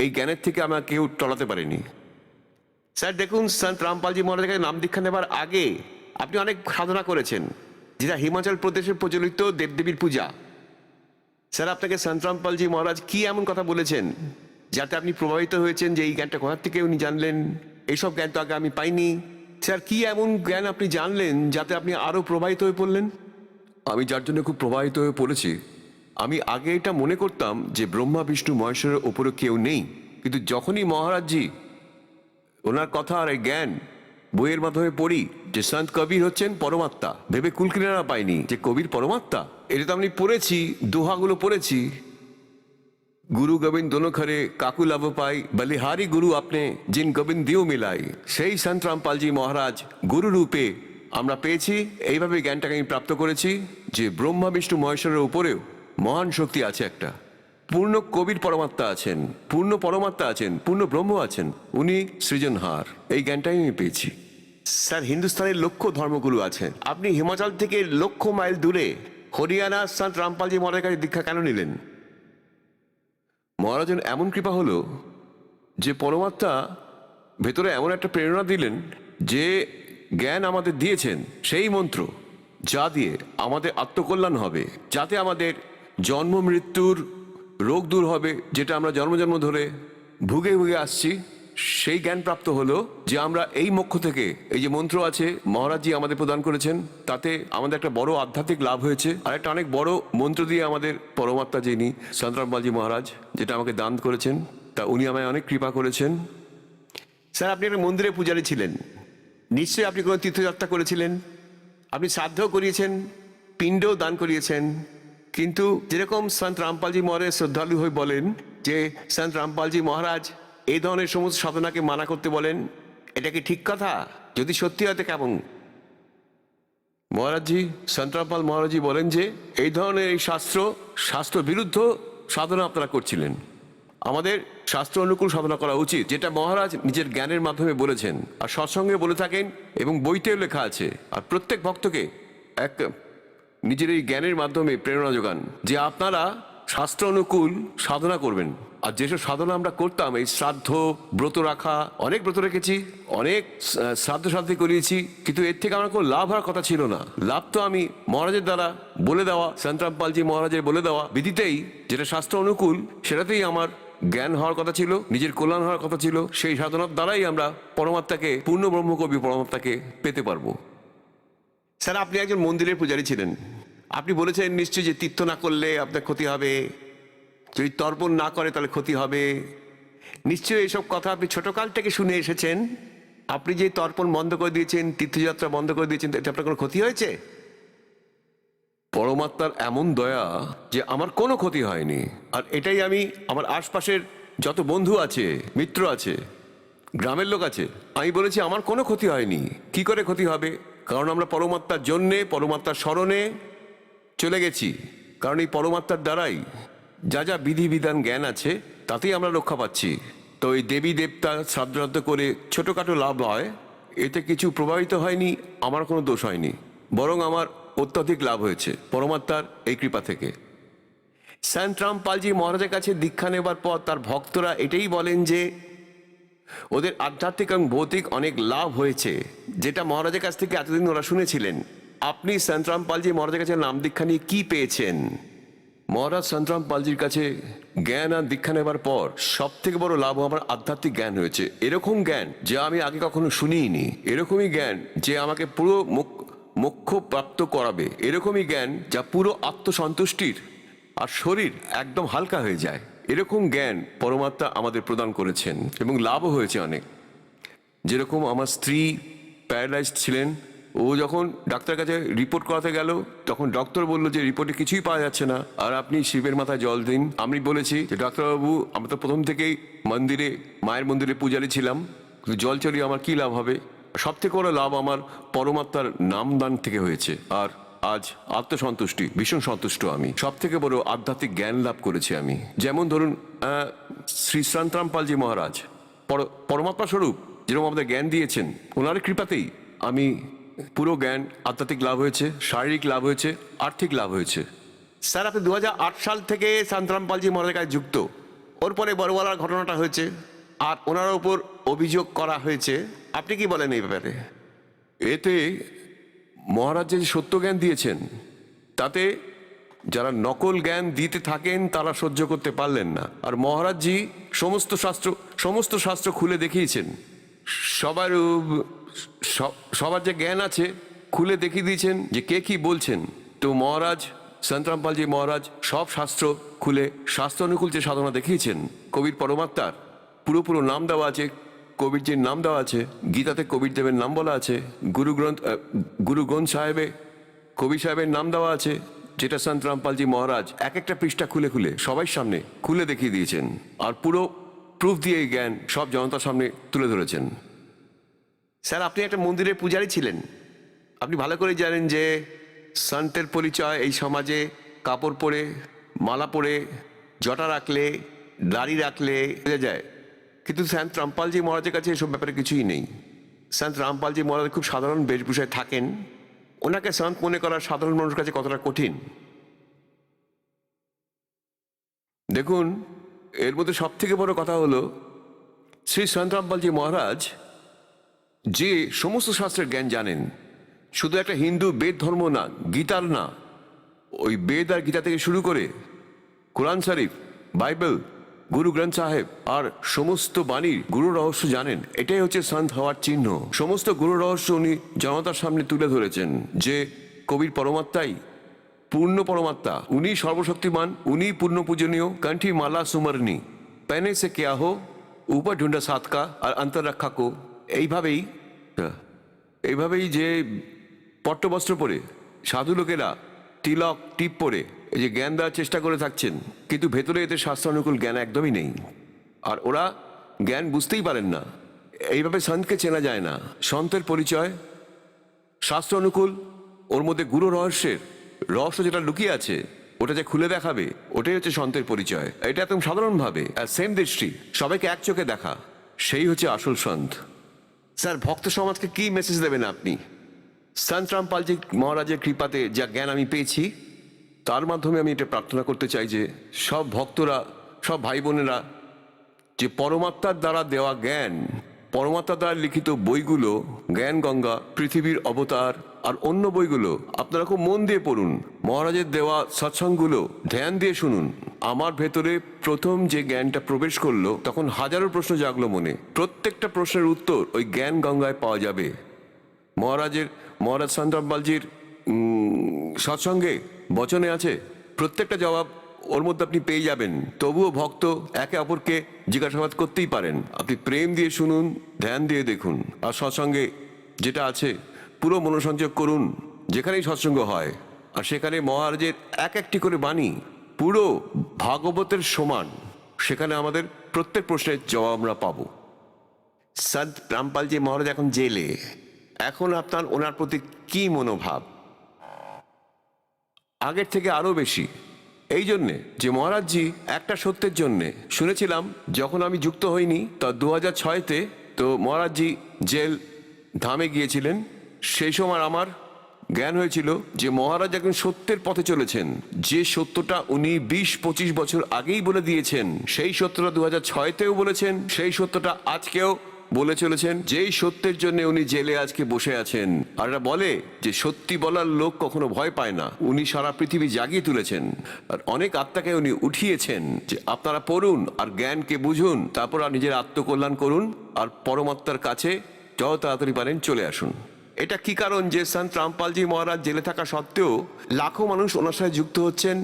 এই জ্ঞানের থেকে আমার কেউ টলাতে পারেনি। স্যার দেখুন, সন্ত রামপালজি মহারাজের নাম দীক্ষা নেবার আগে আপনি অনেক সাধনা করেছেন, যেটা হিমাচল প্রদেশের প্রচলিত দেবদেবীর পূজা। স্যার, আপনাকে সন্ত রামপালজি মহারাজ কি এমন কথা বলেছেন যাতে আপনি প্রভাবিত হয়েছেন যে এই জ্ঞানটা কোথার থেকে উনি জানলেন? এইসব জ্ঞান তো আগে আমি পাইনি। স্যার, কি এমন জ্ঞান আপনি জানলেন যাতে আপনি আরও প্রভাবিত হয়ে পড়লেন? আমি যার জন্য খুব প্রভাবিত হয়ে পড়েছি, আমি আগে এটা মনে করতাম যে ব্রহ্মা বিষ্ণু মহেশ্বরের ওপরে কেউ নেই। কিন্তু যখনই মহারাজজি ওনার কথা আর এই জ্ঞান বইয়ের মাধ্যমে পড়ি যে সন্ত কবির হচ্ছেন পরমাত্মা, ভেবে কুলকিনারা পাইনি যে কবির পরমাত্মা। এটা তো আমি পড়েছি, দোহাগুলো পড়েছি, গুরু গোবিন্দ দোনো খরে কাকু লাভ পাই, বলিহারি গুরু আপনি জিন গোবিন্দ দিও মিলাই। সেই সন্ত রামপালজি মহারাজ গুরু রূপে আমরা পেয়েছি। এইভাবে জ্ঞানটাকে আমি প্রাপ্ত করেছি যে ব্রহ্মা বিষ্ণু মহেশ্বরের উপরেও মহান শক্তি আছে একটা, পূর্ণ কবির পরমাত্মা আছেন, পূর্ণ পরমাত্মা আছেন, পূর্ণ ব্রহ্ম আছেন, উনি সৃজনহার। এই জ্ঞানটাই আমি পেয়েছি। স্যার, হিন্দুস্তানের লক্ষ ধর্মগুরু আছেন, আপনি হিমাচল থেকে লক্ষ মাইল দূরে হরিয়ানা সন্ত রামপালজি মহারাজের কাছে দীক্ষা কেন নিলেন? মহারাজের এমন কৃপা হলো যে পরমাত্মা ভেতরে এমন একটা প্রেরণা দিলেন, যে জ্ঞান আমাদের দিয়েছেন সেই মন্ত্র, যা দিয়ে আমাদের আত্মকল্যাণ হবে, যাতে আমাদের জন্ম মৃত্যুর রোগ দূর হবে, যেটা আমরা জন্ম জন্ম ধরে ভুগে ভুগে আসছি। সেই জ্ঞান প্রাপ্ত হলো যে আমরা এই মোক্ষ থেকে, এই যে মন্ত্র আছে মহারাজজি আমাদের প্রদান করেছেন, তাতে আমাদের একটা বড় আধ্যাত্মিক লাভ হয়েছে। আর একটা অনেক বড় মন্ত্র দিয়ে আমাদের পরমাত্মা যিনি সন্ত রামপালজি মহারাজ, যেটা আমাকে দান করেছেন, তা উনি আমায় অনেক কৃপা করেছেন। স্যার, আপনি একটা মন্দিরে পূজারী ছিলেন, নিশ্চয়ই আপনি কোনো তীর্থযাত্রা করেছিলেন, আপনি শ্রাদ্ধও করিয়েছেন, পিণ্ডও দান করিয়েছেন। কিন্তু যেরকম সন্ত রামপালজি মহারাজ শ্রদ্ধালু হয়ে বলেন যে সন্ত রামপালজি মহারাজ এই ধরনের সমস্ত সাধনাকে মানা করতে বলেন, এটা কি ঠিক কথা? যদি সত্যি হয় তো কেমন? মহারাজজি, সন্ত রামপাল মহারাজজি বলেন যে এই ধরনের এই শাস্ত্র বিরুদ্ধ সাধনা আপনারা করছিলেন। আমাদের শাস্ত্র অনুকূল সাধনা করা উচিত, যেটা মহারাজ নিজের জ্ঞানের মাধ্যমে বলেছেন আর সৎসঙ্গে বলে থাকেন এবং বইতেও লেখা আছে। আর প্রত্যেক ভক্তকে এক নিজের এই জ্ঞানের মাধ্যমে প্রেরণা যোগান যে আপনারা শাস্ত্র অনুকূল সাধনা করবেন। আর যেসব সাধনা আমরা করতাম, এই শ্রাদ্ধ ব্রত রাখা, অনেক ব্রত রেখেছি, অনেক শ্রাদ্ধ সাধ্যি করিয়েছি, কিন্তু এর থেকে আমার কোনো লাভ হওয়ার কথা ছিল না। লাভ তো আমি মহারাজের দ্বারা বলে দেওয়া, সন্ত রামপালজি মহারাজের বলে দেওয়া বিধিতেই, যেটা শাস্ত্র অনুকূল, সেটাতেই আমার জ্ঞান হওয়ার কথা ছিল, নিজের কল্যাণ হওয়ার কথা ছিল। সেই সাধনার দ্বারাই আমরা পরমাত্মাকে, পূর্ণ ব্রহ্মকবি পরমাত্মাকে পেতে পারবো। স্যার, আপনি একজন মন্দিরের পূজারী ছিলেন। আপনি বলেছেন নিশ্চয়ই যে তীর্থ না করলে আপনার ক্ষতি হবে, যদি তর্পণ না করে তাহলে ক্ষতি হবে। নিশ্চয়ই এইসব কথা আপনি ছোটকাল থেকে শুনে এসেছেন। আপনি যে তর্পণ বন্ধ করে দিয়েছেন, তীর্থযাত্রা বন্ধ করে দিয়েছেন, এতে আপনার কোনো ক্ষতি হয়েছে? পরমাত্মার এমন দয়া যে আমার কোনো ক্ষতি হয়নি। আর এটাই আমি আমার আশপাশের যত বন্ধু আছে, মিত্র আছে, গ্রামের লোক আছে, আমি বলেছি আমার কোনো ক্ষতি হয়নি। কি করে ক্ষতি হবে? কারণ আমরা পরমাত্মার জন্যে, পরমাত্মার স্মরণে চলে গেছি। কারণ এই পরমাত্মার দ্বারাই যা যা বিধিবিধান জ্ঞান আছে, তাতেই আমরা রক্ষা পাচ্ছি। তো এই দেবী দেবতা শ্রাদ্ধ করে ছোটোখাটো লাভ হয়, এতে কিছু প্রভাবিত হয়নি, আমার কোনো দোষ হয়নি, বরং আমার অত্যধিক লাভ হয়েছে পরমাত্মার এই কৃপা থেকে। সন্ত রামপালজি মহারাজের কাছে দীক্ষা নেবার পর তার ভক্তরা এটাই বলেন যে ওদের আধ্যাত্মিক এবং ভৌতিক অনেক লাভ হয়েছে, যেটা মহারাজের কাছ থেকে এতদিন ওরা শুনেছিলেন। আপনি সন্ত রামপালজি মহারাজের কাছে নাম দীক্ষা নিয়ে কি পেয়েছেন? মহারাজ সন্ত রামপালজির কাছে জ্ঞান আর দীক্ষা নেবার পর সব থেকে বড় লাভ আমার আধ্যাত্মিক জ্ঞান হয়েছে। এরকম জ্ঞান যা আমি আগে কখনো শুনিনি, এরকমই জ্ঞান যে আমাকে পুরো মোক্ষ প্রাপ্ত করাবে, এরকমই জ্ঞান যা পুরো আত্মসন্তুষ্টির, আর শরীর একদম হালকা হয়ে যায়, এরকম জ্ঞান পরমাত্মা আমাদের প্রদান করেছেন এবং লাভও হয়েছে অনেক। যেরকম আমার স্ত্রী প্যারালাইজড ছিলেন, ও যখন ডাক্তার কাছে রিপোর্ট করাতে গেল, তখন ডক্টর বলল যে রিপোর্টে কিছুই পাওয়া যাচ্ছে না, আর আপনি শিবের মাথায় জল দিন। আমি বলেছি যে ডাক্তারবাবু, আমরা তো প্রথম থেকেই মন্দিরে, মায়ের মন্দিরে পূজারি ছিলাম, কিন্তু জল চলিয়ে আমার কী লাভ হবে? সব থেকে বড় লাভ আমার পরমাত্মার নামদান থেকে হয়েছে। আর আজ আত্মসন্তুষ্টি, ভীষণ সন্তুষ্ট আমি। সব থেকে বড় আধ্যাত্মিক জ্ঞান লাভ করেছি আমি। যেমন ধরুন শ্রী সন্ত রামপালজি মহারাজ পরমাত্মা স্বরূপ যেরকম আমাদের জ্ঞান দিয়েছেন, ওনার কৃপাতেই আমি পুরো জ্ঞান, আধ্যাত্মিক লাভ হয়েছে, শারীরিক লাভ হয়েছে, আর্থিক লাভ হয়েছে। স্যার, আপনি 2008 সাল থেকে সন্ত রামপালজি মহারাজের কাছে যুক্ত। ওর পরে বড়ওয়ালার ঘটনাটা হয়েছে আর ওনার ওপর অভিযোগ করা হয়েছে। আপনি কি বলেন এই ব্যাপারে? এতে মহারাজ যে সত্য জ্ঞান দিয়েছেন, তাতে যারা নকল জ্ঞান দিতে থাকেন তারা সহ্য করতে পারলেন না। আর মহারাজজি সমস্ত শাস্ত্র খুলে দেখিয়েছেন, সবার যে জ্ঞান আছে খুলে দেখিয়ে দিয়েছেন যে কে কি বলছেন। তো মহারাজ সন্ত রামপালজি মহারাজ সব শাস্ত্র খুলে শাস্ত্র অনুকূল যে সাধনা দেখিয়েছেন, কবির পরমাত্মার পুরো নাম দেওয়া আছে, কবিরজির নাম দেওয়া আছে, গীতাতে কবির দেবের নাম বলা আছে, গুরু গ্রন্থ সাহেবে কবি সাহেবের নাম দেওয়া আছে, যেটা সন্ত রামপালজি মহারাজ এক একটা পৃষ্ঠা খুলে খুলে সবাই সামনে খুলে দেখিয়ে দিয়েছেন। আর পুরো প্রুফ দিয়ে এই জ্ঞান সব জনতার সামনে তুলে ধরেছেন। স্যার, আপনি একটা মন্দিরের পূজারী ছিলেন। আপনি ভালো করে জানেন যে সন্তের পরিচয় এই সমাজে কাপড় পরে, মালা পরে, জটা রাখলে, দাড়ি রাখলে বোঝা যায়। কিন্তু সন্ত রামপালজি মহারাজের কাছে এসব ব্যাপারে কিছুই নেই। সন্ত রামপালজি মহারাজ খুব সাধারণ বেশভূষায় থাকেন। ওনাকে সন্ত মনে করা সাধারণ মানুষের কাছে কতটা কঠিন দেখুন। এর মধ্যে সব থেকে বড় কথা হলো, শ্রী সন্ত রামপালজি মহারাজ যে সমস্ত শাস্ত্রের জ্ঞান জানেন, শুধু একটা হিন্দু বেদ ধর্ম না, গীতার না, ওই বেদ আর গীতা থেকে শুরু করে কোরআন শরীফ, বাইবেল, গুরু গ্রন্থ সাহেব আর সমস্ত বাণীর গুরু রহস্য জানেন। এটাই হচ্ছে সন্ত হওয়ার চিহ্ন। সমস্ত গুরু রহস্য উনি জনতার সামনে তুলে ধরেছেন যে কবির পরমাত্মাই পূর্ণ পরমাত্মা, উনি সর্বশক্তিমান, উনি পূর্ণ পূজনীয়। কণ্ঠী মালা সুমরনি, পেনে সে কেয়া হো, উপর ঢুন্ডা সাতকা আর অন্তর রক্ষা কো। এইভাবেই যে পট্টবস্ত্র পরে সাধু লোকেরা তিলক টিপ পরে এই যে জ্ঞান দেওয়ার চেষ্টা করে থাকছেন, কিন্তু ভেতরে এতে শাস্ত্রানুকূল জ্ঞান একদমই নেই। আর ওরা জ্ঞান বুঝতেই পারেন না। এইভাবে সন্তকে চেনা যায় না। সন্তের পরিচয় শাস্ত্র অনুকূল, ওর মধ্যে গুরু রহস্যের রহস্য যেটা লুকিয়ে আছে, ওটা যে খুলে দেখাবে, ওটাই হচ্ছে সন্তের পরিচয়। এটা একদম সাধারণভাবে সেম দৃষ্টি, সবাইকে এক চোখে দেখা, সেই হচ্ছে আসল সন্ত। স্যার, ভক্ত সমাজকে কি মেসেজ দেবেন আপনি? সন্ত রামপালজি মহারাজের কৃপাতে যা জ্ঞান আমি পেয়েছি, তার মাধ্যমে আমি এটা প্রার্থনা করতে চাই যে সব ভক্তরা, সব ভাই বোনেরা, যে পরমাত্মার দ্বারা দেওয়া জ্ঞান, পরমাত্মার দ্বারা লিখিত বইগুলো, জ্ঞান গঙ্গা, পৃথিবীর অবতার আর অন্য বইগুলো আপনারা খুব মন দিয়ে পড়ুন। মহারাজের দেওয়া সৎসঙ্গগুলো ধ্যান দিয়ে শুনুন। আমার ভেতরে প্রথম যে জ্ঞানটা প্রবেশ করলো, তখন হাজারো প্রশ্ন জাগলো মনে। প্রত্যেকটা প্রশ্নের উত্তর ওই জ্ঞান গঙ্গায় পাওয়া যাবে। মহারাজ সন্ত রামপালজির সৎসঙ্গে বচনে আছে, প্রত্যেকটা জবাব ওর মধ্যে আপনি পেয়ে যাবেন। তবুও ভক্ত একে অপরকে জিজ্ঞাসাবাদ করতেই পারেন। আপনি প্রেম দিয়ে শুনুন, ধ্যান দিয়ে দেখুন। আর সৎসঙ্গে যেটা আছে, পুরো মনোসংযোগ করুন যেখানেই সৎসঙ্গ হয়। আর সেখানে মহারাজের এক একটি করে বাণী পুরো ভাগবতের সমান। সেখানে আমাদের প্রত্যেক প্রশ্নের জবাব আমরা পাবো। সন্ত রামপালজি মহারাজ এখন জেলে। এখন আপনার ওনার প্রতি কি মনোভাব? আগের থেকে আরো বেশি। এই জন্যে যে মহারাজজি একটা সত্যের জন্যে শুনেছিলাম, যখন আমি যুক্ত হইনি তা 2006-তে, তো মহারাজজি জেল ধামে গিয়েছিলেন। সেই সময় আমার জ্ঞান হয়েছিল যে মহারাজ একজন সত্যের পথে চলেছেন। যে সত্যটা উনি 20-25 বছর আগেই বলে দিয়েছেন, সেই সত্যটা 2006-তেও বলেছেন, সেই সত্যটা আজকেও বলে চলেছেন। যেই সত্যের জন্য উনি জেলে আজকে বসে আছেন। আর এরা বলে যে সত্যি বলার লোক কখনো ভয় পায় না। উনি সারা পৃথিবী জাগিয়ে তুলেছেন আর অনেক আত্মাকে উনি উঠিয়েছেন। যে আপনারা পড়ুন আর জ্ঞানকে বুঝুন, তারপর আর নিজের আত্মকল্যাণ করুন আর পরমাত্মার কাছে যত তাড়াতাড়ি পারেন চলে আসুন। এটা কি কারণ যে সন্ত রামপালজি মহারাজ জেলে থাকা সত্ত্বেও লাখো মানুষ ওনার সাথে যুক্ত হচ্ছেন।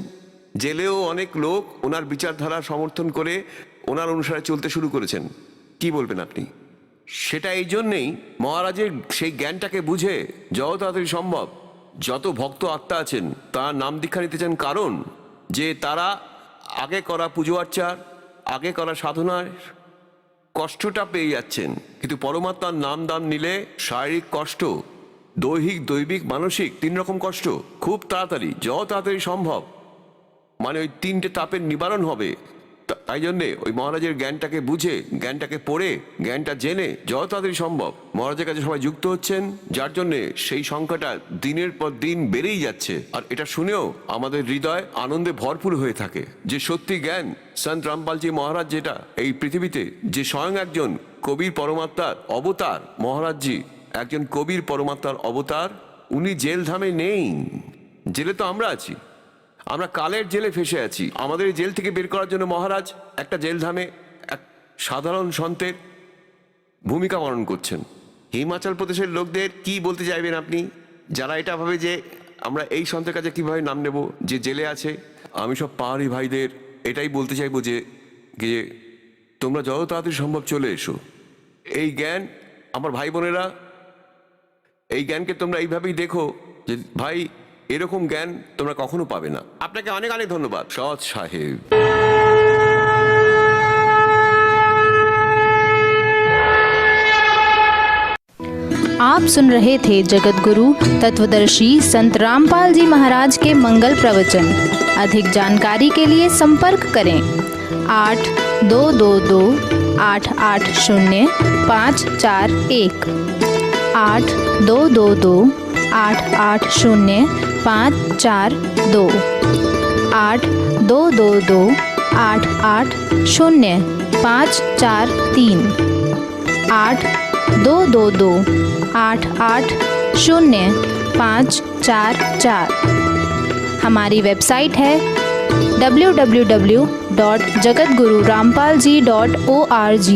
জেলেও অনেক লোক ওনার বিচারধারা সমর্থন করে ওনার অনুসারে চলতে শুরু করেছেন। কি বলবেন আপনি? সেটা এই জন্যেই মহারাজের সেই জ্ঞানটাকে বুঝে যত তাড়াতাড়ি সম্ভব যত ভক্ত আত্মা আছেন তার নাম দীক্ষা নিতে চান। কারণ যে তারা আগে করা পুজো আর্চার, আগে করা সাধনার কষ্টটা পেয়ে যাচ্ছেন, কিন্তু পরমাত্মার নাম দাম নিলে শারীরিক কষ্ট, দৈহিক, দৈবিক, মানসিক 3 রকম কষ্ট খুব তাড়াতাড়ি, যত তাড়াতাড়ি সম্ভব, মানে ওই 3টে তাপের নিবারণ হবে। তাই জন্যে ওই মহারাজের জ্ঞানটাকে বুঝে, জ্ঞানটাকে পড়ে, জ্ঞানটা জেনে যত তাড়াতাড়ি সম্ভব মহারাজের কাছে সবাই যুক্ত হচ্ছেন। যার জন্যে সেই সংখ্যাটা দিনের পর দিন বেড়েই যাচ্ছে। আর এটা শুনেও আমাদের হৃদয় আনন্দে ভরপুর হয়ে থাকে যে সত্যি জ্ঞান সন্ত রামপালজি মহারাজ, যেটা এই পৃথিবীতে যে স্বয়ং একজন কবির পরমাত্মার অবতার। মহারাজজি একজন কবির পরমাত্মার অবতার। উনি জেলধামে নেই, জেলে তো আমরা আছি। আমরা কালের জেলে ফেসে আছি। আমাদের এই জেল থেকে বের করার জন্য মহারাজ একটা জেলধামে এক সাধারণ সন্তের ভূমিকা পালন করছেন। হিমাচল প্রদেশের লোকদের কি বলতে চাইবেন আপনি, যারা এটা ভাবে যে আমরা এই সন্তের কাছে কিভাবে নাম নেব, যে জেলে আছে? আমি সব পাহাড়ি ভাইদের এটাই বলতে চাইবো যে তোমরা যত তাড়াতাড়ি সম্ভব চলে এসো। এই জ্ঞান, আমার ভাই বোনেরা, এই জ্ঞানকে তোমরা এইভাবেই দেখো যে ভাই, এরকম জ্ঞান তোমরা কখনো পাবে না। আপনাকে অনেক অনেক ধন্যবাদ সৎ সাহেব। आप सुन रहे थे जगत गुरु तत्वदर्शी संत रामपाल जी महाराज के मंगल प्रवचन। अधिक जानकारी के लिए संपर्क करें 8222880541 8222880542 8222880543 8222880544। हमारी वेबसाइट है www.jagatgururampalji.org।